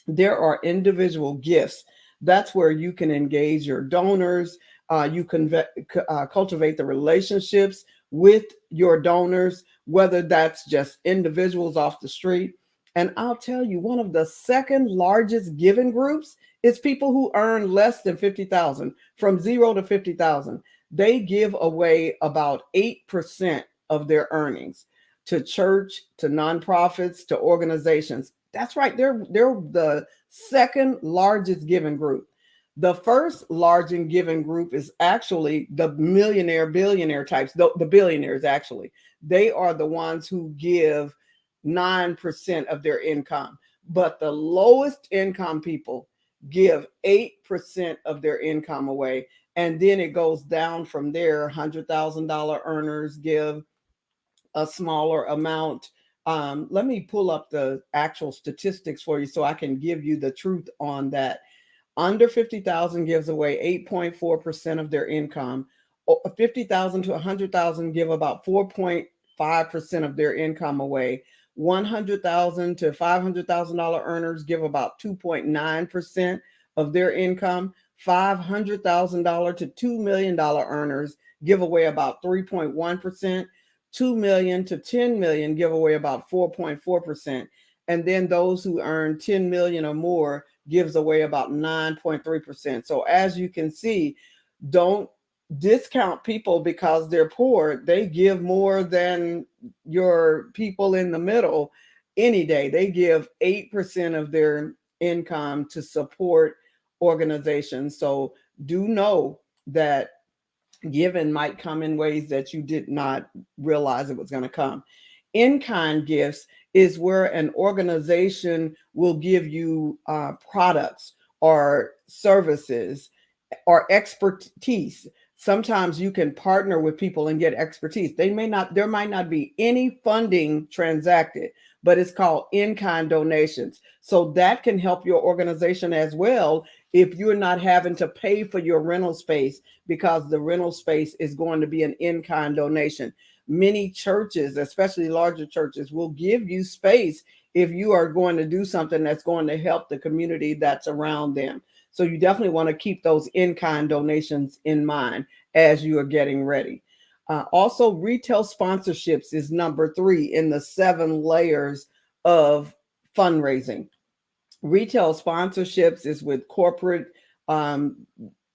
there are individual gifts. That's where you can engage your donors. You can cultivate the relationships with your donors, whether that's just individuals off the street. And I'll tell you, one of the second largest giving groups is people who earn less than $50,000, from 0 to $50,000. They give away about 8% of their earnings to church, to nonprofits, to organizations. That's right. They're the second largest giving group. The first largest giving group is actually the millionaire, billionaire types, the billionaires actually. They are the ones who give 9% of their income. But the lowest income people give 8% of their income away. And then it goes down from there. $100,000 earners give a smaller amount. Let me pull up the actual statistics for you so I can give you the truth on that. Under 50,000 gives away 8.4% of their income. 50,000 to 100,000 give about 4.5% of their income away. 100,000 to $500,000 earners give about 2.9% of their income. $500,000 to $2 million earners give away about 3.1%. 2 million to 10 million give away about 4.4%. And then those who earn 10 million or more gives away about 9.3%. So as you can see, don't discount people because they're poor. They give more than your people in the middle any day. They give 8% of their income to support organizations. So do know that giving might come in ways that you did not realize it was going to come. In-kind gifts is where an organization will give you products or services or expertise. Sometimes you can partner with people and get expertise. There might not be any funding transacted, but it's called in-kind donations. So that can help your organization as well if you're not having to pay for your rental space, because the rental space is going to be an in-kind donation. Many churches, especially larger churches, will give you space if you are going to do something that's going to help the community that's around them. So you definitely want to keep those in-kind donations in mind as you are getting ready. Also, retail sponsorships is number 3 in the 7 layers of fundraising. Retail sponsorships is with corporate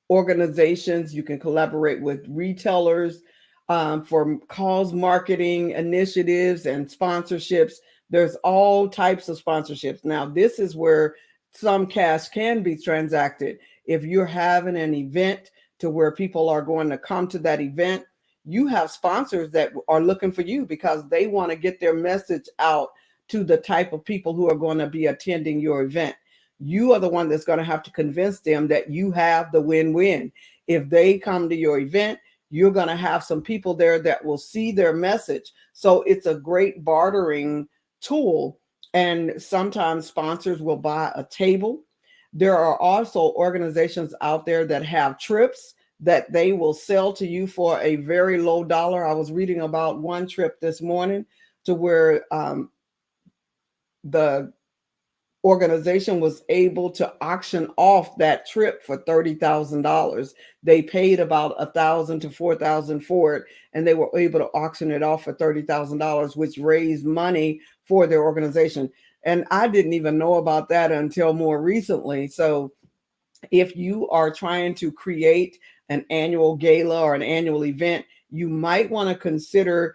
organizations. You can collaborate with retailers for cause marketing initiatives and sponsorships. There's all types of sponsorships. Now, this is where some cash can be transacted. If you're having an event to where people are going to come to that event, you have sponsors that are looking for you because they want to get their message out to the type of people who are going to be attending your event. You are the one that's going to have to convince them that you have the win-win. If they come to your event, you're going to have some people there that will see their message. So it's a great bartering tool. And sometimes sponsors will buy a table. There are also organizations out there that have trips that they will sell to you for a very low dollar. I was reading about one trip this morning to where the organization was able to auction off that trip for $30,000. They paid about $1,000 to $4,000 for it, and they were able to auction it off for $30,000, which raised money for their organization. And I didn't even know about that until more recently. So if you are trying to create an annual gala or an annual event, you might want to consider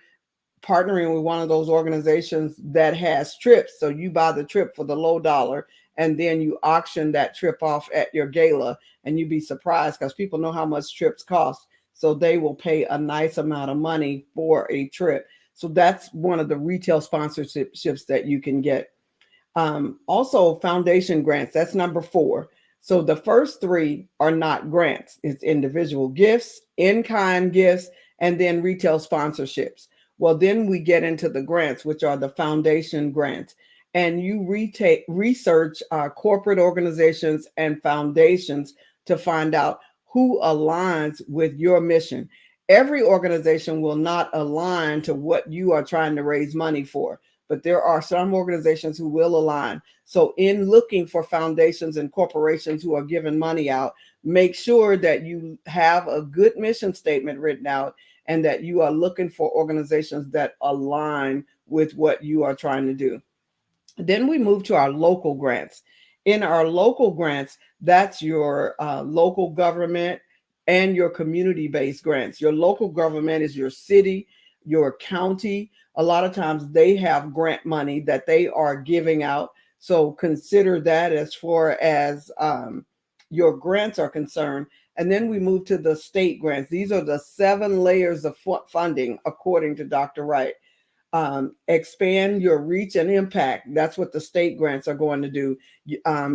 partnering with one of those organizations that has trips. So you buy the trip for the low dollar, and then you auction that trip off at your gala, and you'd be surprised because people know how much trips cost. So they will pay a nice amount of money for a trip. So that's one of the retail sponsorships that you can get. Also, foundation grants, that's number 4. So the first 3 are not grants. It's individual gifts, in-kind gifts, and then retail sponsorships. Well, then we get into the grants, which are the foundation grants. And you research corporate organizations and foundations to find out who aligns with your mission. Every organization will not align to what you are trying to raise money for, but there are some organizations who will align. So in looking for foundations and corporations who are giving money out, make sure that you have a good mission statement written out and that you are looking for organizations that align with what you are trying to do. Then we move to our local grants. In our local grants, that's your local government and your community-based grants. Your local government is your city, your county. A lot of times they have grant money that they are giving out. So consider that as far as your grants are concerned. And then we move to the state grants. These are the 7 layers of funding, according to Dr. Wright. Expand your reach and impact. That's what the state grants are going to do.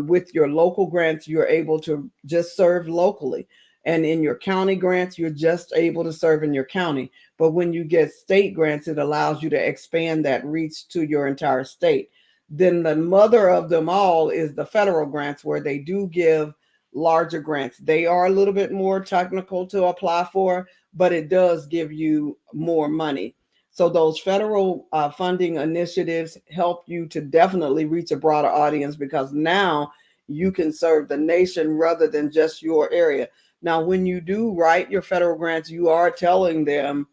With your local grants, you're able to just serve locally. And in your county grants, you're just able to serve in your county. But when you get state grants, it allows you to expand that reach to your entire state. Then the mother of them all is the federal grants, where they do give larger grants. They are a little bit more technical to apply for, but it does give you more money. So those federal funding initiatives help you to definitely reach a broader audience, because now you can serve the nation rather than just your area. Now, when you do write your federal grants, you are telling them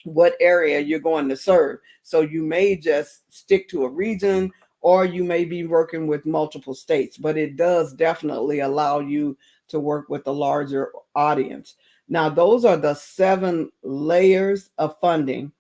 what area you're going to serve. So you may just stick to a region, or you may be working with multiple states, but it does definitely allow you to work with a larger audience. Now, those are the 7 layers of funding.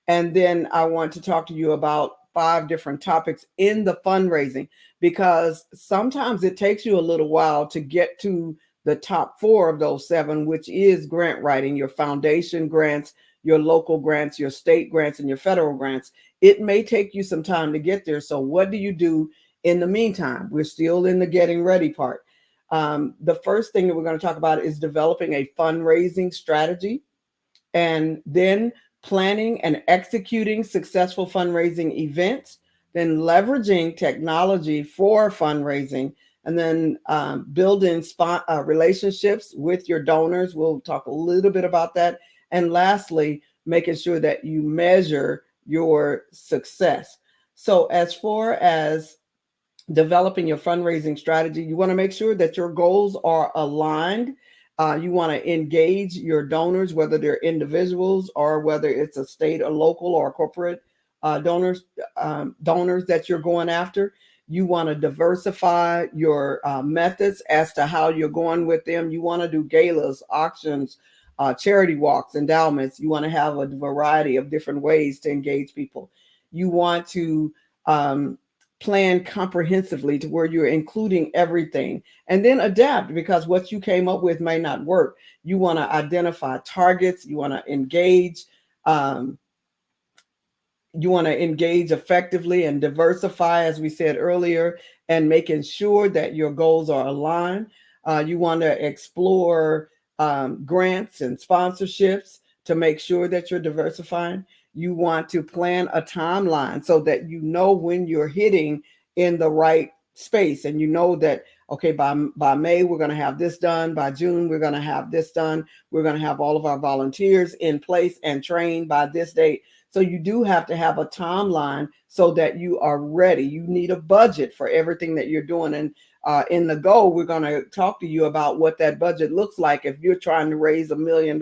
And then I want to talk to you about 5 different topics in the fundraising, because sometimes it takes you a little while to get to the top 4 of those 7, which is grant writing, your foundation grants, your local grants, your state grants, and your federal grants. It may take you some time to get there. So what do you do in the meantime? We're still in the getting ready part. The first thing that we're going to talk about is developing a fundraising strategy, and then planning and executing successful fundraising events, then leveraging technology for fundraising, and then building relationships with your donors. We'll talk a little bit about that. And lastly, making sure that you measure your success. So as far as developing your fundraising strategy, you want to make sure that your goals are aligned. You want to engage your donors, whether they're individuals or whether it's a state or local or corporate donors that you're going after. You want to diversify your methods as to how you're going with them. You want to do galas, auctions, charity walks, endowments. You want to have a variety of different ways to engage people. You want to plan comprehensively to where you're including everything, and then adapt, because what you came up with may not work. You want to identify targets. You want to engage. You want to engage effectively and diversify, as we said earlier, and making sure that your goals are aligned. You want to explore grants and sponsorships to make sure that you're diversifying. You want to plan a timeline so that you know when you're hitting in the right space, and you know that, okay, by May, we're going to have this done. By June, we're going to have this done. We're going to have all of our volunteers in place and trained by this date. So you do have to have a timeline so that you are ready. You need a budget for everything that you're doing. And in the goal, we're going to talk to you about what that budget looks like. If you're trying to raise $1 million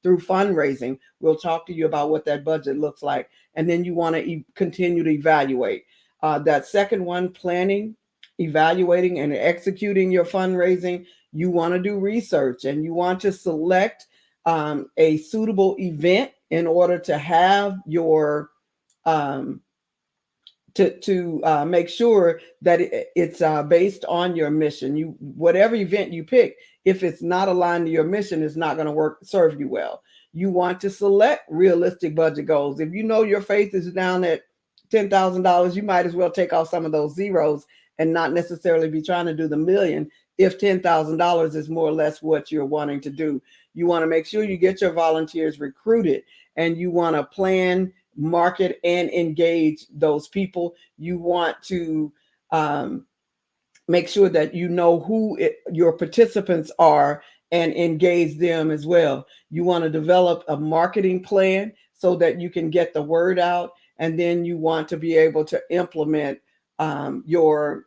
through fundraising, we'll talk to you about what that budget looks like. And then you want to continue to evaluate. That second one, planning, evaluating, and executing your fundraising. You want to do research, and you want to select a suitable event in order to have your to make sure that it's based on your mission. Whatever event you pick, if it's not aligned to your mission, it's not going to serve you well. You want to select realistic budget goals. If you know your faith is down at $10,000, you might as well take off some of those zeros and not necessarily be trying to do the million if $10,000 is more or less what you're wanting to do. You want to make sure you get your volunteers recruited, and you want to plan, market, and engage those people. You want to make sure that you know who your participants are and engage them as well. You want to develop a marketing plan so that you can get the word out, and then you want to be able to implement your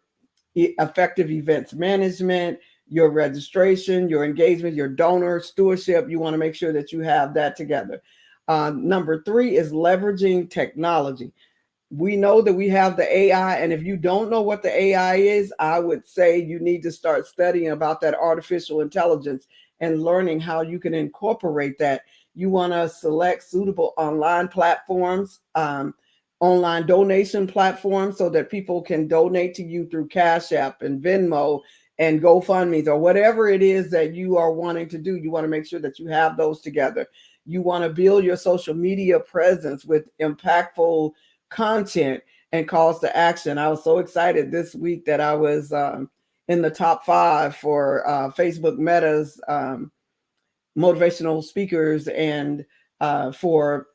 effective events management, your registration, your engagement, your donor stewardship. You want to make sure that you have that together. Number 3 is leveraging technology. We know that we have the AI, and if you don't know what the AI is, I would say you need to start studying about that artificial intelligence and learning how you can incorporate that. You want to select suitable online platforms, online donation platforms, so that people can donate to you through Cash App and Venmo and GoFundMe, or whatever it is that you are wanting to do. You want to make sure that you have those together. You want to build your social media presence with impactful content and calls to action. I was so excited this week that I was in the top 5 for Facebook Meta's motivational speakers, and for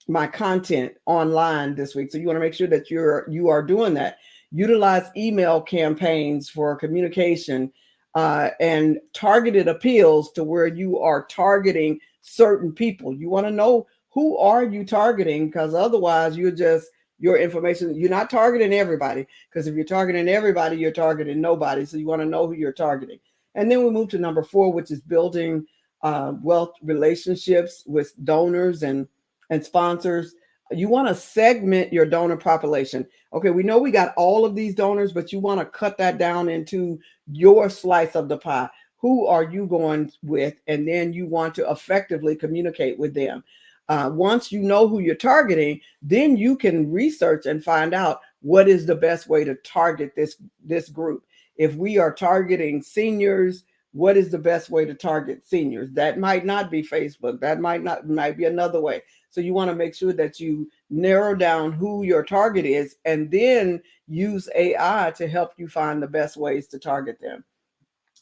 my content online this week. So you want to make sure that you are doing that. Utilize email campaigns for communication and targeted appeals to where you are targeting certain people. You want to know who are you targeting, because otherwise your information, you're not targeting everybody, because if you're targeting everybody, you're targeting nobody. So you want to know who you're targeting. And then we move to number 4, which is building wealth relationships with donors and sponsors. You want to segment your donor population. Okay, we know we got all of these donors, but you want to cut that down into your slice of the pie. who are you going with, and then you want to effectively communicate with them. Once you know who you're targeting, then you can research and find out what is the best way to target this group. If we are targeting seniors, what is the best way to target seniors? That might not be Facebook. That might be another way. So you want to make sure that you narrow down who your target is, and then use AI to help you find the best ways to target them.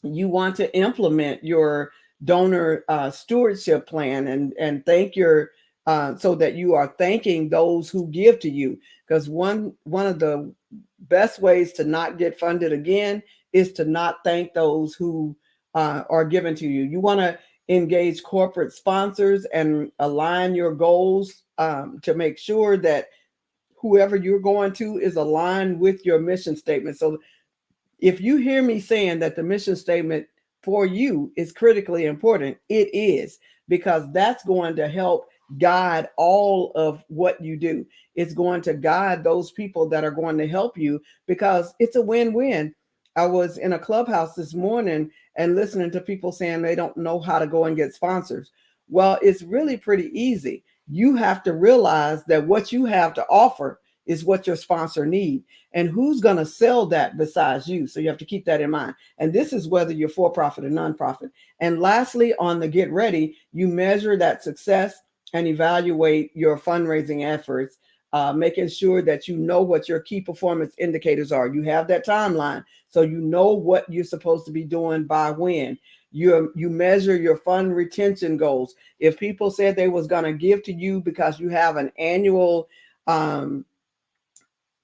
You want to implement your donor stewardship plan and thank your so that you are thanking those who give to you, because one of the best ways to not get funded again is to not thank those who are given to you. You want to engage corporate sponsors and align your goals to make sure that whoever you're going to is aligned with your mission statement. So if you hear me saying that the mission statement for you is critically important, it is, because that's going to help guide all of what you do. It's going to guide those people that are going to help you, because it's a win-win. I was in a clubhouse this morning and listening to people saying they don't know how to go and get sponsors. Well, it's really pretty easy. You have to realize that what you have to offer is what your sponsor need, and who's going to sell that besides you. So you have to keep that in mind. And this is whether you're for-profit or nonprofit. And lastly, on the get ready, you measure that success and evaluate your fundraising efforts, making sure that you know what your key performance indicators are. You have that timeline, so you know what you're supposed to be doing by when. You measure your fund retention goals. If people said they was going to give to you because you have an annual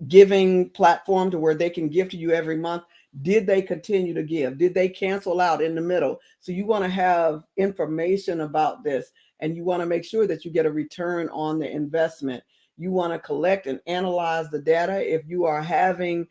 giving platform to where they can give to you every month, did they continue to give? Did they cancel out in the middle? So you want to have information about this, and you want to make sure that you get a return on the investment. You want to collect and analyze the data. If you are having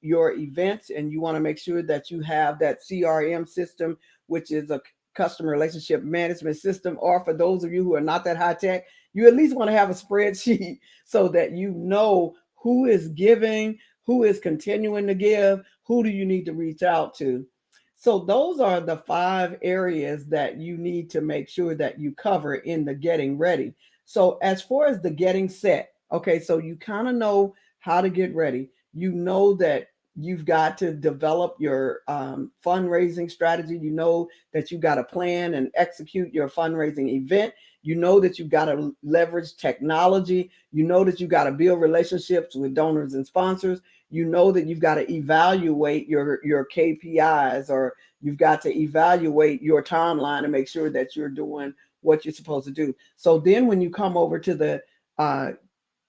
your events, and you want to make sure that you have that CRM system, which is a customer relationship management system, or for those of you who are not that high tech, you at least want to have a spreadsheet so that you know who is giving, who is continuing to give, who do you need to reach out to. So those are the 5 areas that you need to make sure that you cover in the getting ready. So as far as the getting set, okay, so you kind of know how to get ready. You know that you've got to develop your fundraising strategy. You know that you got to plan and execute your fundraising event. You know that you've got to leverage technology. You know that you got to build relationships with donors and sponsors. You know that you've got to evaluate your KPIs, or you've got to evaluate your timeline to make sure that you're doing what you're supposed to do. So then when you come over to the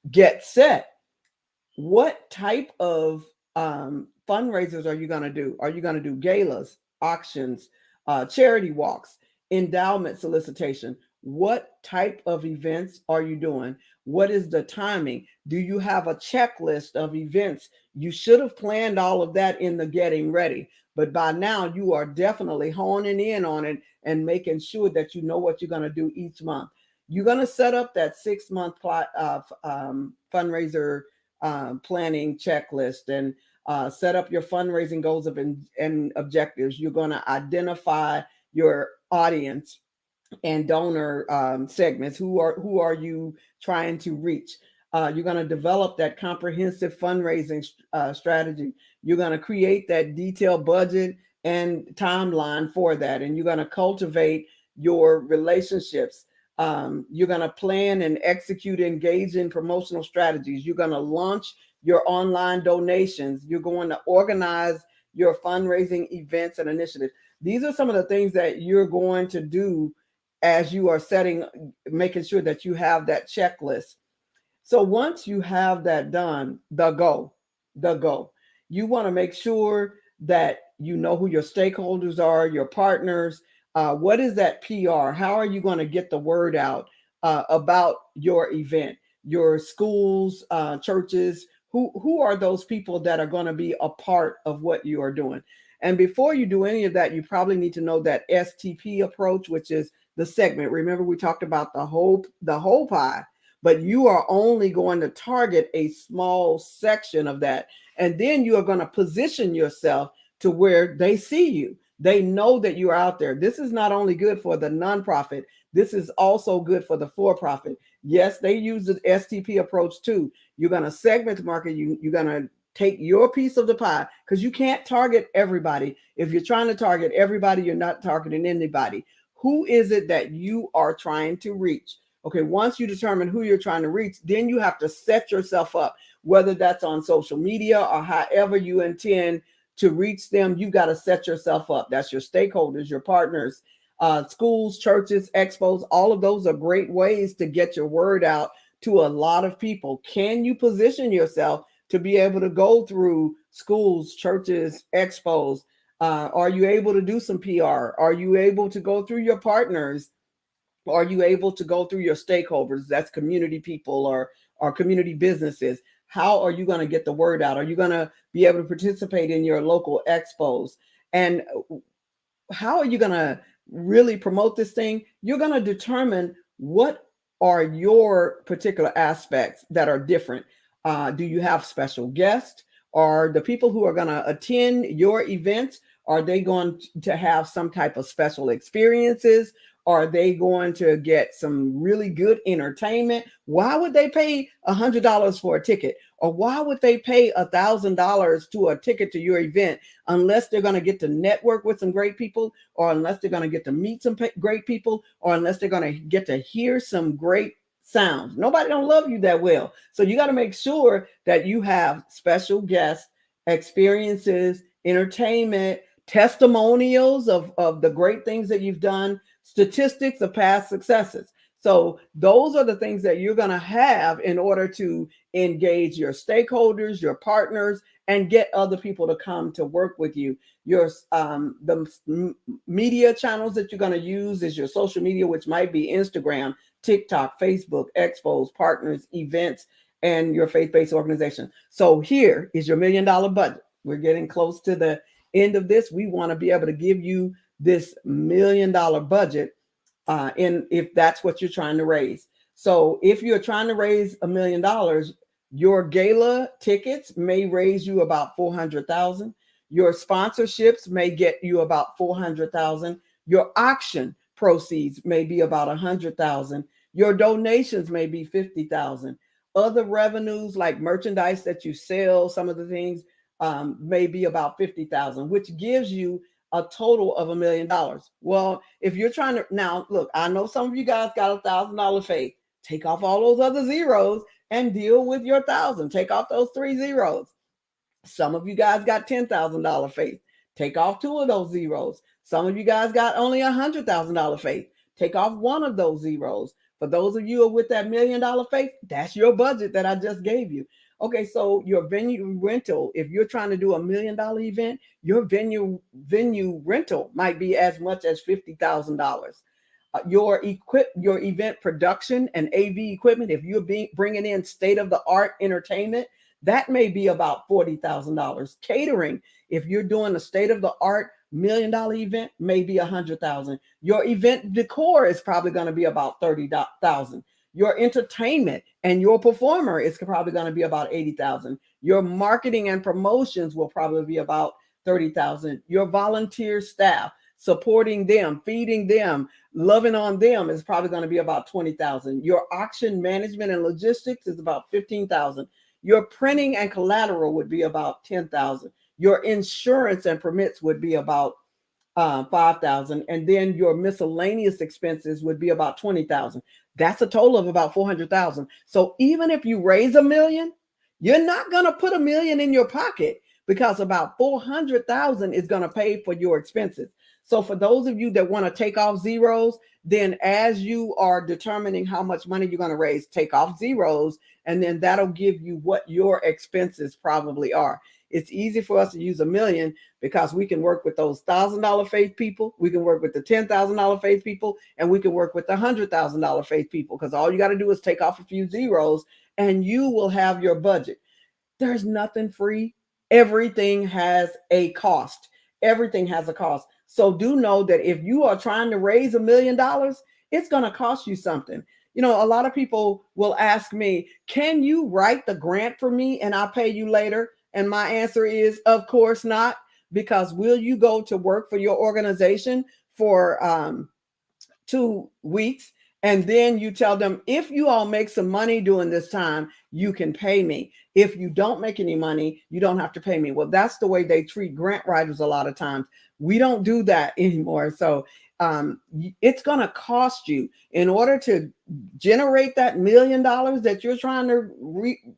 get set, what type of fundraisers are you going to do? Are you going to do galas, auctions, charity walks, endowment solicitation? What type of events are you doing? What is the timing? Do you have a checklist of events? You should have planned all of that in the getting ready, but by now you are definitely honing in on it and making sure that you know what you're going to do each month. You're going to set up that 6-month fundraiser planning checklist, and set up your fundraising goals and objectives. You're going to identify your audience and donor segments. Who are you trying to reach? You're going to develop that comprehensive fundraising strategy. You're going to create that detailed budget and timeline for that, and you're going to cultivate your relationships. You're going to plan and execute engaging promotional strategies. You're going to launch your online donations. You're going to organize your fundraising events and initiatives. These are some of the things that you're going to do as you are making sure that you have that checklist. So once you have that done, the go, you want to make sure that you know who your stakeholders are, your partners. What is that PR? How are you going to get the word out about your event? Your schools, churches, who are those people that are going to be a part of what you are doing? And before you do any of that, you probably need to know that STP approach, which is the segment. Remember, we talked about the whole pie, but you are only going to target a small section of that. And then you are going to position yourself to where they see you. They know that you're out there. This is not only good for the nonprofit, this is also good for the for-profit. Yes, they use the STP approach too. You're going to segment the market. You're going to take your piece of the pie, because you can't target everybody. If you're trying to target everybody, you're not targeting anybody. Who is it that you are trying to reach? Okay, once you determine who you're trying to reach, then you have to set yourself up, whether that's on social media or however you intend to reach them. You got to set yourself up. That's your stakeholders, your partners, schools, churches, expos. All of those are great ways to get your word out to a lot of people. Can you position yourself to be able to go through schools, churches, expos? Are you able to do some PR? Are you able to go through your partners? Are you able to go through your stakeholders? That's community people or community businesses. How are you going to get the word out? Are you going to be able to participate in your local expos? And how are you going to really promote this thing? You're going to determine what are your particular aspects that are different. Do you have special guests? Are the people who are going to attend your events, are they going to have some type of special experiences? Are they going to get some really good entertainment? Why would they pay $100 for a ticket? Or why would they pay $1,000 to a ticket to your event unless they're going to get to network with some great people, or unless they're going to get to meet some great people, or unless they're going to get to hear some great sounds? Nobody don't love you that well. So you got to make sure that you have special guests, experiences, entertainment, testimonials of the great things that you've done, statistics of past successes. So those are the things that you're going to have in order to engage your stakeholders, your partners, and get other people to come to work with you. Your media channels that you're going to use is your social media, which might be Instagram, TikTok, Facebook, expos, partners, events, and your faith-based organization. So here is your $1 million budget. We're getting close to the end of this. We want to be able to give you this $1 million budget if that's what you're trying to raise. So if you're trying to raise $1 million, your gala tickets may raise you about $400,000. Your sponsorships may get you about $400,000. Your auction proceeds may be about $100,000. Your donations may be $50,000. Other revenues like merchandise that you sell, some of the things may be about $50,000, which gives you a total of $1 million. Well, if you're trying to, now look, I know some of you guys got $1,000 faith. Take off all those other zeros and deal with your 1,000. Take off those 3 zeros. Some of you guys got $10,000 faith. Take off 2 of those zeros. Some of you guys got only $100,000 faith. Take off 1 of those zeros. For those of you who are with that $1 million faith, that's your budget that I just gave you. Okay, so your venue rental, if you're trying to do $1 million event, your venue rental might be as much as $50,000. Your event production and AV equipment, if you're bringing in state-of-the-art entertainment, that may be about $40,000. Catering, if you're doing a state-of-the-art $1 million event, maybe $100,000. Your event decor is probably going to be about $30,000. Your entertainment and your performer is probably going to be about $80,000. Your marketing and promotions will probably be about $30,000. Your volunteer staff, supporting them, feeding them, loving on them is probably going to be about $20,000. Your auction management and logistics is about $15,000. Your printing and collateral would be about $10,000. Your insurance and permits would be about $5,000, and then your miscellaneous expenses would be about $20,000. That's a total of about $400,000. So even if you raise $1 million, you're not going to put $1 million in your pocket, because about $400,000 is going to pay for your expenses. So for those of you that want to take off zeros, then as you are determining how much money you're going to raise, take off zeros, and then that'll give you what your expenses probably are. It's easy for us to use $1 million because we can work with those $1,000 faith people. We can work with the $10,000 faith people, and we can work with the $100,000 faith people, because all you got to do is take off a few zeros and you will have your budget. There's nothing free. Everything has a cost. Everything has a cost. So do know that if you are trying to raise $1 million, it's going to cost you something. You know, a lot of people will ask me, can you write the grant for me and I'll pay you later? And my answer is, of course not, because will you go to work for your organization for 2 weeks, and then you tell them, if you all make some money during this time, you can pay me. If you don't make any money, you don't have to pay me. Well, that's the way they treat grant writers a lot of times. We don't do that anymore. So it's going to cost you, in order to generate that $1 million that you're trying to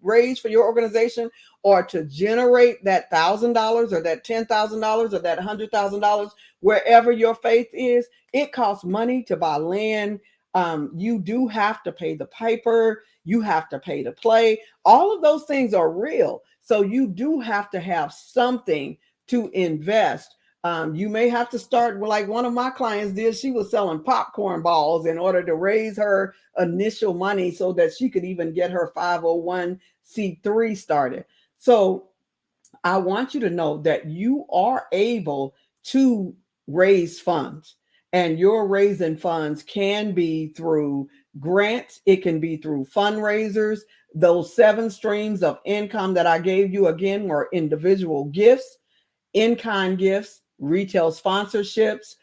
raise for your organization, or to generate that $1,000 or that $10,000 or that $100,000, wherever your faith is. It costs money to buy land. You do have to pay the piper. You have to pay to play. All of those things are real. So you do have to have something to invest. You may have to start like one of my clients did. She was selling popcorn balls in order to raise her initial money so that she could even get her 501c3 started. So I want you to know that you are able to raise funds, and your raising funds can be through grants. It can be through fundraisers. Those 7 streams of income that I gave you again were individual gifts, in-kind gifts, retail sponsorships,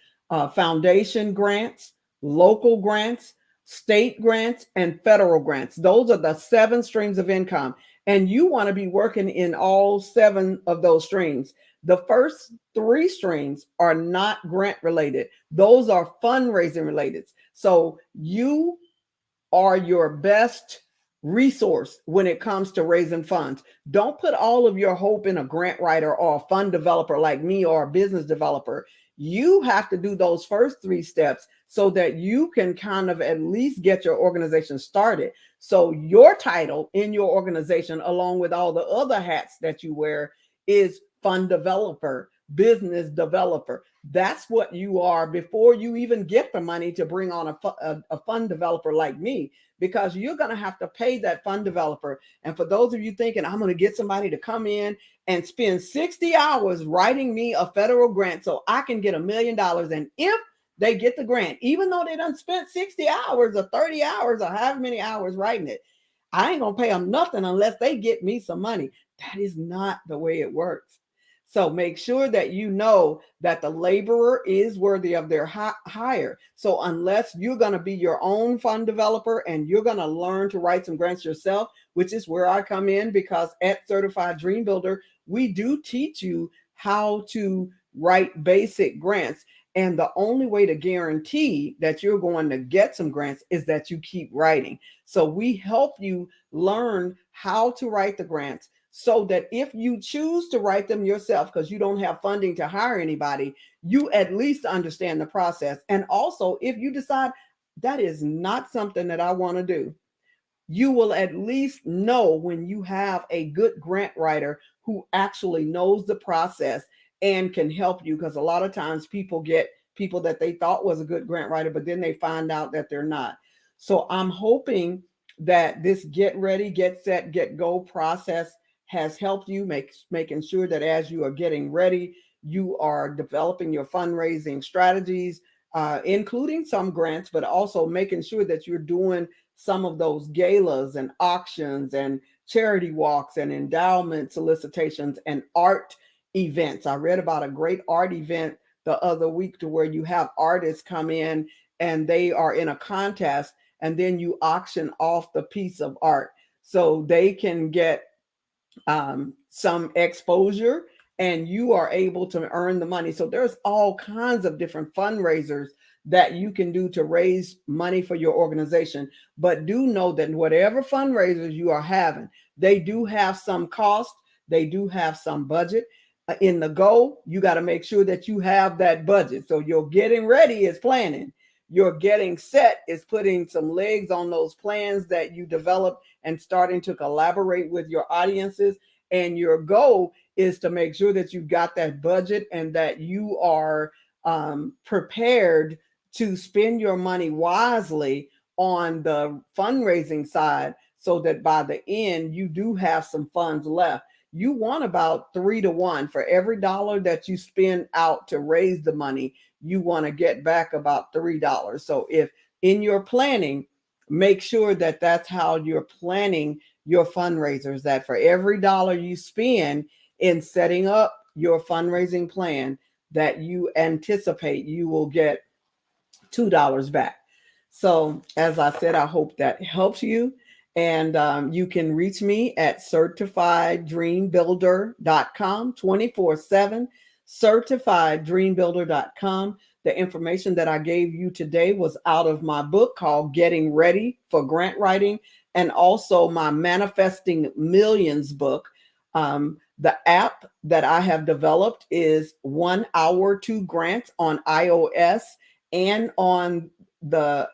foundation grants, local grants, state grants, and federal grants. Those are the 7 streams of income. And you want to be working in all 7 of those streams. The first 3 streams are not grant related. Those are fundraising related. So you are your best resource when it comes to raising funds. Don't put all of your hope in a grant writer or a fund developer like me, or a business developer. You have to do those first 3 steps so that you can kind of at least get your organization started. So your title in your organization, along with all the other hats that you wear, is fund developer, business developer. That's what you are before you even get the money to bring on a fund developer like me, because you're going to have to pay that fund developer. And for those of you thinking, I'm going to get somebody to come in and spend 60 hours writing me a federal grant so I can get $1 million. And if they get the grant, even though they done spent 60 hours or 30 hours or however many hours writing it, I ain't going to pay them nothing unless they get me some money. That is not the way it works. So make sure that you know that the laborer is worthy of their hire. So unless you're going to be your own fund developer and you're going to learn to write some grants yourself, which is where I come in, because at Certified Dream Builder, we do teach you how to write basic grants. And the only way to guarantee that you're going to get some grants is that you keep writing. So we help you learn how to write the grants, so that if you choose to write them yourself, because you don't have funding to hire anybody, you at least understand the process. And also, if you decide that is not something that I want to do, you will at least know when you have a good grant writer who actually knows the process and can help you. Because a lot of times people get people that they thought was a good grant writer, but then they find out that they're not. So I'm hoping that this get ready, get set, get go process has helped you making sure that as you are getting ready, you are developing your fundraising strategies, including some grants, but also making sure that you're doing some of those galas and auctions and charity walks and endowment solicitations and art events. I read about a great art event the other week, to where you have artists come in and they are in a contest, and then you auction off the piece of art so they can get some exposure, and you are able to earn the money. So there's all kinds of different fundraisers that you can do to raise money for your organization. But do know that whatever fundraisers you are having, they do have some cost, they do have some budget. In the goal, you got to make sure that you have that budget. So your getting ready is planning. Your getting set is putting some legs on those plans that you develop and starting to collaborate with your audiences. And your goal is to make sure that you've got that budget and that you are prepared to spend your money wisely on the fundraising side, so that by the end, you do have some funds left. You want about 3 to 1 for every dollar that you spend out to raise the money. You want to get back about $3. So if in your planning, make sure that that's how you're planning your fundraisers, that for every dollar you spend in setting up your fundraising plan that you anticipate you will get $2 back. So, as I said, I hope that helps you. And you can reach me at certifieddreambuilder.com 24/7, certifieddreambuilder.com. The information that I gave you today was out of my book called Getting Ready for Grant Writing, and also my Manifesting Millions book. The app that I have developed is 1 Hour to Grants on iOS and on the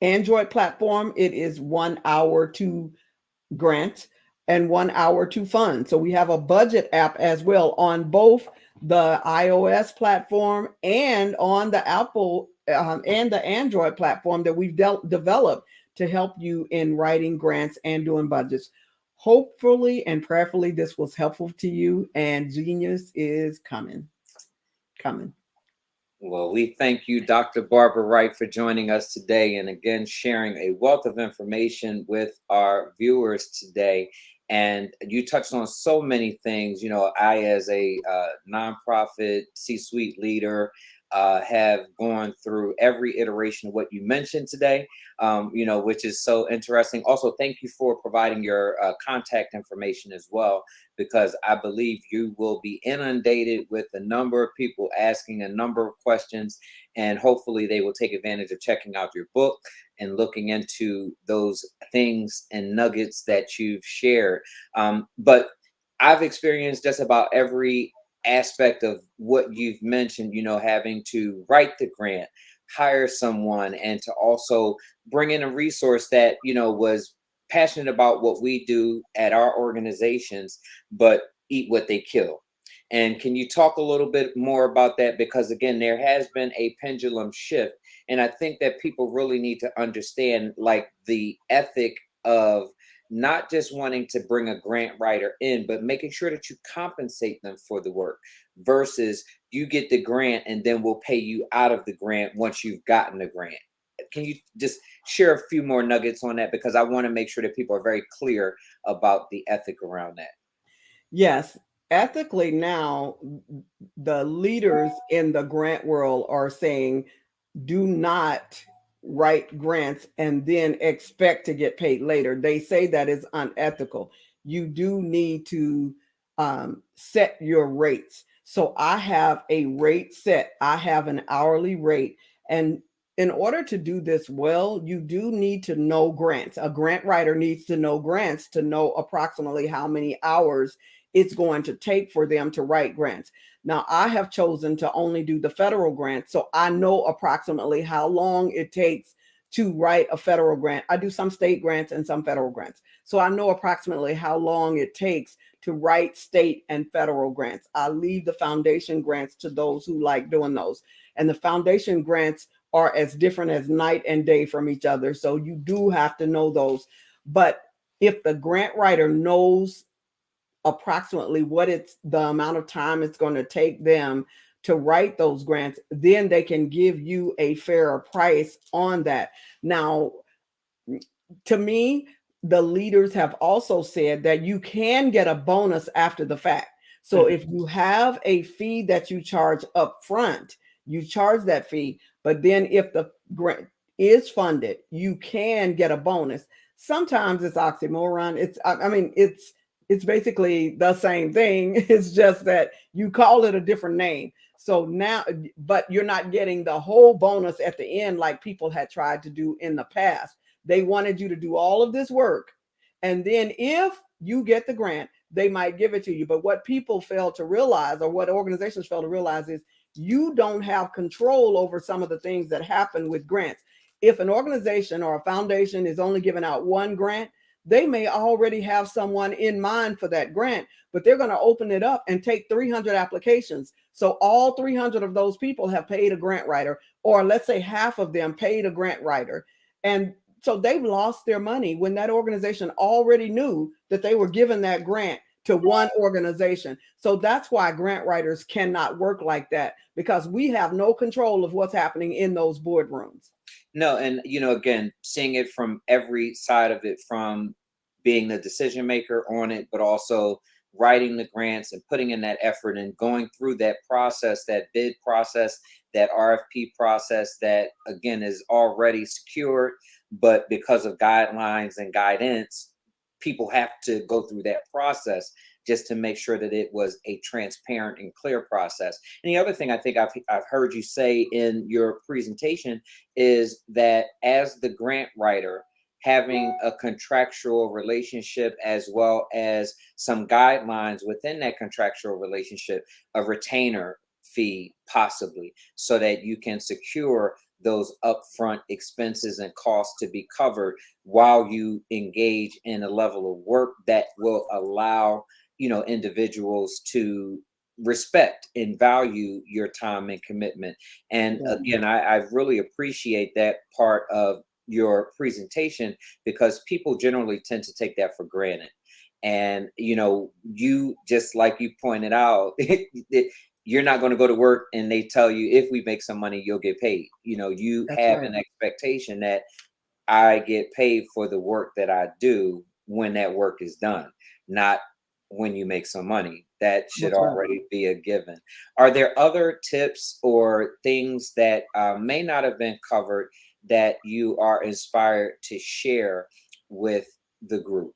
Android platform. It is 1 Hour to Grant and 1 Hour to Fund. So we have a budget app as well on both the iOS platform and on the Apple and the Android platform that we've developed to help you in writing grants and doing budgets. Hopefully and prayerfully this was helpful to you, and genius is coming. Well, we thank you, Dr. Barbara Wright, for joining us today and again sharing a wealth of information with our viewers today. And you touched on so many things. You know, I, as a nonprofit C-suite leader, have gone through every iteration of what you mentioned today, you know, which is so interesting. Also, thank you for providing your contact information as well, because I believe you will be inundated with a number of people asking a number of questions, and hopefully they will take advantage of checking out your book and looking into those things and nuggets that you've shared. But I've experienced just about every aspect of what you've mentioned, you know, having to write the grant, hire someone, and to also bring in a resource that, you know, was passionate about what we do at our organizations, but eat what they kill. And can you talk a little bit more about that? Because again, there has been a pendulum shift. And I think that people really need to understand like the ethic of not just wanting to bring a grant writer in, but making sure that you compensate them for the work versus you get the grant and then we'll pay you out of the grant once you've gotten the grant. Can you just share a few more nuggets on that? Because I want to make sure that people are very clear about the ethic around that. Yes. Ethically now, the leaders in the grant world are saying, do not write grants and then expect to get paid later. They say that is unethical. You do need to set your rates. So I have a rate set. I have an hourly rate. And in order to do this well, you do need to know grants. A grant writer needs to know grants to know approximately how many hours it's going to take for them to write grants. Now, I have chosen to only do the federal grant, so I know approximately how long it takes to write a federal grant. I do some state grants and some federal grants. So I know approximately how long it takes to write state and federal grants. I leave the foundation grants to those who like doing those. And the foundation grants are as different as night and day from each other. So you do have to know those. But if the grant writer knows approximately what it's the amount of time it's going to take them to write those grants, then they can give you a fairer price on that. Now, to me, the leaders have also said that you can get a bonus after the fact. So if you have a fee that you charge up front, you charge that fee, but then if the grant is funded, you can get a bonus. Sometimes it's oxymoron. It's basically the same thing. It's just that you call it a different name. So now, but you're not getting the whole bonus at the end like people had tried to do in the past. They wanted you to do all of this work, and then if you get the grant, they might give it to you. But what people fail to realize, or what organizations fail to realize, is you don't have control over some of the things that happen with grants. If an organization or a foundation is only giving out one grant, they may already have someone in mind for that grant, but they're going to open it up and take 300 applications. So all 300 of those people have paid a grant writer, or let's say half of them paid a grant writer. And so they've lost their money when that organization already knew that they were giving that grant to one organization. So that's why grant writers cannot work like that, because we have no control of what's happening in those boardrooms. No, and again, seeing it from every side of it, from being the decision maker on it, but also writing the grants and putting in that effort and going through that process, that bid process, that RFP process that, again, is already secured, but because of guidelines and guidance, people have to go through that process just to make sure that it was a transparent and clear process. And the other thing I think I've heard you say in your presentation is that as the grant writer, having a contractual relationship as well as some guidelines within that contractual relationship, a retainer fee possibly, so that you can secure those upfront expenses and costs to be covered while you engage in a level of work that will allow, you know, individuals to respect and value your time and commitment. And again, I really appreciate that part of your presentation, because people generally tend to take that for granted. And, you know, you, just like you pointed out, you're not going to go to work and they tell you, if we make some money, you'll get paid. You know, you That's have right. an expectation that I get paid for the work that I do when that work is done, not when you make some money. That should That's right. already be a given. Are there other tips or things that may not have been covered that you are inspired to share with the group?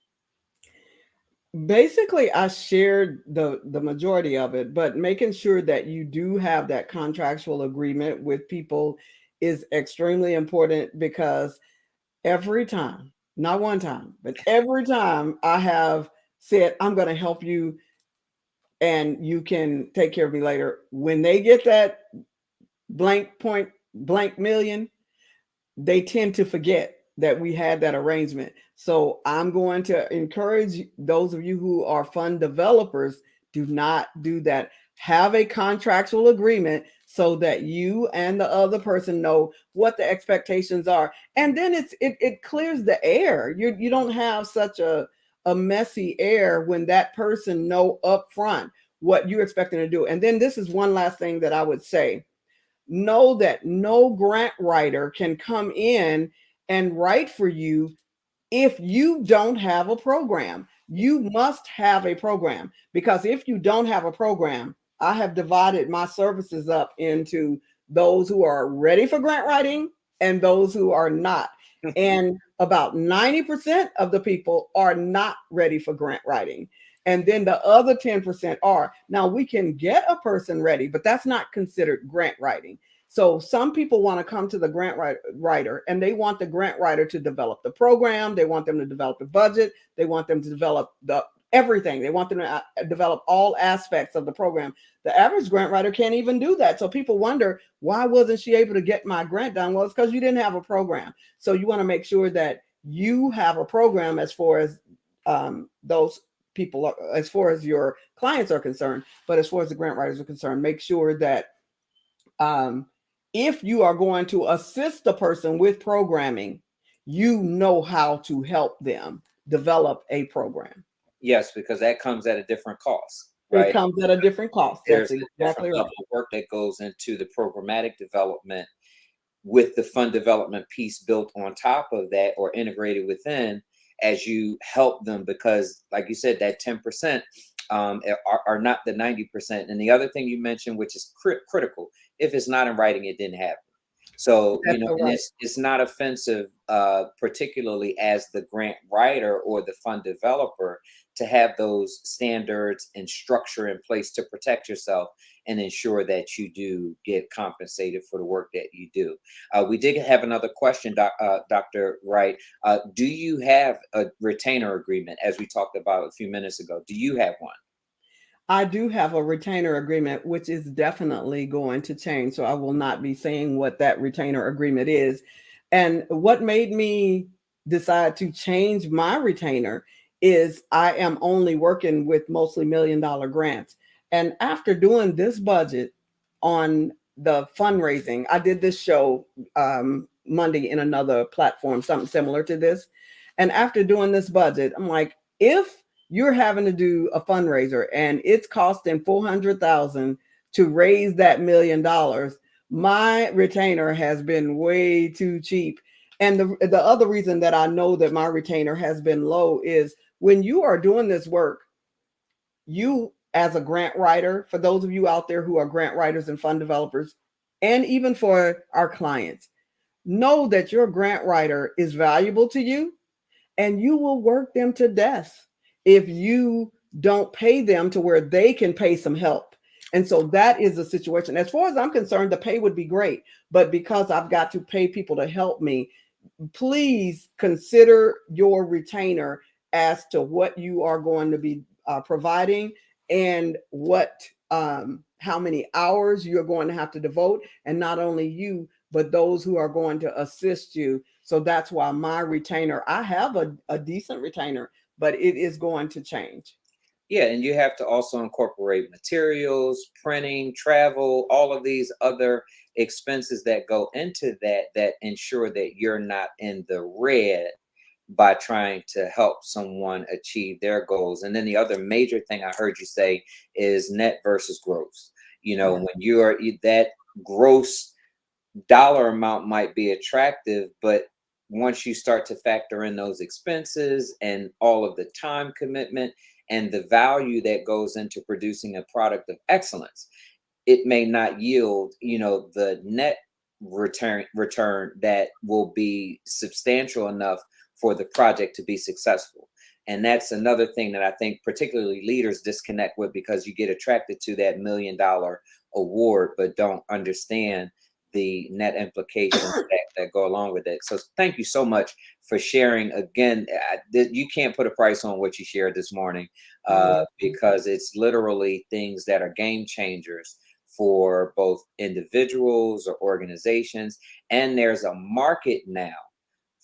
Basically, I shared the majority of it, but making sure that you do have that contractual agreement with people is extremely important, because every time, not one time, but every time I have said, I'm going to help you and you can take care of me later, when they get that blank million, they tend to forget that we had that arrangement. So I'm going to encourage those of you who are fund developers, do not do that. Have a contractual agreement so that you and the other person know what the expectations are. And then it clears the air. You don't have such a messy air when that person know upfront what you're expecting to do. And then this is one last thing that I would say. Know that no grant writer can come in and write for you if you don't have a program. You must have a program, because if you don't have a program, I have divided my services up into those who are ready for grant writing and those who are not. And about 90% of the people are not ready for grant writing. And then the other 10% are. Now, we can get a person ready, but that's not considered grant writing. So some people want to come to the grant writer and they want the grant writer to develop the program. They want them to develop the budget. They want them to develop everything. They want them to develop all aspects of the program. The average grant writer can't even do that. So people wonder, why wasn't she able to get my grant done? Well, it's because you didn't have a program. So you want to make sure that you have a program as far as those people, as far as your clients are concerned. But as far as the grant writers are concerned, make sure that if you are going to assist the person with programming, you know how to help them develop a program. Yes, because that comes at a different cost, right? It comes at a different cost. There's That's a exactly different right. level of work that goes into the programmatic development, with the fund development piece built on top of that or integrated within, as you help them, because like you said, that 10% are not the 90%. And the other thing you mentioned, which is critical, if it's not in writing, it didn't happen. So, you know, and it's not offensive, particularly as the grant writer or the fund developer, to have those standards and structure in place to protect yourself and ensure that you do get compensated for the work that you do. We did have another question, Dr. Wright. Do you have a retainer agreement, as we talked about a few minutes ago? Do you have one? I do have a retainer agreement, which is definitely going to change. So I will not be saying what that retainer agreement is. And what made me decide to change my retainer is I am only working with mostly $1 million grants. And after doing this budget on the fundraising, I did this show Monday in another platform, something similar to this. And after doing this budget, I'm like, if you're having to do a fundraiser and it's costing $400,000 to raise that $1 million, my retainer has been way too cheap. And the other reason that I know that my retainer has been low is when you are doing this work, you as a grant writer, for those of you out there who are grant writers and fund developers, and even for our clients, know that your grant writer is valuable to you, and you will work them to death if you don't pay them to where they can pay some help. And so that is the situation. As far as I'm concerned, the pay would be great, but because I've got to pay people to help me, please consider your retainer as to what you are going to be providing, and what how many hours you're going to have to devote, and not only you, but those who are going to assist you. So that's why my retainer, I have a decent retainer, but it is going to change. Yeah, and you have to also incorporate materials, printing, travel, all of these other expenses that go into that ensure that you're not in the red by trying to help someone achieve their goals. And then the other major thing I heard you say is net versus gross. When you are that gross dollar amount might be attractive, but once you start to factor in those expenses and all of the time commitment and the value that goes into producing a product of excellence, it may not yield, the net return that will be substantial enough for the project to be successful. And that's another thing that I think particularly leaders disconnect with, because you get attracted to that $1 million award, but don't understand the net implications that go along with it. So thank you so much for sharing. Again, you can't put a price on what you shared this morning, because it's literally things that are game changers for both individuals or organizations. And there's a market now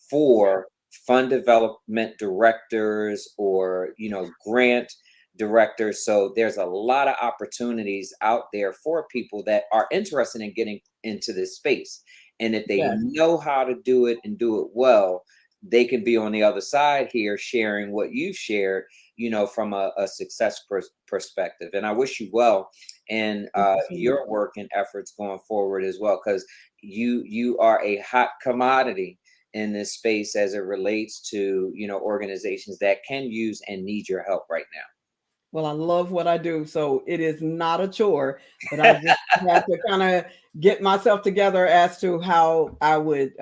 for fund development directors or, grant directors. So there's a lot of opportunities out there for people that are interested in getting into this space. And if they know how to do it and do it well, they can be on the other side here sharing what you've shared, from a success perspective. And I wish you well in your work and efforts going forward as well, because you are a hot commodity in this space as it relates to, organizations that can use and need your help right now. Well, I love what I do, so it is not a chore, but I just have to kind of get myself together as to how I would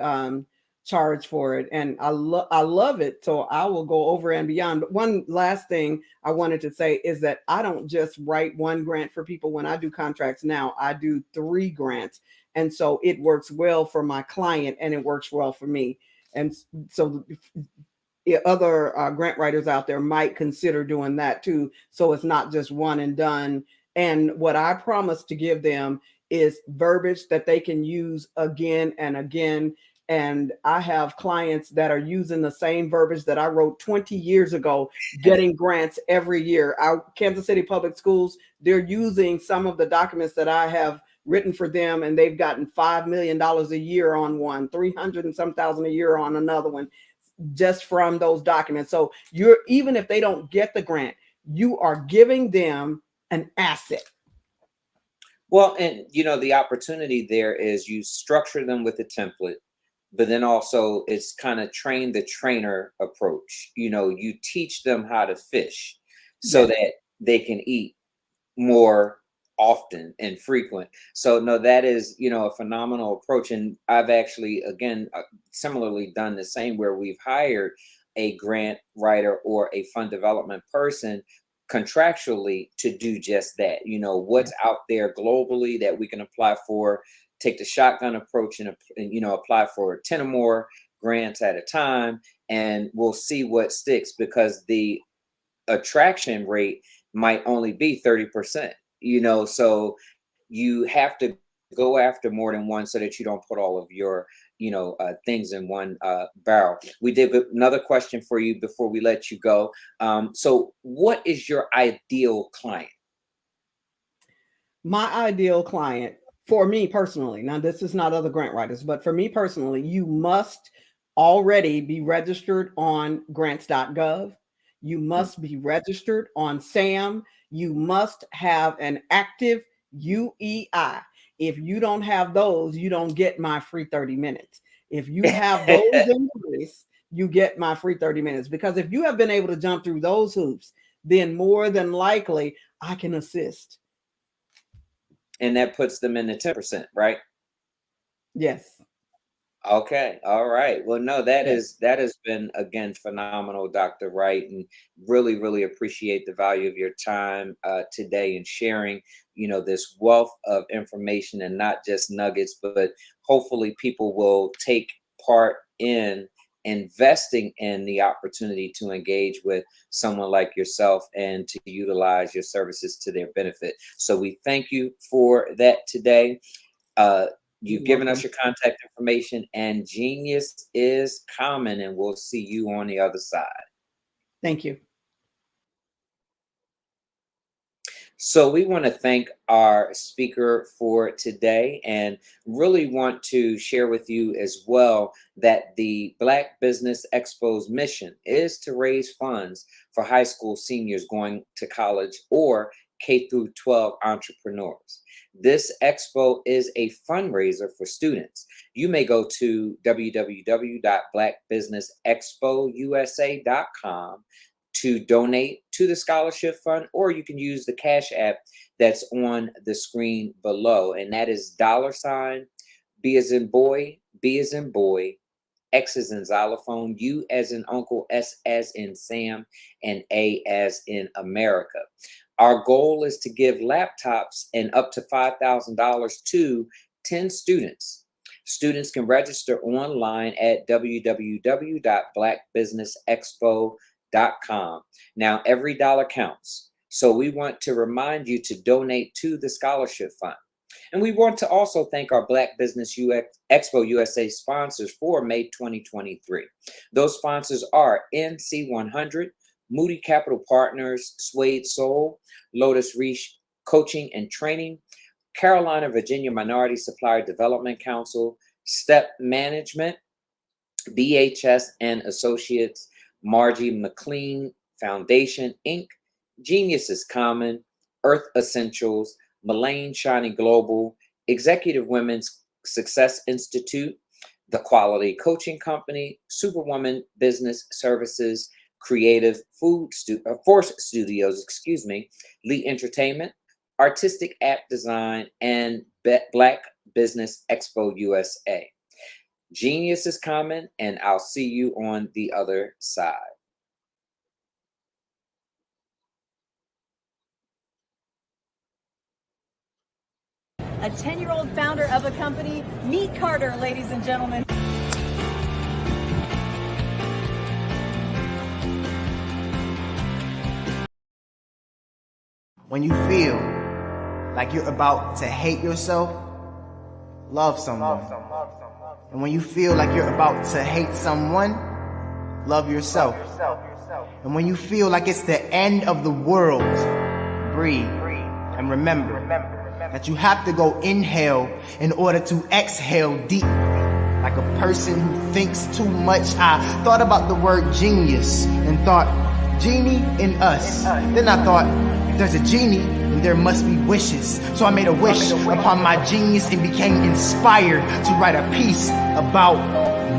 charge for it. And I love it, so I will go over and beyond. But one last thing I wanted to say is that I don't just write one grant for people. When I do contracts now, I do 3 grants. And so it works well for my client and it works well for me. And so other grant writers out there might consider doing that too. So it's not just one and done. And what I promise to give them is verbiage that they can use again and again. And I have clients that are using the same verbiage that I wrote 20 years ago, getting grants every year. Our Kansas City Public Schools, they're using some of the documents that I have written for them, and they've gotten $5 million a year on one, 300 and some thousand a year on another one, just from those documents. So even if they don't get the grant, you are giving them an asset. Well, and the opportunity there is you structure them with a template, but then also it's kind of train the trainer approach. You teach them how to fish so that they can eat more often and frequent. So no, that is, a phenomenal approach. And I've actually, again, similarly done the same, where we've hired a grant writer or a fund development person contractually to do just that. What's out there globally that we can apply for, take the shotgun approach and apply for 10 or more grants at a time, and we'll see what sticks, because the attraction rate might only be 30%. So you have to go after more than one so that you don't put all of your, things in one barrel. We did another question for you before we let you go. So what is your ideal client? My ideal client, for me personally, now this is not other grant writers, but for me personally, you must already be registered on grants.gov. You must be registered on SAM. You must have an active UEI. If you don't have those, you don't get my free 30 minutes. If you have those in place, you get my free 30 minutes. Because if you have been able to jump through those hoops, then more than likely I can assist. And that puts them in the 10%, right? Yes. Okay. All right. Well, no, that has been, again, phenomenal, Dr. Wright, and really, really appreciate the value of your time today and sharing, this wealth of information, and not just nuggets, but hopefully people will take part in investing in the opportunity to engage with someone like yourself and to utilize your services to their benefit. So we thank you for that today. You've given us your contact information, and genius is common, and we'll see you on the other side. Thank you. So we want to thank our speaker for today, and really want to share with you as well that the Black Business Expo's mission is to raise funds for high school seniors going to college or K through 12 entrepreneurs. This expo is a fundraiser for students. You may go to www.blackbusinessexpousa.com to donate to the scholarship fund, or you can use the Cash App that's on the screen below, and that is $ B as in boy, B as in boy, X as in xylophone, U as in uncle, S as in Sam, and A as in America. Our goal is to give laptops and up to $5,000 to 10 students. Students can register online at www.blackbusinessexpo.com. Now, every dollar counts. So we want to remind you to donate to the scholarship fund. And we want to also thank our Black Business Expo USA sponsors for May 2023. Those sponsors are NC100, Moody Capital Partners, Suede Soul, Lotus Reach Coaching and Training, Carolina, Virginia Minority Supplier Development Council, Step Management, BHS and Associates, Margie McLean Foundation, Inc., Genius is Common, Earth Essentials, Mullane Shiny Global, Executive Women's Success Institute, The Quality Coaching Company, Superwoman Business Services, Creative Force Studios, Lee Entertainment, Artistic App Design, and Black Business Expo USA. Genius is common, and I'll see you on the other side. A 10-year-old founder of a company. Meet Carter, ladies and gentlemen. When you feel like you're about to hate yourself, love someone. And when you feel like you're about to hate someone, love yourself. And when you feel like it's the end of the world, breathe and remember that you have to go inhale in order to exhale deep. Like a person who thinks too much, I thought about the word genius and thought, genie in us. Then I thought, if there's a genie, then there must be wishes. So I made a wish upon my genius and became inspired to write a piece about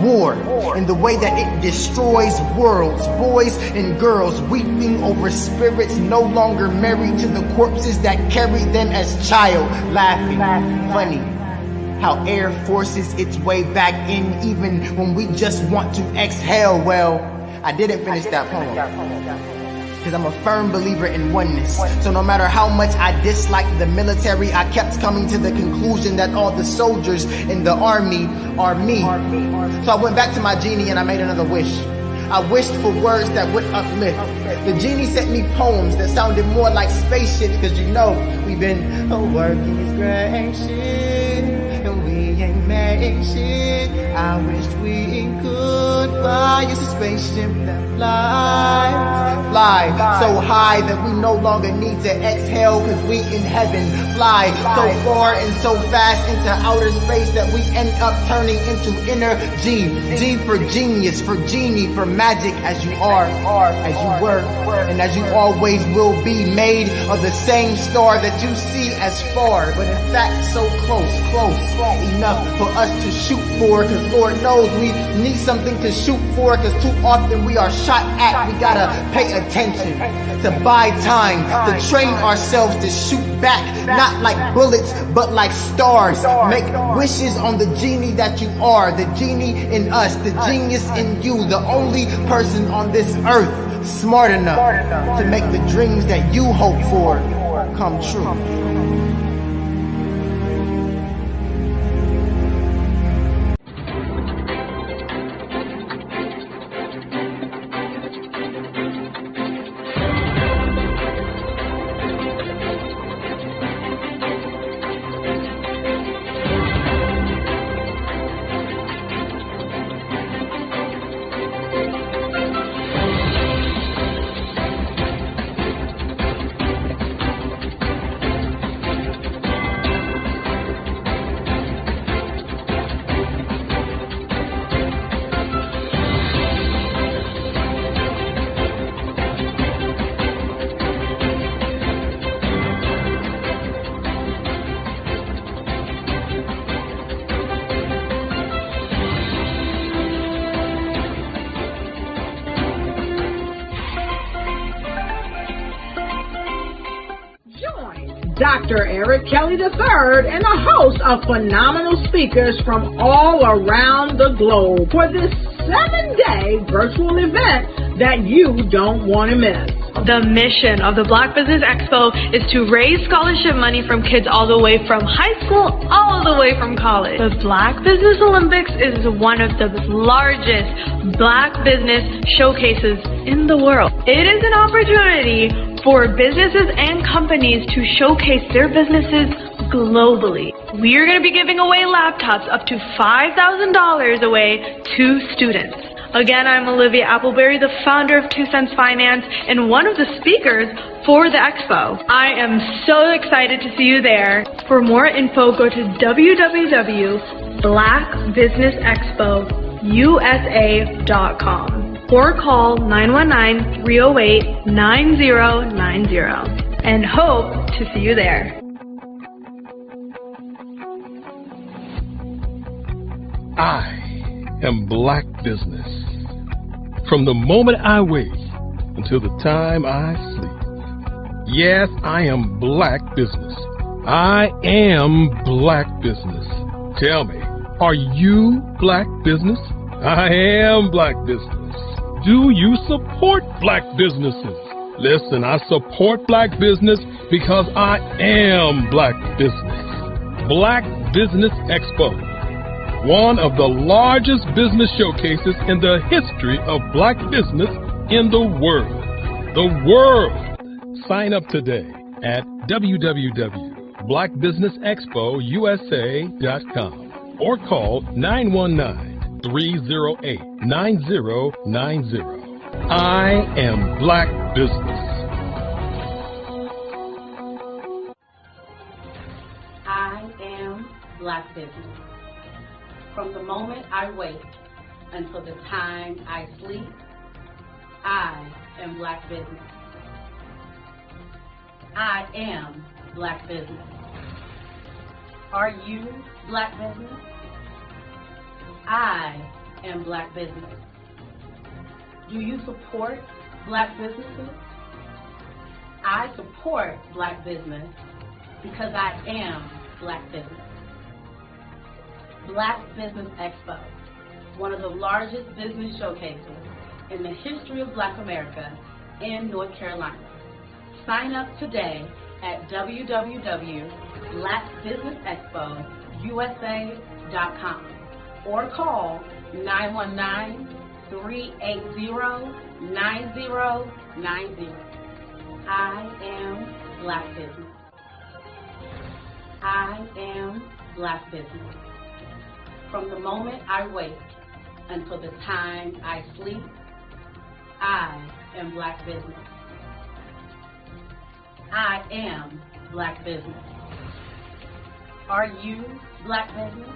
war and the way that it destroys worlds, boys and girls weeping over spirits no longer married to the corpses that carried them as child, laughing, funny. How air forces its way back in even when we just want to exhale. Well, I didn't finish that poem because I'm a firm believer in oneness. So no matter how much I disliked the military, I kept coming to the conclusion that all the soldiers in the army are me. So I went back to my genie and I made another wish. I wished for words that would uplift. The genie sent me poems that sounded more like spaceships, because you know we've been working is great shit and we ain't made shit. I wished we could buy us a spaceship that fly so high that we no longer need to exhale because we in heaven. Fly so far and so fast into outer space that we end up turning into energy. G for genius, for genie, for magic, as you are, as you were, and as you always will be, made of the same star that you see as far, but in fact so close enough for us us to shoot for, because Lord knows we need something to shoot for, because too often we are shot at. We gotta pay attention, to buy time, to train ourselves to shoot back, not like bullets, but like stars. Make wishes on the genie that you are, the genie in us, the genius in you, the only person on this earth smart enough to make the dreams that you hope for come true. Dr. Eric Kelly III and a host of phenomenal speakers from all around the globe for this 7-day virtual event that you don't want to miss. The mission of the Black Business Expo is to raise scholarship money from kids all the way from high school all the way from college. The Black Business Olympics is one of the largest Black business showcases in the world. It is an opportunity for businesses and companies to showcase their businesses globally. We are going to be giving away laptops up to $5,000 away to students. Again, I'm Olivia Appleberry, the founder of 2 Cents Finance and one of the speakers for the expo. I am so excited to see you there. For more info, go to www.blackbusinessexpousa.com or call 919-308-9090 and hope to see you there. I am Black business. From the moment I wake until the time I sleep. Yes, I am Black business. I am Black business. Tell me, are you Black business? I am Black business. Do you support Black businesses? Listen, I support Black business because I am Black business. Black Business Expo, one of the largest business showcases in the history of Black business in the world. The world! Sign up today at www.blackbusinessexpousa.com or call 919-308-9090. I am Black business. I am Black business. From the moment I wake until the time I sleep, I am Black business. I am Black business. Are you Black business? I am Black business. Do you support Black businesses? I support Black business because I am Black business. Black Business Expo, one of the largest business showcases in the history of Black America in North Carolina. Sign up today at www.blackbusinessexpousa.com or call 919-380-9090. I am Black business. I am Black business. From the moment I wake until the time I sleep, I am Black business. I am Black business. Are you Black business?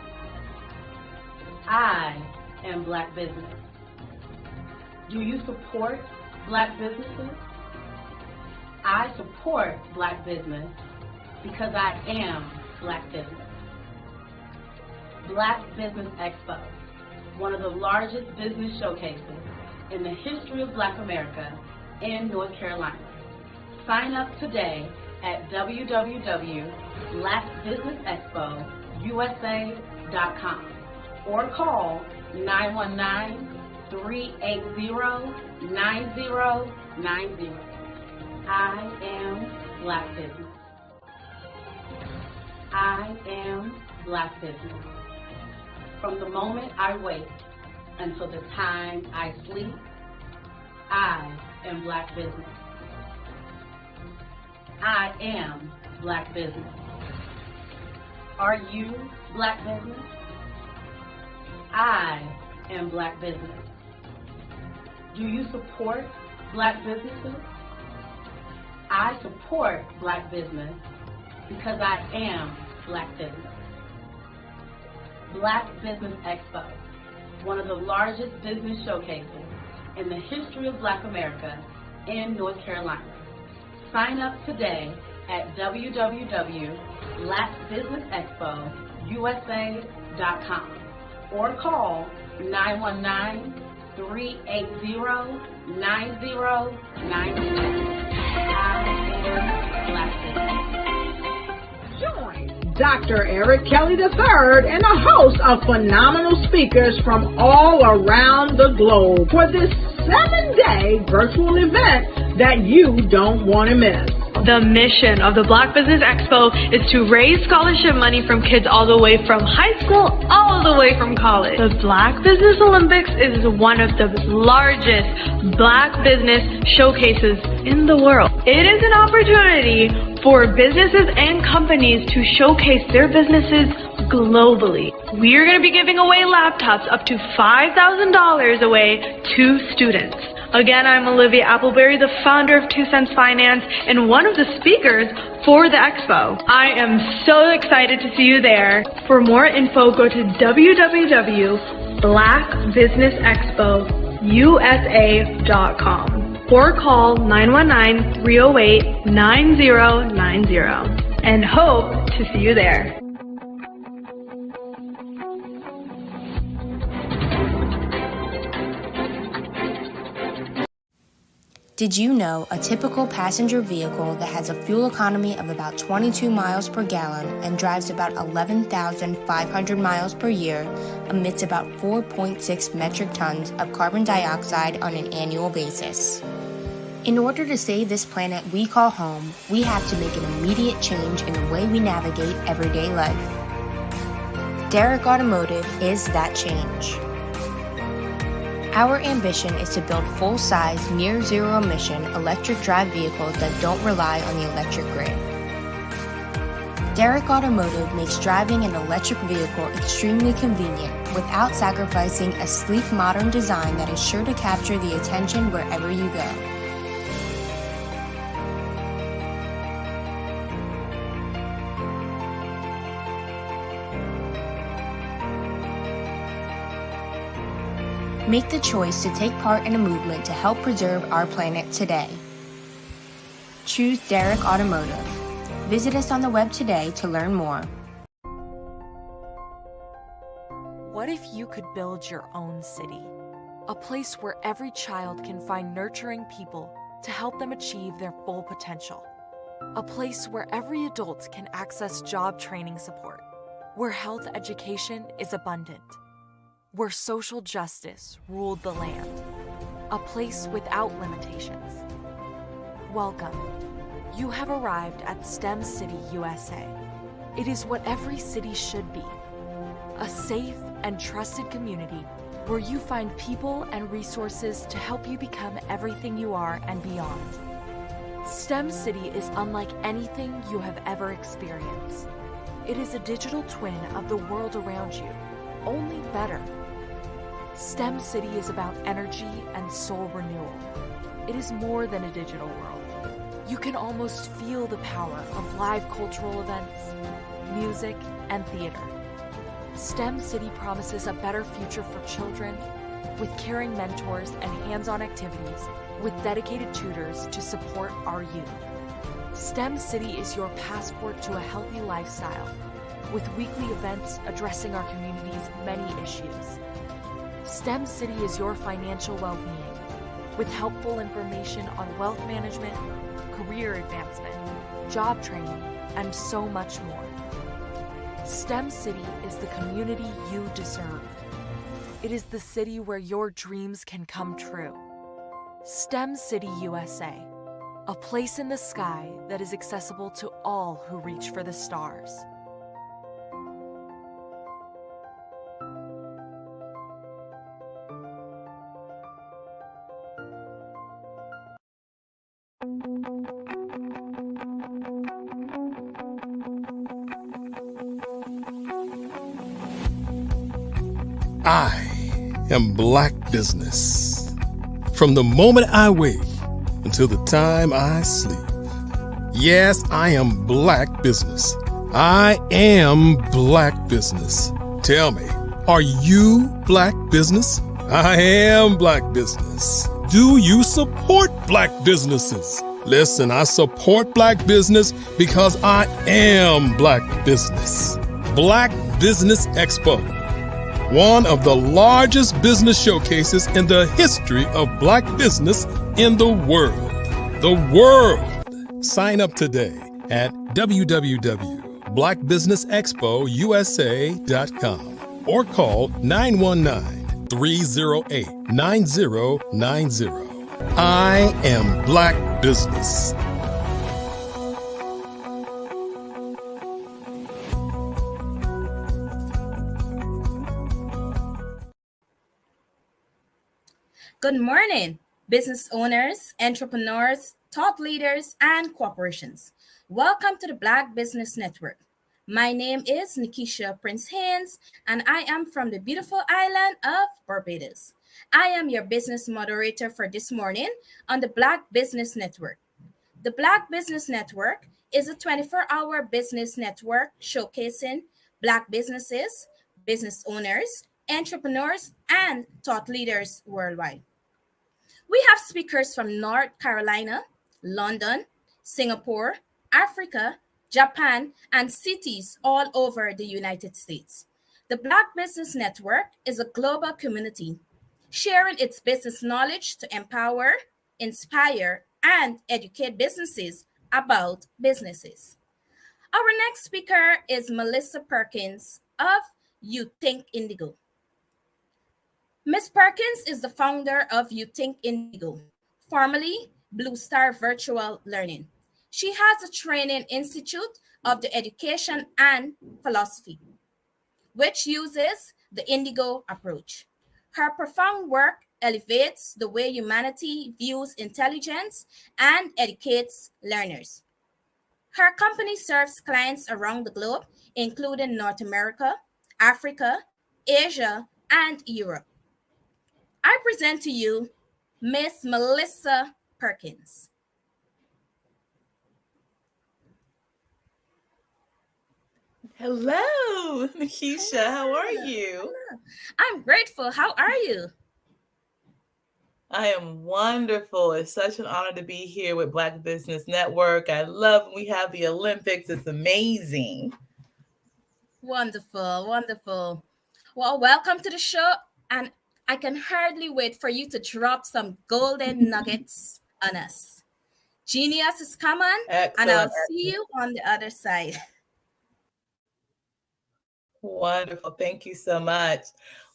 I am Black business. Do you support Black businesses? I support Black business because I am Black business. Black Business Expo, one of the largest business showcases in the history of Black America in North Carolina. Sign up today at www.blackbusinessexpousa.com or call 919-380-9090. I am Black Business. I am Black Business. From the moment I wake until the time I sleep, I am Black Business. I am Black Business. Are you Black Business? I am Black Business. Do you support Black businesses? I support Black business because I am Black business. Black Business Expo, one of the largest business showcases in the history of Black America in North Carolina. Sign up today at www.blackbusinessexpousa.com or call 919-380-9090. Join Dr. Eric Kelly III and a host of phenomenal speakers from all around the globe for this 7-day virtual event that you don't want to miss. The mission of the Black Business Expo is to raise scholarship money from kids all the way from high school, all the way from college. The Black Business Olympics is one of the largest Black business showcases in the world. It is an opportunity for businesses and companies to showcase their businesses globally. We are going to be giving away laptops up to $5,000 away to students. Again, I'm Olivia Appleberry, the founder of 2 Cents Finance and one of the speakers for the expo. I am so excited to see you there. For more info, go to www.blackbusinessexpousa.com or call 919-308-9090 and hope to see you there. Did you know a typical passenger vehicle that has a fuel economy of about 22 miles per gallon and drives about 11,500 miles per year emits about 4.6 metric tons of carbon dioxide on an annual basis? In order to save this planet we call home, we have to make an immediate change in the way we navigate everyday life. Derrick Automotive is that change. Our ambition is to build full-size, near-zero-emission electric drive vehicles that don't rely on the electric grid. Derrick Automotive makes driving an electric vehicle extremely convenient without sacrificing a sleek, modern design that is sure to capture the attention wherever you go. Make the choice to take part in a movement to help preserve our planet today. Choose Derrick Automotive. Visit us on the web today to learn more. What if you could build your own city? A place where every child can find nurturing people to help them achieve their full potential. A place where every adult can access job training support. Where health education is abundant. Where social justice ruled the land. A place without limitations. Welcome. You have arrived at STEM City, USA. It is what every city should be. A safe and trusted community where you find people and resources to help you become everything you are and beyond. STEM City is unlike anything you have ever experienced. It is a digital twin of the world around you, only better. STEM City is about energy and soul renewal. It is more than a digital world. You can almost feel the power of live cultural events, music, and theater. STEM City promises a better future for children with caring mentors and hands-on activities with dedicated tutors to support our youth. STEM City is your passport to a healthy lifestyle, with weekly events addressing our community's many issues. STEM City is your financial well-being, with helpful information on wealth management, career advancement, job training, and so much more. STEM City is the community you deserve. It is the city where your dreams can come true. STEM City USA, a place in the sky that is accessible to all who reach for the stars. I am Black business. From the moment I wake until the time I sleep. Yes, I am Black business. I am Black business. Tell me, are you Black business? I am Black business. Do you support Black businesses? Listen, I support Black business because I am Black business. Black Business Expo, one of the largest business showcases in the history of Black business in the world. The world! Sign up today at www.blackbusinessexpousa.com or call 919-308-9090. I am Black business. Good morning, business owners, entrepreneurs, thought leaders, and corporations. Welcome to the Black Business Network. My name is Nikisha Prince Haynes, and I am from the beautiful island of Barbados. I am your business moderator for this morning on the Black Business Network. The Black Business Network is a 24-hour business network showcasing Black businesses, business owners, entrepreneurs, and thought leaders worldwide. We have speakers from North Carolina, London, Singapore, Africa, Japan, and cities all over the United States. The Black Business Network is a global community sharing its business knowledge to empower, inspire, and educate businesses about businesses. Our next speaker is Melissa Perkins of You Think Indigo. Ms. Perkins is the founder of You Think Indigo, formerly Blue Star Virtual Learning. She has a training institute of the education and philosophy, which uses the Indigo approach. Her profound work elevates the way humanity views intelligence and educates learners. Her company serves clients around the globe, including North America, Africa, Asia, and Europe. I present to you Miss Melissa Perkins. Hello, Nikisha. How are you? I'm grateful. How are you? I am wonderful. It's such an honor to be here with Black Business Network. I love when we have the Olympics. It's amazing. Wonderful, wonderful. Well, welcome to the show. And I can hardly wait for you to drop some golden nuggets on us. Genius is coming, and I'll see you on the other side. Wonderful. Thank you so much.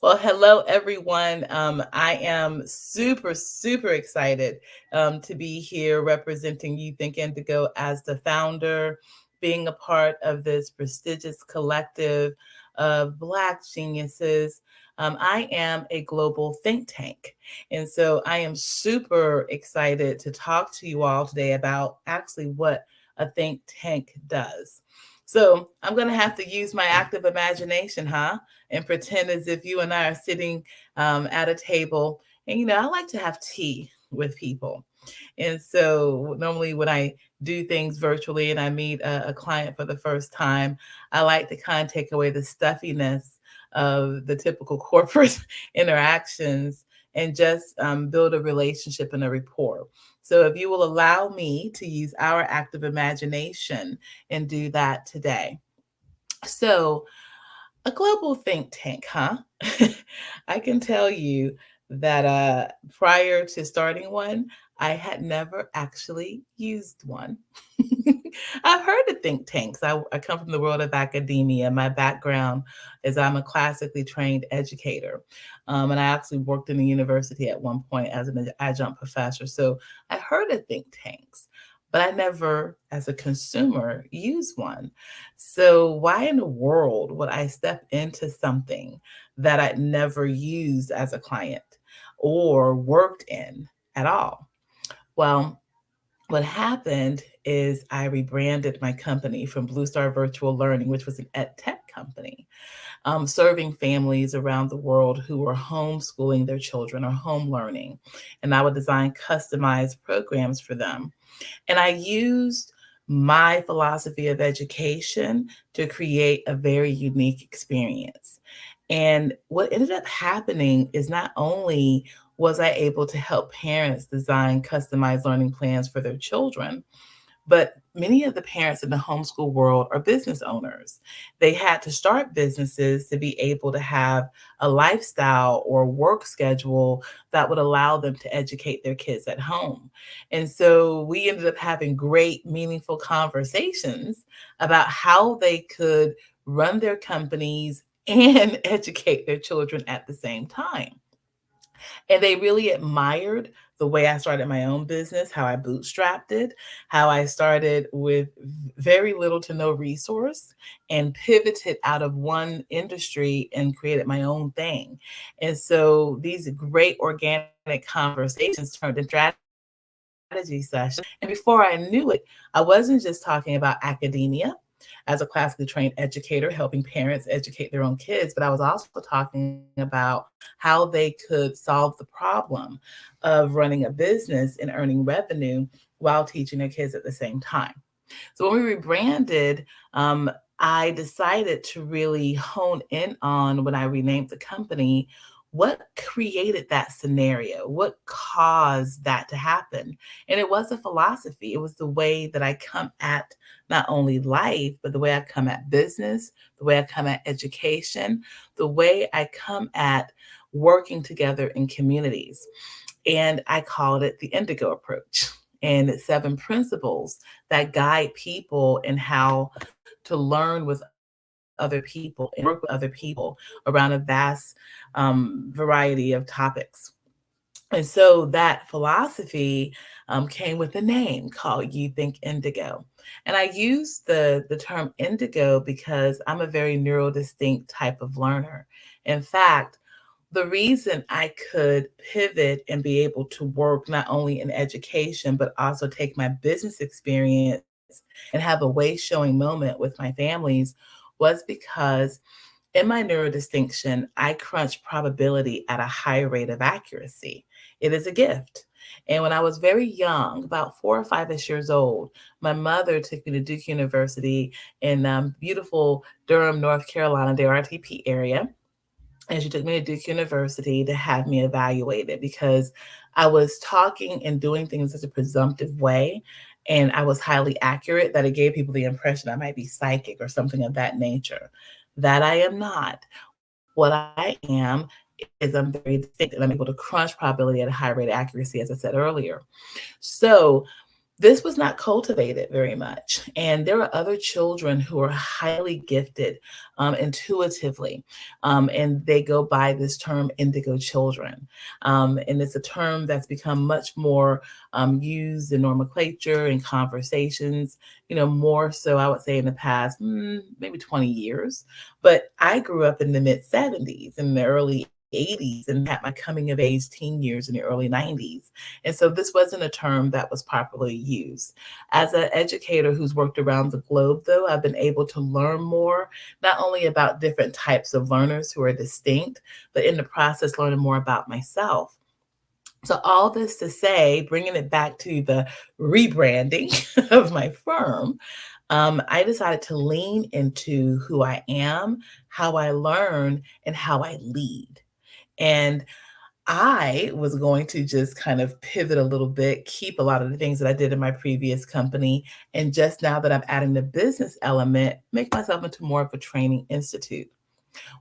Well, hello, everyone. I am super, super excited to be here representing You Think Indigo as the founder, being a part of this prestigious collective of Black geniuses. I am a global think tank. And so I am super excited to talk to you all today about actually what a think tank does. So I'm going to have to use my active imagination, and pretend as if you and I are sitting at a table. And, I like to have tea with people. And so normally when I do things virtually and I meet a client for the first time, I like to kind of take away the stuffiness of the typical corporate interactions and just build a relationship and a rapport. So if you will allow me to use our active imagination and do that today. So, a global think tank, huh? I can tell you that prior to starting one, I had never actually used one. I've heard of think tanks. I come from the world of academia. My background is I'm a classically trained educator. And I actually worked in the university at one point as an adjunct professor. So I heard of think tanks, but I never, as a consumer, used one. So why in the world would I step into something that I'd never used as a client or worked in at all? Well, what happened is I rebranded my company from Blue Star Virtual Learning, which was an ed tech company, serving families around the world who were homeschooling their children or home learning. And I would design customized programs for them. And I used my philosophy of education to create a very unique experience. And what ended up happening is not only was I able to help parents design customized learning plans for their children, but many of the parents in the homeschool world are business owners. They had to start businesses to be able to have a lifestyle or work schedule that would allow them to educate their kids at home. And so we ended up having great, meaningful conversations about how they could run their companies and educate their children at the same time. And they really admired the way I started my own business, how I bootstrapped it, how I started with very little to no resource and pivoted out of one industry and created my own thing. And so these great organic conversations turned into strategy session. And before I knew it, I wasn't just talking about academia as a classically trained educator, helping parents educate their own kids, but I was also talking about how they could solve the problem of running a business and earning revenue while teaching their kids at the same time. So when we rebranded, I decided to really hone in on when I renamed the company, what created that scenario? What caused that to happen? And it was a philosophy. It was the way that I come at not only life, but the way I come at business, the way I come at education, the way I come at working together in communities. And I called it the Indigo approach. And it's 7 principles that guide people in how to learn with other people and work with other people around a vast variety of topics. And so that philosophy came with a name called You Think Indigo. And I use the term indigo because I'm a very neurodistinct type of learner. In fact, the reason I could pivot and be able to work not only in education, but also take my business experience and have a way showing moment with my families was because in my neurodistinction, I crunch probability at a high rate of accuracy. It is a gift. And when I was very young, about 4 or 5-ish years old, my mother took me to Duke University in beautiful Durham, North Carolina, the RTP area. And she took me to Duke University to have me evaluated because I was talking and doing things in a presumptive way. And I was highly accurate that it gave people the impression I might be psychic or something of that nature. That I am not. What I am is I'm very distinct and I'm able to crunch probability at a high rate of accuracy, as I said earlier. So this was not cultivated very much. And there are other children who are highly gifted intuitively, and they go by this term indigo children. And it's a term that's become much more used in nomenclature and conversations, more so I would say in the past, maybe 20 years. But I grew up in the mid 70s and the early 80s and had my coming of age teen years in the early 90s. And so this wasn't a term that was popularly used. As an educator who's worked around the globe, though, I've been able to learn more, not only about different types of learners who are distinct, but in the process, learning more about myself. So all this to say, bringing it back to the rebranding of my firm, I decided to lean into who I am, how I learn, and how I lead. And I was going to just kind of pivot a little bit, keep a lot of the things that I did in my previous company, and just now that I'm adding the business element, make myself into more of a training institute.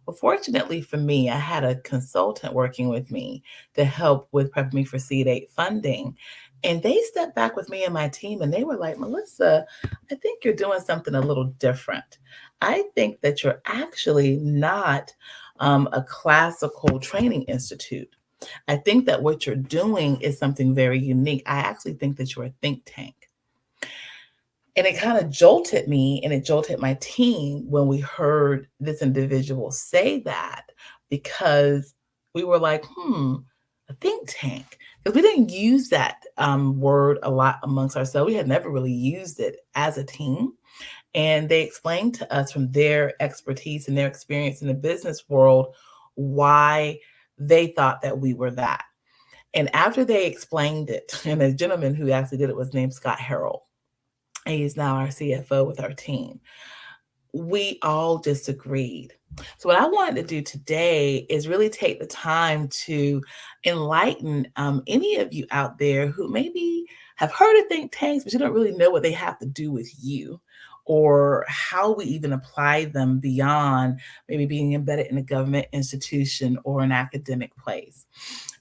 Well, fortunately for me, I had a consultant working with me to help with prepping me for Seed 8 funding. And they stepped back with me and my team and they were like, Melissa, I think you're doing something a little different. I think that you're actually not a classical training institute. I think that what you're doing is something very unique. I actually think that you're a think tank. And it kind of jolted me and it jolted my team when we heard this individual say that, because we were like, a think tank. Because we didn't use that word a lot amongst ourselves. We had never really used it as a team. And they explained to us from their expertise and their experience in the business world why they thought that we were that. And after they explained it, and the gentleman who actually did it was named Scott Harrell. He's now our CFO with our team. We all disagreed. So what I wanted to do today is really take the time to enlighten any of you out there who maybe have heard of think tanks, but you don't really know what they have to do with you or how we even apply them beyond maybe being embedded in a government institution or an academic place.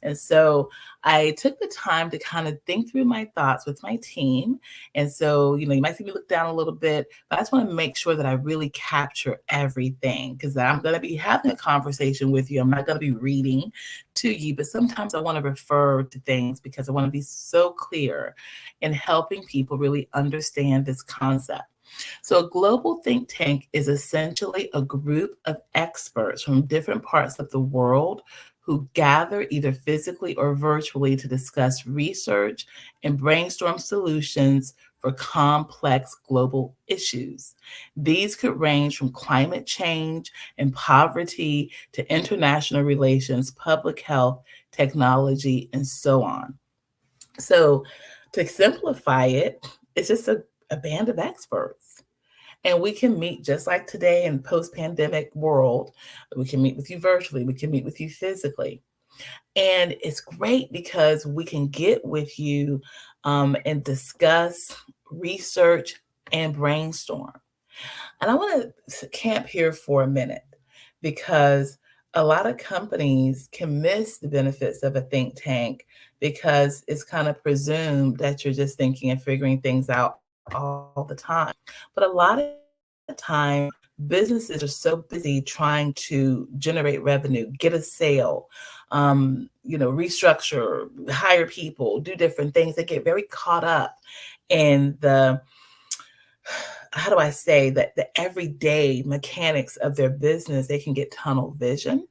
And so I took the time to kind of think through my thoughts with my team. And so, you might see me look down a little bit, but I just want to make sure that I really capture everything, because I'm going to be having a conversation with you. I'm not going to be reading to you, but sometimes I want to refer to things because I want to be so clear in helping people really understand this concept. So a global think tank is essentially a group of experts from different parts of the world who gather either physically or virtually to discuss research and brainstorm solutions for complex global issues. These could range from climate change and poverty to international relations, public health, technology, and so on. So to simplify it, it's just a band of experts. And we can meet just like today in post-pandemic world. We can meet with you virtually. We can meet with you physically. And it's great because we can get with you and discuss, research, and brainstorm. And I want to camp here for a minute because a lot of companies can miss the benefits of a think tank because it's kind of presumed that you're just thinking and figuring things out all the time. But a lot of the time, businesses are so busy trying to generate revenue, get a sale, restructure, hire people, do different things. They get very caught up in the, how do I say, that the everyday mechanics of their business. They can get tunnel vision,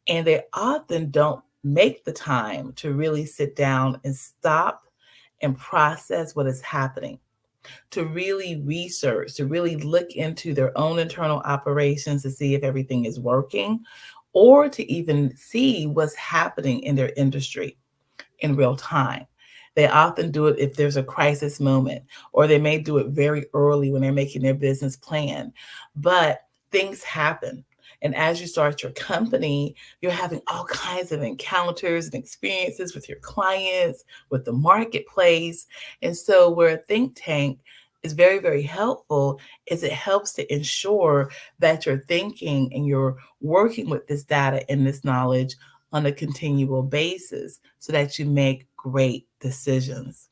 and they often don't make the time to really sit down and stop and process what is happening, to really research, to really look into their own internal operations to see if everything is working, or to even see what's happening in their industry in real time. They often do it if there's a crisis moment, or they may do it very early when they're making their business plan. But things happen. And as you start your company, you're having all kinds of encounters and experiences with your clients, with the marketplace. And so where a think tank is very, very helpful is it helps to ensure that you're thinking and you're working with this data and this knowledge on a continual basis so that you make great decisions.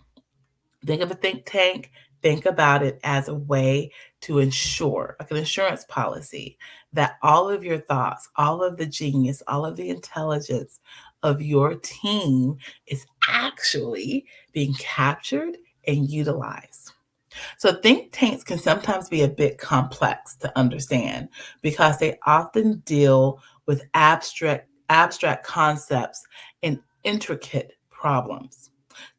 Think of a think tank, think about it as a way to ensure, like an insurance policy, that all of your thoughts, all of the genius, all of the intelligence of your team is actually being captured and utilized. So think tanks can sometimes be a bit complex to understand because they often deal with abstract concepts and intricate problems.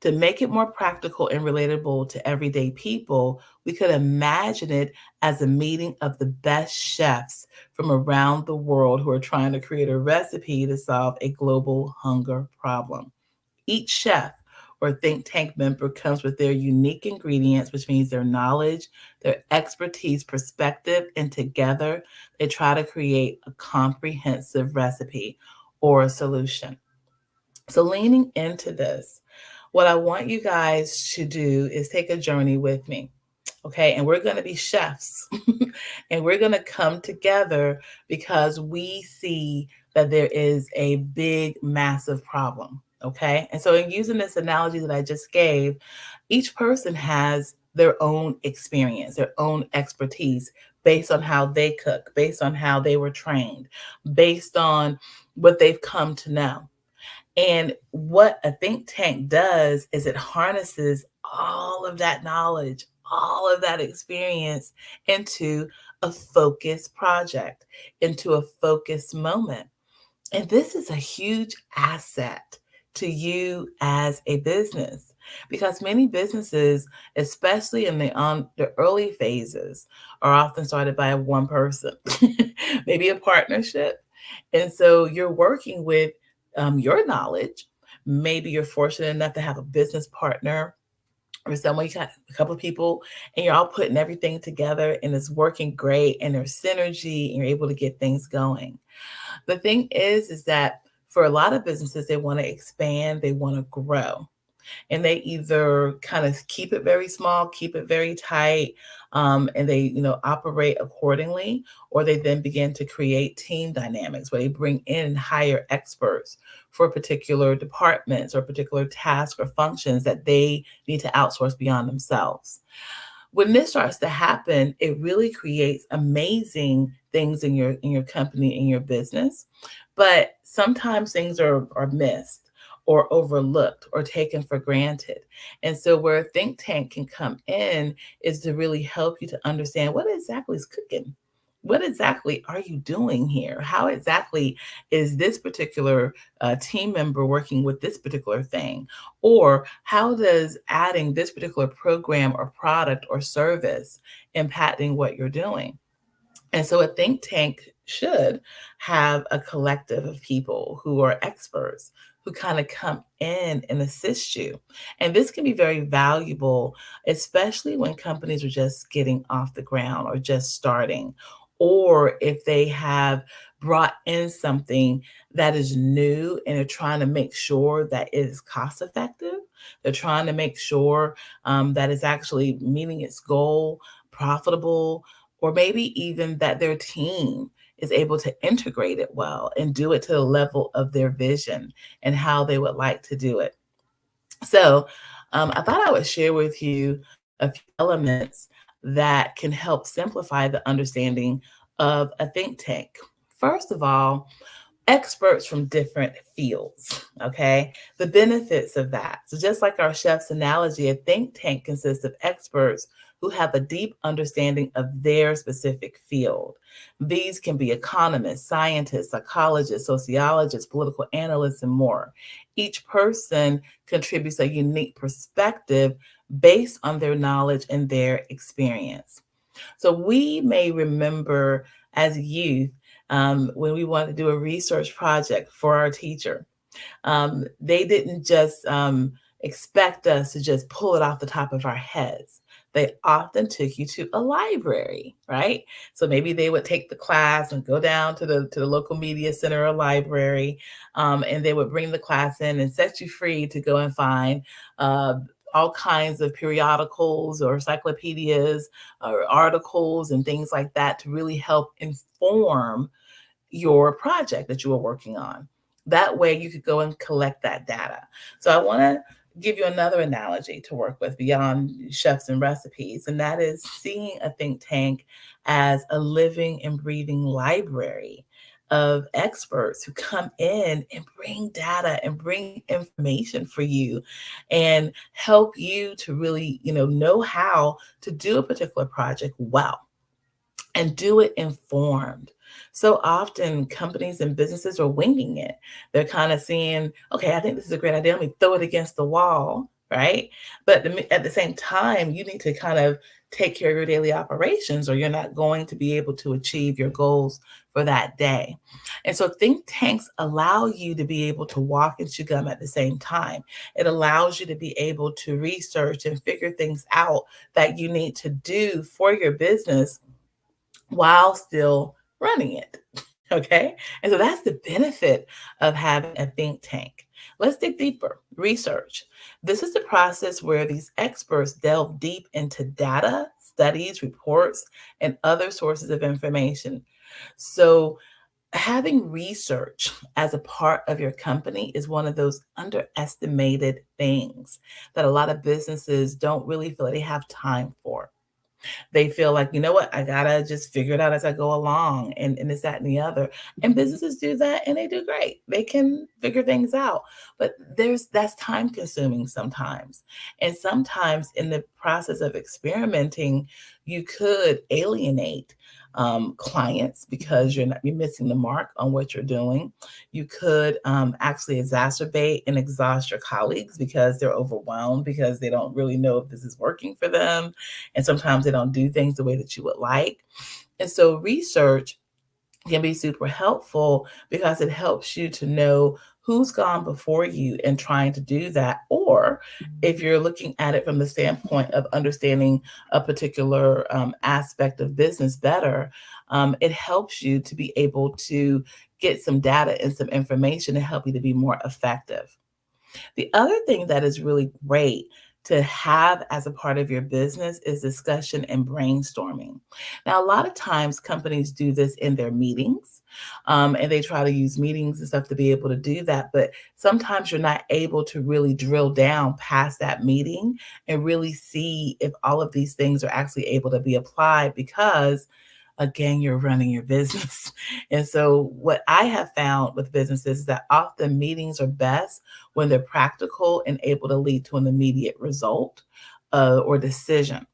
To make it more practical and relatable to everyday people, we could imagine it as a meeting of the best chefs from around the world who are trying to create a recipe to solve a global hunger problem. Each chef or think tank member comes with their unique ingredients, which means their knowledge, their expertise, perspective, and together they try to create a comprehensive recipe or a solution. So leaning into this, what I want you guys to do is take a journey with me. Okay, and we're going to be chefs and we're going to come together because we see that there is a big, massive problem. Okay, and so in using this analogy that I just gave, each person has their own experience, their own expertise based on how they cook, based on how they were trained, based on what they've come to know. And what a think tank does is it harnesses all of that knowledge, all of that experience into a focused project, into a focused moment. And this is a huge asset to you as a business because many businesses, especially in the early phases, are often started by one person, maybe a partnership. And so you're working with your knowledge. Maybe you're fortunate enough to have a business partner or someone, you got a couple of people, and you're all putting everything together and it's working great and there's synergy and you're able to get things going. The thing is that for a lot of businesses, they want to expand, they want to grow. And they either kind of keep it very small, keep it very tight, and they, operate accordingly, or they then begin to create team dynamics where they bring in and hire experts for particular departments or particular tasks or functions that they need to outsource beyond themselves. When this starts to happen, it really creates amazing things in your company, in your business. But sometimes things are missed or overlooked or taken for granted. And so where a think tank can come in is to really help you to understand what exactly is cooking. What exactly are you doing here? How exactly is this particular team member working with this particular thing? Or how does adding this particular program or product or service impacting what you're doing? And so a think tank should have a collective of people who are experts who kind of come in and assist you. And this can be very valuable, especially when companies are just getting off the ground or just starting, or if they have brought in something that is new and they're trying to make sure that it is cost effective. They're trying to make sure that it's actually meeting its goal, profitable, or maybe even that their team is able to integrate it well and do it to the level of their vision and how they would like to do it. So I thought I would share with you a few elements that can help simplify the understanding of a think tank. First of all, experts from different fields, okay? The benefits of that. So just like our chef's analogy, a think tank consists of experts who have a deep understanding of their specific field. These can be economists, scientists, psychologists, sociologists, political analysts, and more. Each person contributes a unique perspective based on their knowledge and their experience. So we may remember as youth when we wanted to do a research project for our teacher. They didn't just expect us to just pull it off the top of our heads. They often took you to a library, right? So maybe they would take the class and go down to the local media center or library, and they would bring the class in and set you free to go and find all kinds of periodicals or encyclopedias or articles and things like that to really help inform your project that you are working on. That way you could go and collect that data. So I want to give you another analogy to work with beyond chefs and recipes, and that is seeing a think tank as a living and breathing library of experts who come in and bring data and bring information for you and help you to really, know how to do a particular project well and do it informed. So often companies and businesses are winging it. They're kind of seeing, okay, I think this is a great idea. Let me throw it against the wall, right? But at the same time, you need to kind of take care of your daily operations or you're not going to be able to achieve your goals for that day. And so think tanks allow you to be able to walk and chew gum at the same time. It allows you to be able to research and figure things out that you need to do for your business while still running it. Okay. And so that's the benefit of having a think tank. Let's dig deeper. Research. This is the process where these experts delve deep into data, studies, reports, and other sources of information. So, having research as a part of your company is one of those underestimated things that a lot of businesses don't really feel like they have time for. They feel like, you know what, I gotta just figure it out as I go along, and this, that, and the other. And businesses do that and they do great. They can figure things out. But that's time consuming sometimes. And sometimes in the process of experimenting, you could alienate clients because you're missing the mark on what you're doing. You could actually exacerbate and exhaust your colleagues because they're overwhelmed because they don't really know if this is working for them. And sometimes they don't do things the way that you would like. And so research can be super helpful because it helps you to know who's gone before you and trying to do that. Or if you're looking at it from the standpoint of understanding a particular aspect of business better, it helps you to be able to get some data and some information to help you to be more effective. The other thing that is really great to have as a part of your business is discussion and brainstorming. Now, a lot of times companies do this in their meetings, and they try to use meetings and stuff to be able to do that. But sometimes you're not able to really drill down past that meeting and really see if all of these things are actually able to be applied because again, you're running your business. And so what I have found with businesses is that often meetings are best when they're practical and able to lead to an immediate result or decision.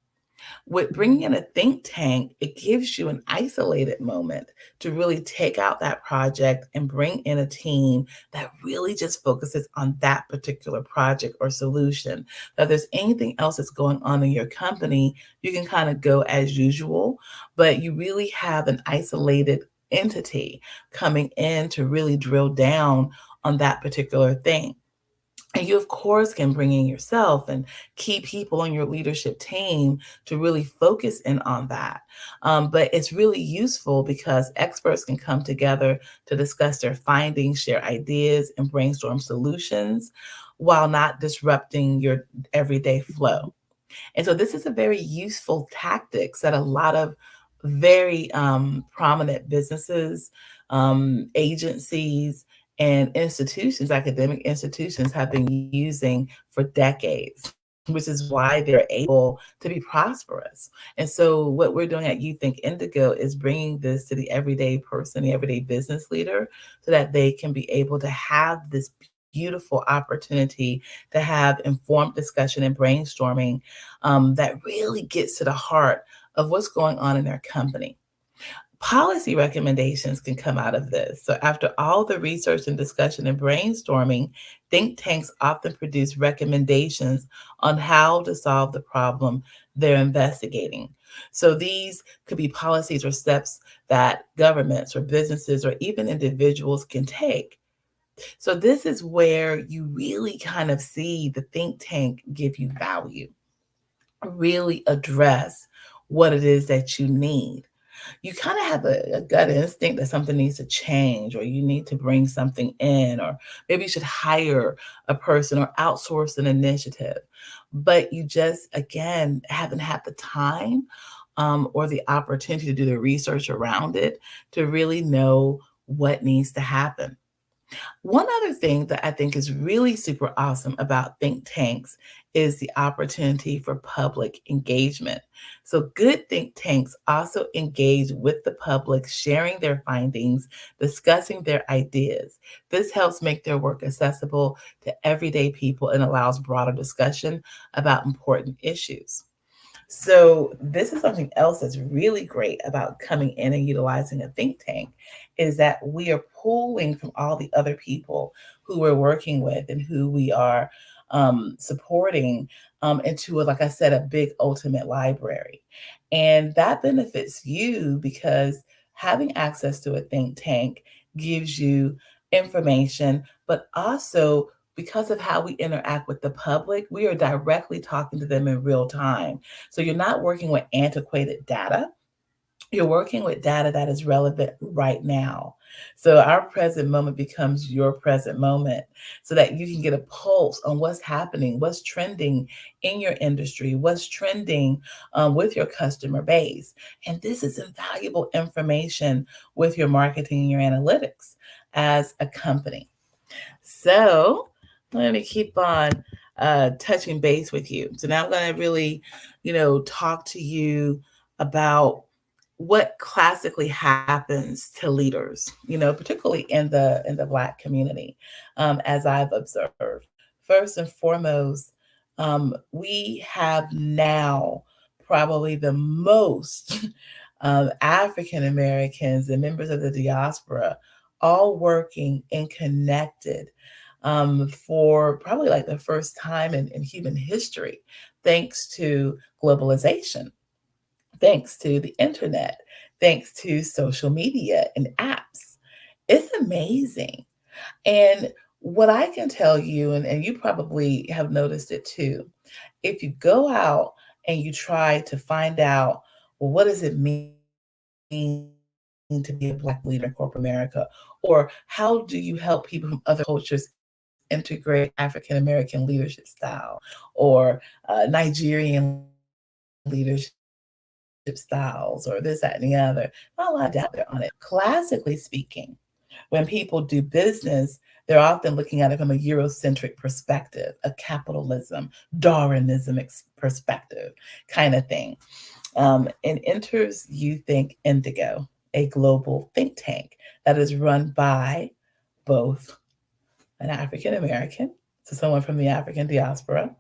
With bringing in a think tank, it gives you an isolated moment to really take out that project and bring in a team that really just focuses on that particular project or solution. Now, if there's anything else that's going on in your company, you can kind of go as usual, but you really have an isolated entity coming in to really drill down on that particular thing. And you, of course, can bring in yourself and key people on your leadership team to really focus in on that. But it's really useful because experts can come together to discuss their findings, share ideas, and brainstorm solutions while not disrupting your everyday flow. And so this is a very useful tactics that a lot of very prominent businesses, agencies, and institutions, academic institutions have been using for decades, which is why they're able to be prosperous. And so what we're doing at You Think Indigo is bringing this to the everyday person, the everyday business leader, so that they can be able to have this beautiful opportunity to have informed discussion and brainstorming that really gets to the heart of what's going on in their company. Policy recommendations can come out of this. So after all the research and discussion and brainstorming, think tanks often produce recommendations on how to solve the problem they're investigating. So these could be policies or steps that governments or businesses or even individuals can take. So this is where you really kind of see the think tank give you value, really address what it is that you need. You kind of have a gut instinct that something needs to change, or you need to bring something in, or maybe you should hire a person or outsource an initiative. But you just, again, haven't had the time or the opportunity to do the research around it to really know what needs to happen. One other thing that I think is really super awesome about think tanks is the opportunity for public engagement. So, good think tanks also engage with the public, sharing their findings, discussing their ideas. This helps make their work accessible to everyday people and allows broader discussion about important issues. So this is something else that's really great about coming in and utilizing a think tank is that we are pulling from all the other people who we're working with and who we are supporting into, like I said, a big ultimate library. And that benefits you because having access to a think tank gives you information, but also because of how we interact with the public, we are directly talking to them in real time. So you're not working with antiquated data. You're working with data that is relevant right now. So our present moment becomes your present moment so that you can get a pulse on what's happening, what's trending in your industry, what's trending with your customer base. And this is invaluable information with your marketing and your analytics as a company. So let me keep on touching base with you. So now I'm going to really, talk to you about what classically happens to leaders, particularly in the Black community, as I've observed. First and foremost, we have now probably the most African Americans and members of the diaspora all working and connected for probably like the first time in human history, thanks to globalization, thanks to the internet, thanks to social media and apps. It's amazing. And what I can tell you, and you probably have noticed it too, if you go out and you try to find out, well, what does it mean to be a Black leader in corporate America? Or how do you help people from other cultures integrate African American leadership style or Nigerian leadership styles or this, that, and the other? Not a lot of data there on it. Classically speaking, when people do business, they're often looking at it from a Eurocentric perspective, a capitalism, Darwinism perspective kind of thing. And enters You Think Indigo, a global think tank that is run by both an African American, so someone from the African diaspora,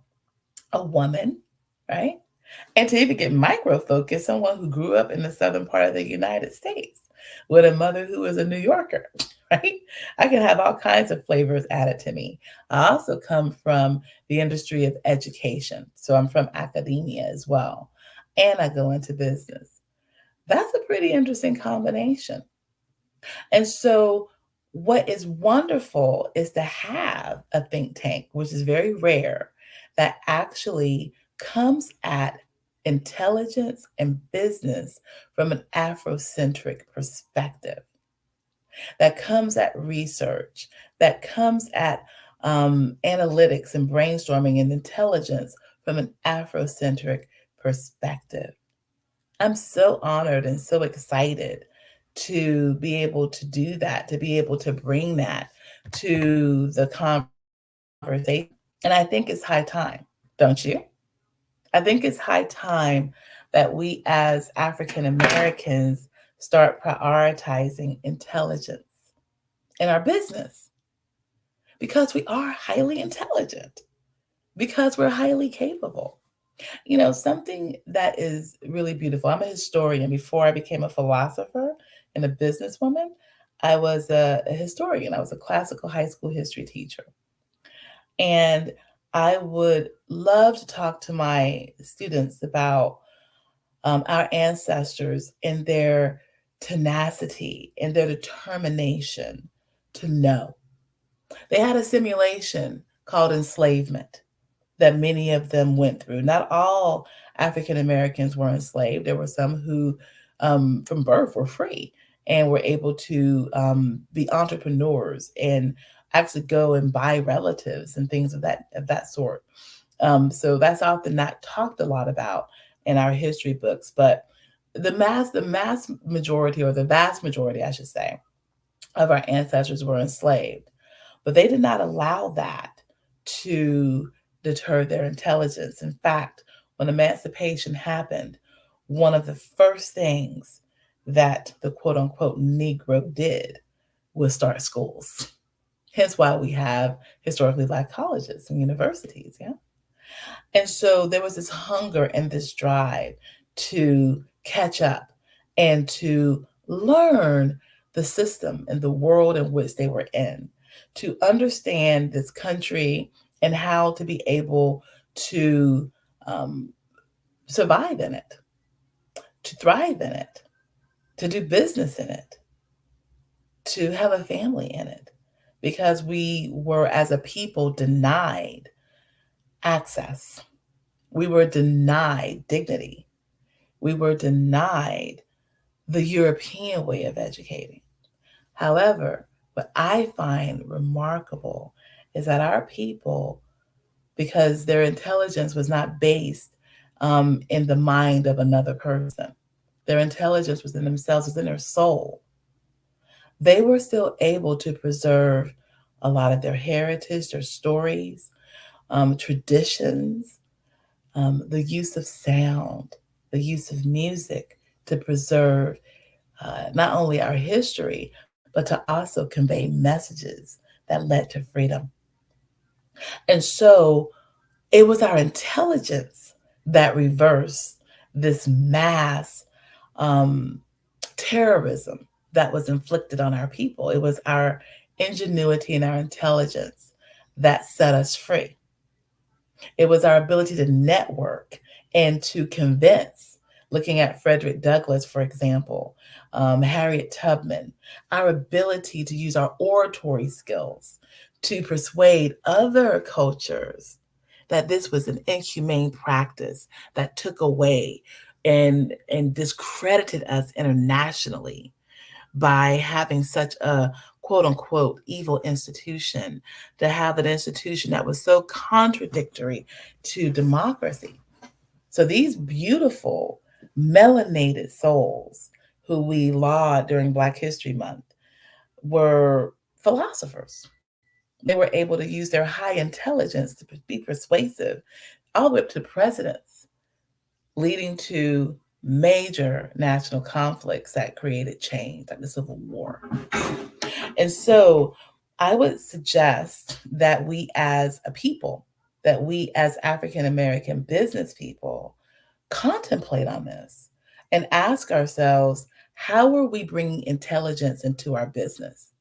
a woman, right? And to even get micro focused, someone who grew up in the southern part of the United States with a mother who is a New Yorker, right? I can have all kinds of flavors added to me. I also come from the industry of education, so I'm from academia as well, and I go into business. That's a pretty interesting combination. And so what is wonderful is to have a think tank, which is very rare, that actually comes at intelligence and business from an Afrocentric perspective, that comes at research, that comes at analytics and brainstorming and intelligence from an Afrocentric perspective. I'm so honored and so excited to be able to do that, to be able to bring that to the conversation. And I think it's high time, don't you? I think it's high time that we as African Americans start prioritizing intelligence in our business because we are highly intelligent, because we're highly capable. Something that is really beautiful. I'm a historian. Before I became a philosopher and a businesswoman, I was a historian. I was a classical high school history teacher. And I would love to talk to my students about our ancestors and their tenacity and their determination to know. They had a simulation called enslavement that many of them went through. Not all African Americans were enslaved. There were some who, from birth, were free and were able to be entrepreneurs and actually go and buy relatives and things of that sort. So that's often not talked a lot about in our history books, but the mass majority, or the vast majority, I should say, of our ancestors were enslaved, but they did not allow that to deter their intelligence. In fact, when emancipation happened, one of the first things that the quote unquote Negro did was start schools. Hence why we have historically Black colleges and universities. Yeah. And so there was this hunger and this drive to catch up and to learn the system and the world in which they were in, to understand this country and how to be able to survive in it, to thrive in it, to do business in it, to have a family in it, because we were, as a people, denied access. We were denied dignity. We were denied the European way of educating. However, what I find remarkable is that our people, because their intelligence was not based in the mind of another person, their intelligence was in themselves, was in their soul. They were still able to preserve a lot of their heritage, their stories, traditions, the use of sound, the use of music to preserve not only our history, but to also convey messages that led to freedom. And so it was our intelligence that reversed this mass terrorism that was inflicted on our people. It was our ingenuity and our intelligence that set us free. It was our ability to network and to convince, looking at Frederick Douglass, for example, Harriet Tubman, our ability to use our oratory skills to persuade other cultures that this was an inhumane practice that took away and discredited us internationally by having such a quote unquote evil institution, to have an institution that was so contradictory to democracy. So these beautiful melanated souls who we laud during Black History Month were philosophers. They were able to use their high intelligence to be persuasive, all the way up to presidents, leading to major national conflicts that created change, like the Civil War. And so I would suggest that we as a people, that we as African American business people contemplate on this and ask ourselves, how are we bringing intelligence into our business?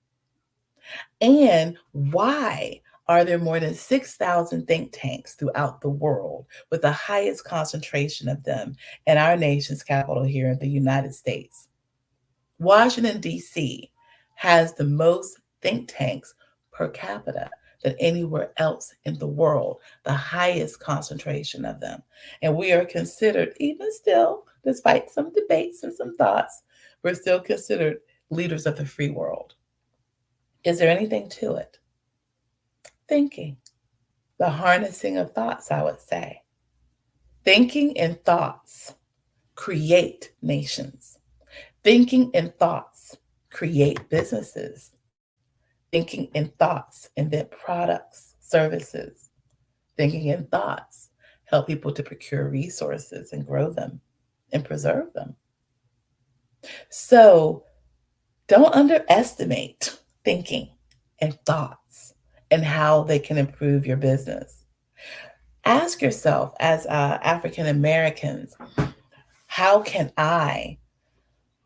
And why are there more than 6,000 think tanks throughout the world, with the highest concentration of them in our nation's capital here in the United States? Washington, D.C. has the most think tanks per capita than anywhere else in the world, the highest concentration of them. And we are considered, even still, despite some debates and some thoughts, we're still considered leaders of the free world. Is there anything to it? Thinking, the harnessing of thoughts, I would say. Thinking and thoughts create nations. Thinking and thoughts create businesses. Thinking and thoughts invent products, services. Thinking and thoughts help people to procure resources and grow them and preserve them. So don't underestimate thinking and thoughts and how they can improve your business. Ask yourself, as African Americans, how can I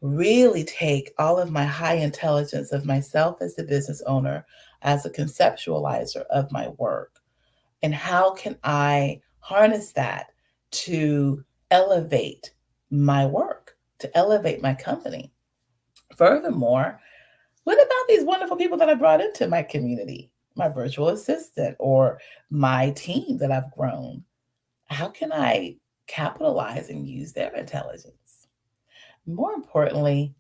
really take all of my high intelligence of myself as a business owner, as a conceptualizer of my work, and how can I harness that to elevate my work, to elevate my company? Furthermore, what about these wonderful people that I brought into my community, my virtual assistant or my team that I've grown? How can I capitalize and use their intelligence? More importantly,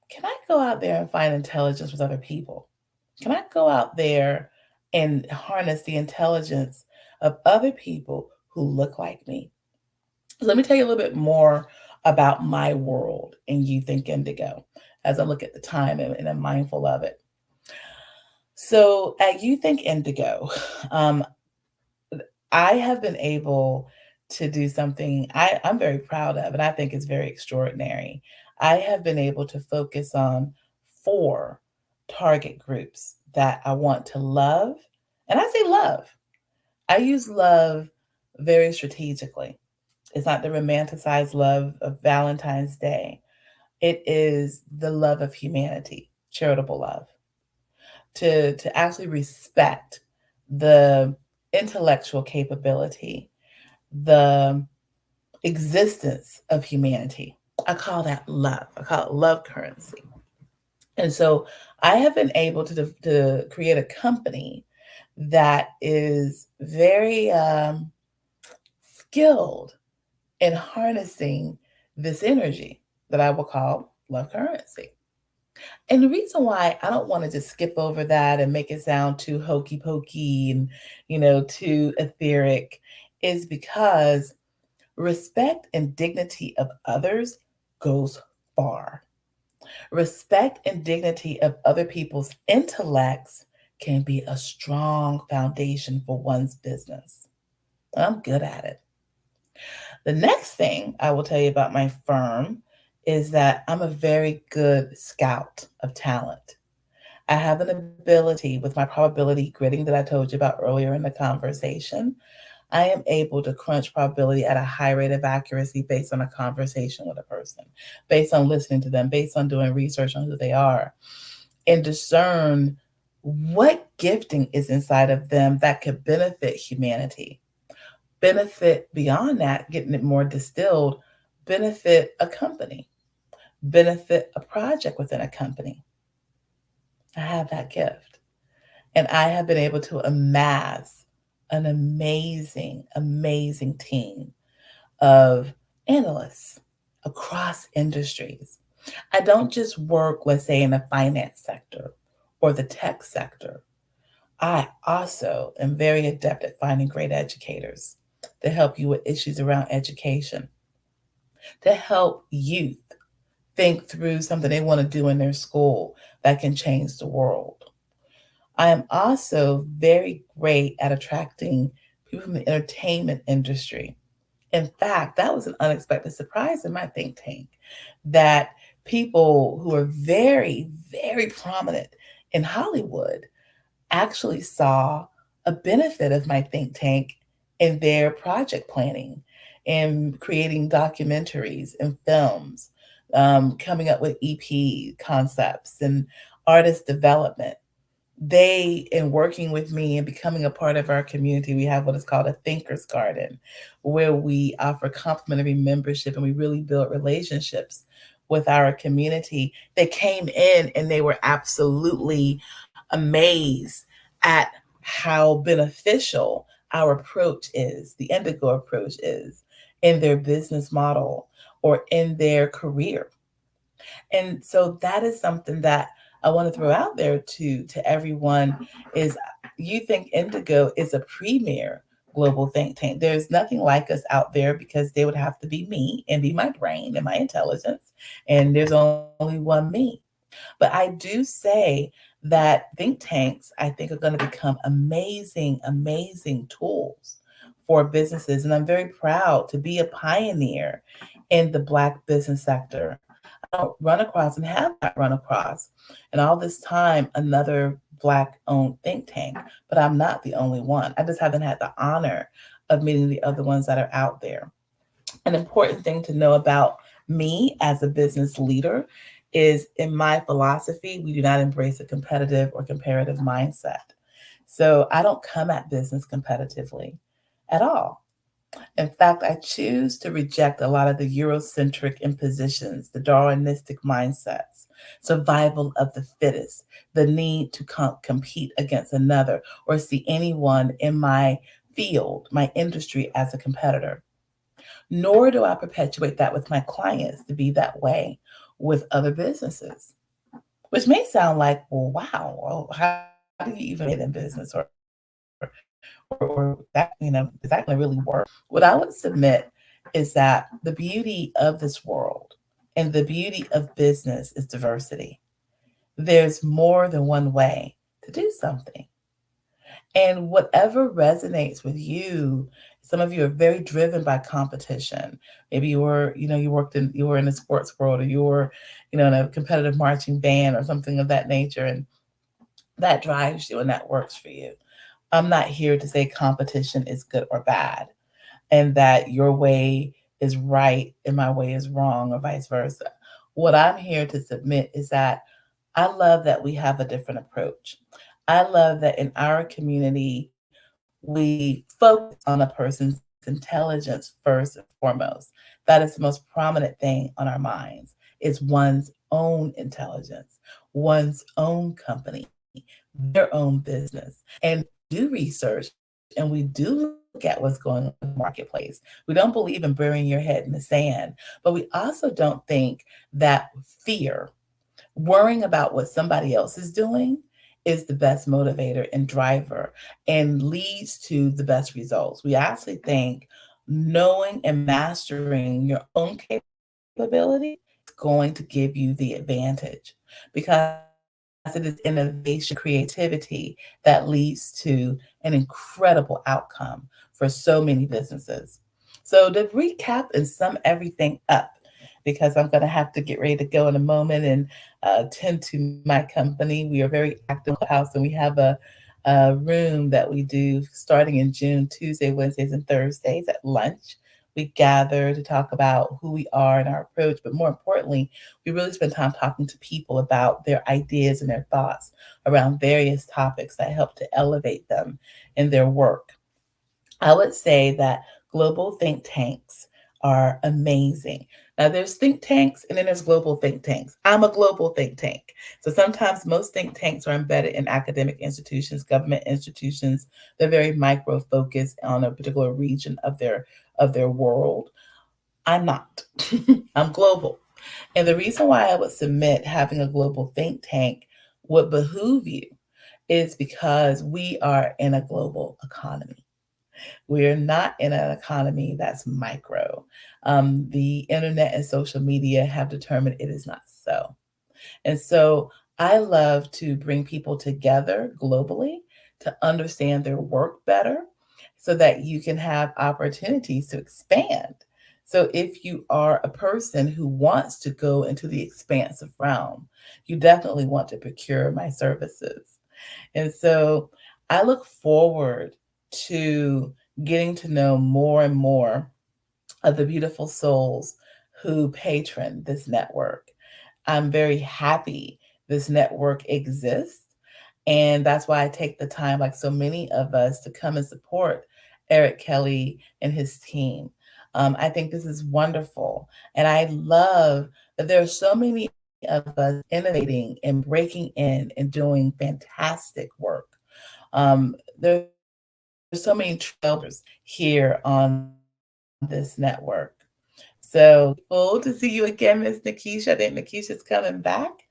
can I go out there and find intelligence with other people? Can I go out there and harness the intelligence of other people who look like me? Let me tell you a little bit more about my world in You Think Indigo as I look at the time and I'm mindful of it. So at You Think Indigo, I have been able to do something I'm very proud of, and I think is very extraordinary. I have been able to focus on 4 target groups that I want to love. And I say love. I use love very strategically. It's not the romanticized love of Valentine's Day. It is the love of humanity, charitable love. To actually respect the intellectual capability, the existence of humanity. I call that love. I call it love currency. And so I have been able to create a company that is very skilled in harnessing this energy that I will call Love currency. And the reason why I don't want to just skip over that and make it sound too hokey pokey and, too etheric is because respect and dignity of others goes far. Respect and dignity of other people's intellects can be a strong foundation for one's business. I'm good at it. The next thing I will tell you about my firm is that I'm a very good scout of talent. I have an ability with my probability gritting that I told you about earlier in the conversation. I am able to crunch probability at a high rate of accuracy based on a conversation with a person, based on listening to them, based on doing research on who they are, and discern what gifting is inside of them that could benefit humanity. Benefit beyond that, getting it more distilled, benefit a company, benefit a project within a company. I have that gift. And I have been able to amass an amazing, amazing team of analysts across industries. I don't just work, let's say, in the finance sector or the tech sector. I also am very adept at finding great educators to help you with issues around education, to help youth think through something they want to do in their school that can change the world. I am also very great at attracting people from the entertainment industry. In fact, that was an unexpected surprise in my think tank that people who are very, very prominent in Hollywood actually saw a benefit of my think tank in their project planning and creating documentaries and films, coming up with EP concepts and artist development. They, in working with me and becoming a part of our community, we have what is called a Thinker's Garden, where we offer complimentary membership and we really build relationships with our community. They came in and they were absolutely amazed at how beneficial our approach is, the Indigo approach is, in their business model or in their career. And so that is something that I want to throw out there to everyone is you think Indigo is a premier global think tank. There's nothing like us out there because they would have to be me and be my brain and my intelligence. And there's only one me. But I do say that think tanks, I think, are going to become amazing, amazing tools for businesses. And I'm very proud to be a pioneer in the Black business sector. I don't run across and have not run across in all this time another Black-owned think tank, but I'm not the only one. I just haven't had the honor of meeting the other ones that are out there. An important thing to know about me as a business leader is in my philosophy, we do not embrace a competitive or comparative mindset. So I don't come at business competitively at all. In fact, I choose to reject a lot of the Eurocentric impositions, the Darwinistic mindsets, survival of the fittest, the need to compete against another or see anyone in my field, my industry as a competitor. Nor do I perpetuate that with my clients to be that way with other businesses, which may sound like, well, wow, well, how do you even get in business or that, is that going to really work? What I would submit is that the beauty of this world and the beauty of business is diversity. There's more than one way to do something. And whatever resonates with you, some of you are very driven by competition. Maybe you were in the sports world, or you were, in a competitive marching band or something of that nature. And that drives you and that works for you. I'm not here to say competition is good or bad and that your way is right and my way is wrong or vice versa. What I'm here to submit is that I love that we have a different approach. I love that in our community, we focus on a person's intelligence first and foremost. That is the most prominent thing on our minds, is one's own intelligence, one's own company, their own business. And do research and we do at what's going on in the marketplace. We don't believe in burying your head in the sand, but we also don't think that fear, worrying about what somebody else is doing, is the best motivator and driver and leads to the best results. We actually think knowing and mastering your own capability is going to give you the advantage, because it is innovation, creativity that leads to an incredible outcome for so many businesses. So, to recap and sum everything up, because I'm going to have to get ready to go in a moment and tend to my company. We are very active in the house, and we have a room that we do starting in June, Tuesday, Wednesdays, and Thursdays at lunch. We gather to talk about who we are and our approach, but more importantly, we really spend time talking to people about their ideas and their thoughts around various topics that help to elevate them in their work. I would say that global think tanks are amazing. Now, there's think tanks and then there's global think tanks. I'm a global think tank. So sometimes most think tanks are embedded in academic institutions, government institutions. They're very micro focused on a particular region of their world. I'm not. I'm global. And the reason why I would submit having a global think tank would behoove you is because we are in a global economy. We're not in an economy that's micro. The internet and social media have determined it is not so. And so I love to bring people together globally to understand their work better so that you can have opportunities to expand. So if you are a person who wants to go into the expansive realm, you definitely want to procure my services. And so I look forward to getting to know more and more of the beautiful souls who patron this network. I'm very happy this network exists. And that's why I take the time, like so many of us, to come and support Eric Kelly and his team. I think this is wonderful. And I love that there are so many of us innovating and breaking in and doing fantastic work. There's so many trailers here on this network. So full to see you again, Miss Nikisha. I think Nikisha's coming back.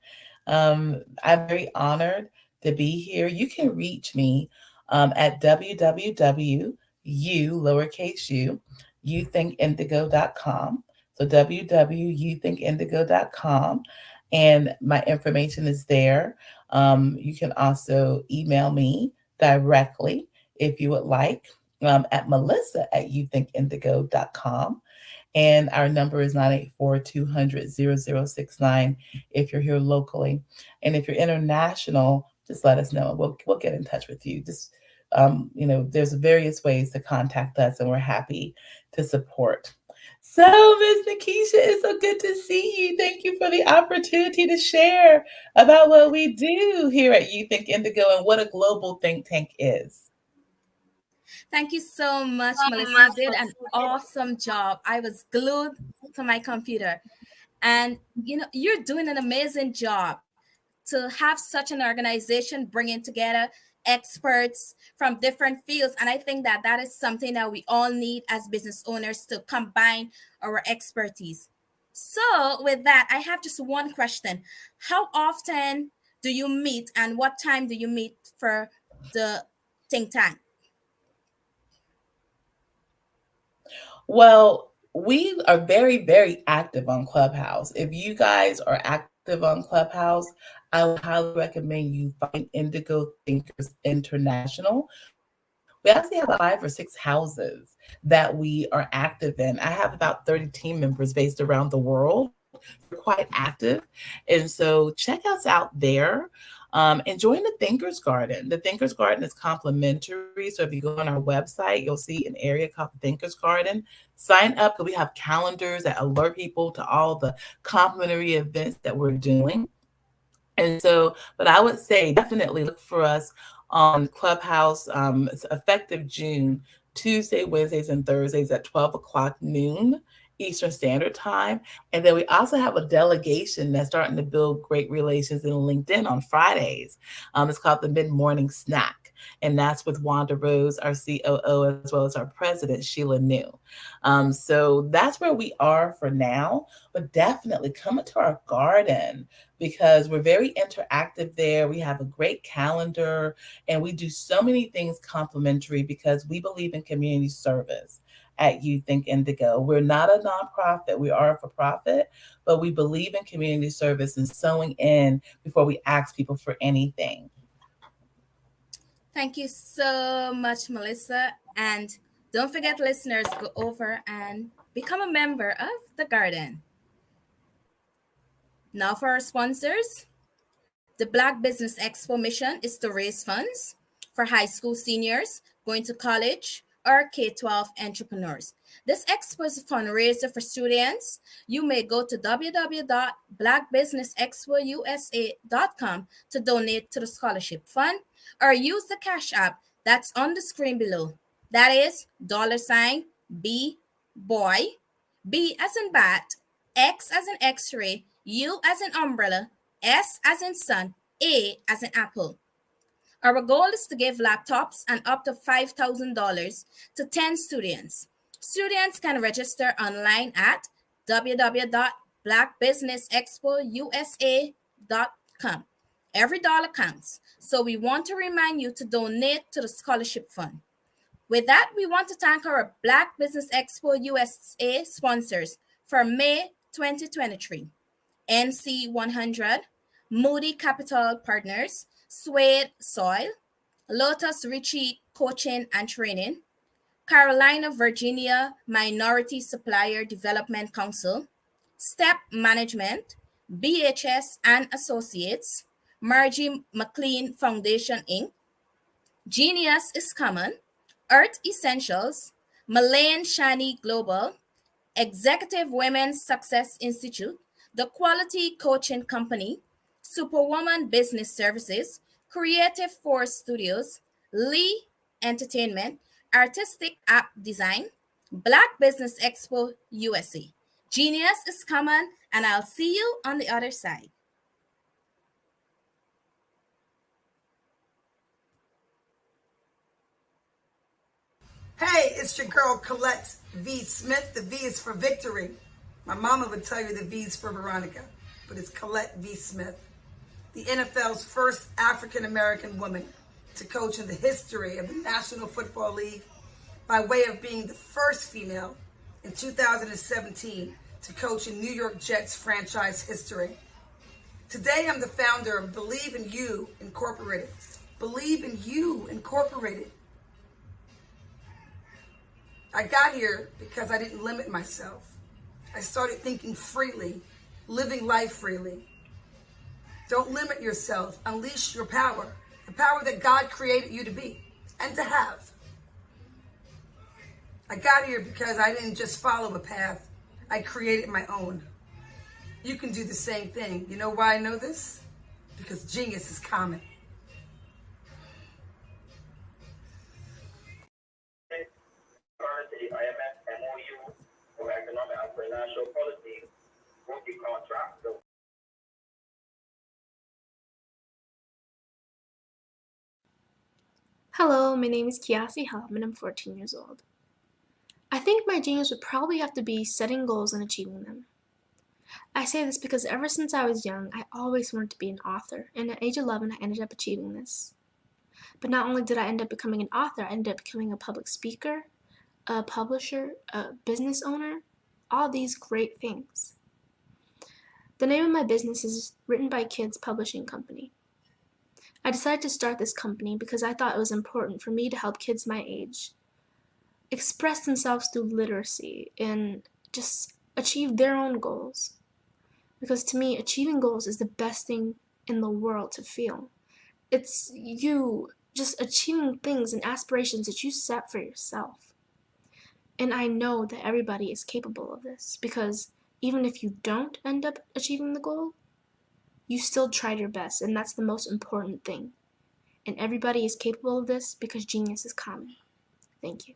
I'm very honored to be here. You can reach me at www.u, lowercase u, youthinkindigo.com. So www.youthinkindigo.com. And my information is there. You can also email me directly if you would like at melissa@youthinkindigo.com. And our number is 984-200-0069 if you're here locally. And if you're international, just let us know. We'll get in touch with you. Just, there's various ways to contact us, and we're happy to support. So, Ms. Nikisha, it's so good to see you. Thank you for the opportunity to share about what we do here at You Think Indigo and what a global think tank is. Thank you so much, Melissa. You did an awesome job. I was glued to my computer. And, you're doing an amazing job to have such an organization bringing together experts from different fields. And I think that that is something that we all need as business owners, to combine our expertise. So with that, I have just one question. How often do you meet, and what time do you meet for the think tank? Well, we are very, very active on Clubhouse. If you guys are active on Clubhouse, I would highly recommend you find Indigo Thinkers International. We actually have 5 or 6 houses that we are active in. I have about 30 team members based around the world. We're quite active. And so check us out there. And join the Thinkers Garden. The Thinkers Garden is complimentary. So if you go on our website, you'll see an area called the Thinkers Garden. Sign up, because we have calendars that alert people to all the complimentary events that we're doing. And so, but I would say definitely look for us on Clubhouse. It's effective June, Tuesday, Wednesdays, and Thursdays at 12 o'clock noon Eastern Standard Time. And then we also have a delegation that's starting to build great relations in LinkedIn on Fridays. It's called the Mid-Morning Snack. And that's with Wanda Rose, our COO, as well as our president, Sheila New. So that's where we are for now, but definitely come into our garden because we're very interactive there. We have a great calendar and we do so many things complimentary because we believe in community service at You Think Indigo. We're not a nonprofit, we are a for-profit, but we believe in community service and sewing in before we ask people for anything. Thank you so much, Melissa. And don't forget, listeners, go over and become a member of the garden. Now for our sponsors. The Black Business Expo mission is to raise funds for high school seniors going to college or K-12 entrepreneurs. This expo is a fundraiser for students. You may go to www.blackbusinessexpousa.com to donate to the scholarship fund or use the Cash App that's on the screen below. That is $B boy, B as in bat, X as in X-ray, U as in umbrella, S as in sun, A as in apple. Our goal is to give laptops and up to $5,000 to 10 students. Students can register online at www.blackbusinessexpousa.com. Every dollar counts, so we want to remind you to donate to the scholarship fund. With that, we want to thank our Black Business Expo USA sponsors for May 2023. NC 100, Moody Capital Partners, Suede Soil, Lotus Ritchie Coaching and Training, Carolina, Virginia Minority Supplier Development Council, Step Management, BHS and Associates, Margie McLean Foundation, Inc., Genius is Common, Earth Essentials, Malayan Shani Global, Executive Women's Success Institute, The Quality Coaching Company, Superwoman Business Services, Creative Force Studios, Lee Entertainment, Artistic App Design, Black Business Expo USA. Genius is Common, and I'll see you on the other side. Hey, it's your girl Colette V. Smith. The V is for victory. My mama would tell you the V is for Veronica, but it's Colette V. Smith, the NFL's first African-American woman to coach in the history of the National Football League by way of being the first female in 2017 to coach in New York Jets franchise history. Today, I'm the founder of Believe in You Incorporated. Believe in You Incorporated. I got here because I didn't limit myself. I started thinking freely, living life freely. Don't limit yourself. Unleash your power, the power that God created you to be and to have. I got here because I didn't just follow a path. I created my own. You can do the same thing. You know why I know this? Because genius is common. IMF MOU for economic and financial policy multi-contract. Hello, my name is Kiasi Helm and I'm 14 years old. I think my genius would probably have to be setting goals and achieving them. I say this because ever since I was young, I always wanted to be an author, and at age 11, I ended up achieving this. But not only did I end up becoming an author, I ended up becoming a public speaker, a publisher, a business owner, all these great things. The name of my business is Written by Kids Publishing Company. I decided to start this company because I thought it was important for me to help kids my age express themselves through literacy and just achieve their own goals. Because to me, achieving goals is the best thing in the world to feel. It's you just achieving things and aspirations that you set for yourself. And I know that everybody is capable of this because even if you don't end up achieving the goal, you still tried your best, and that's the most important thing. And everybody is capable of this because genius is common. Thank you.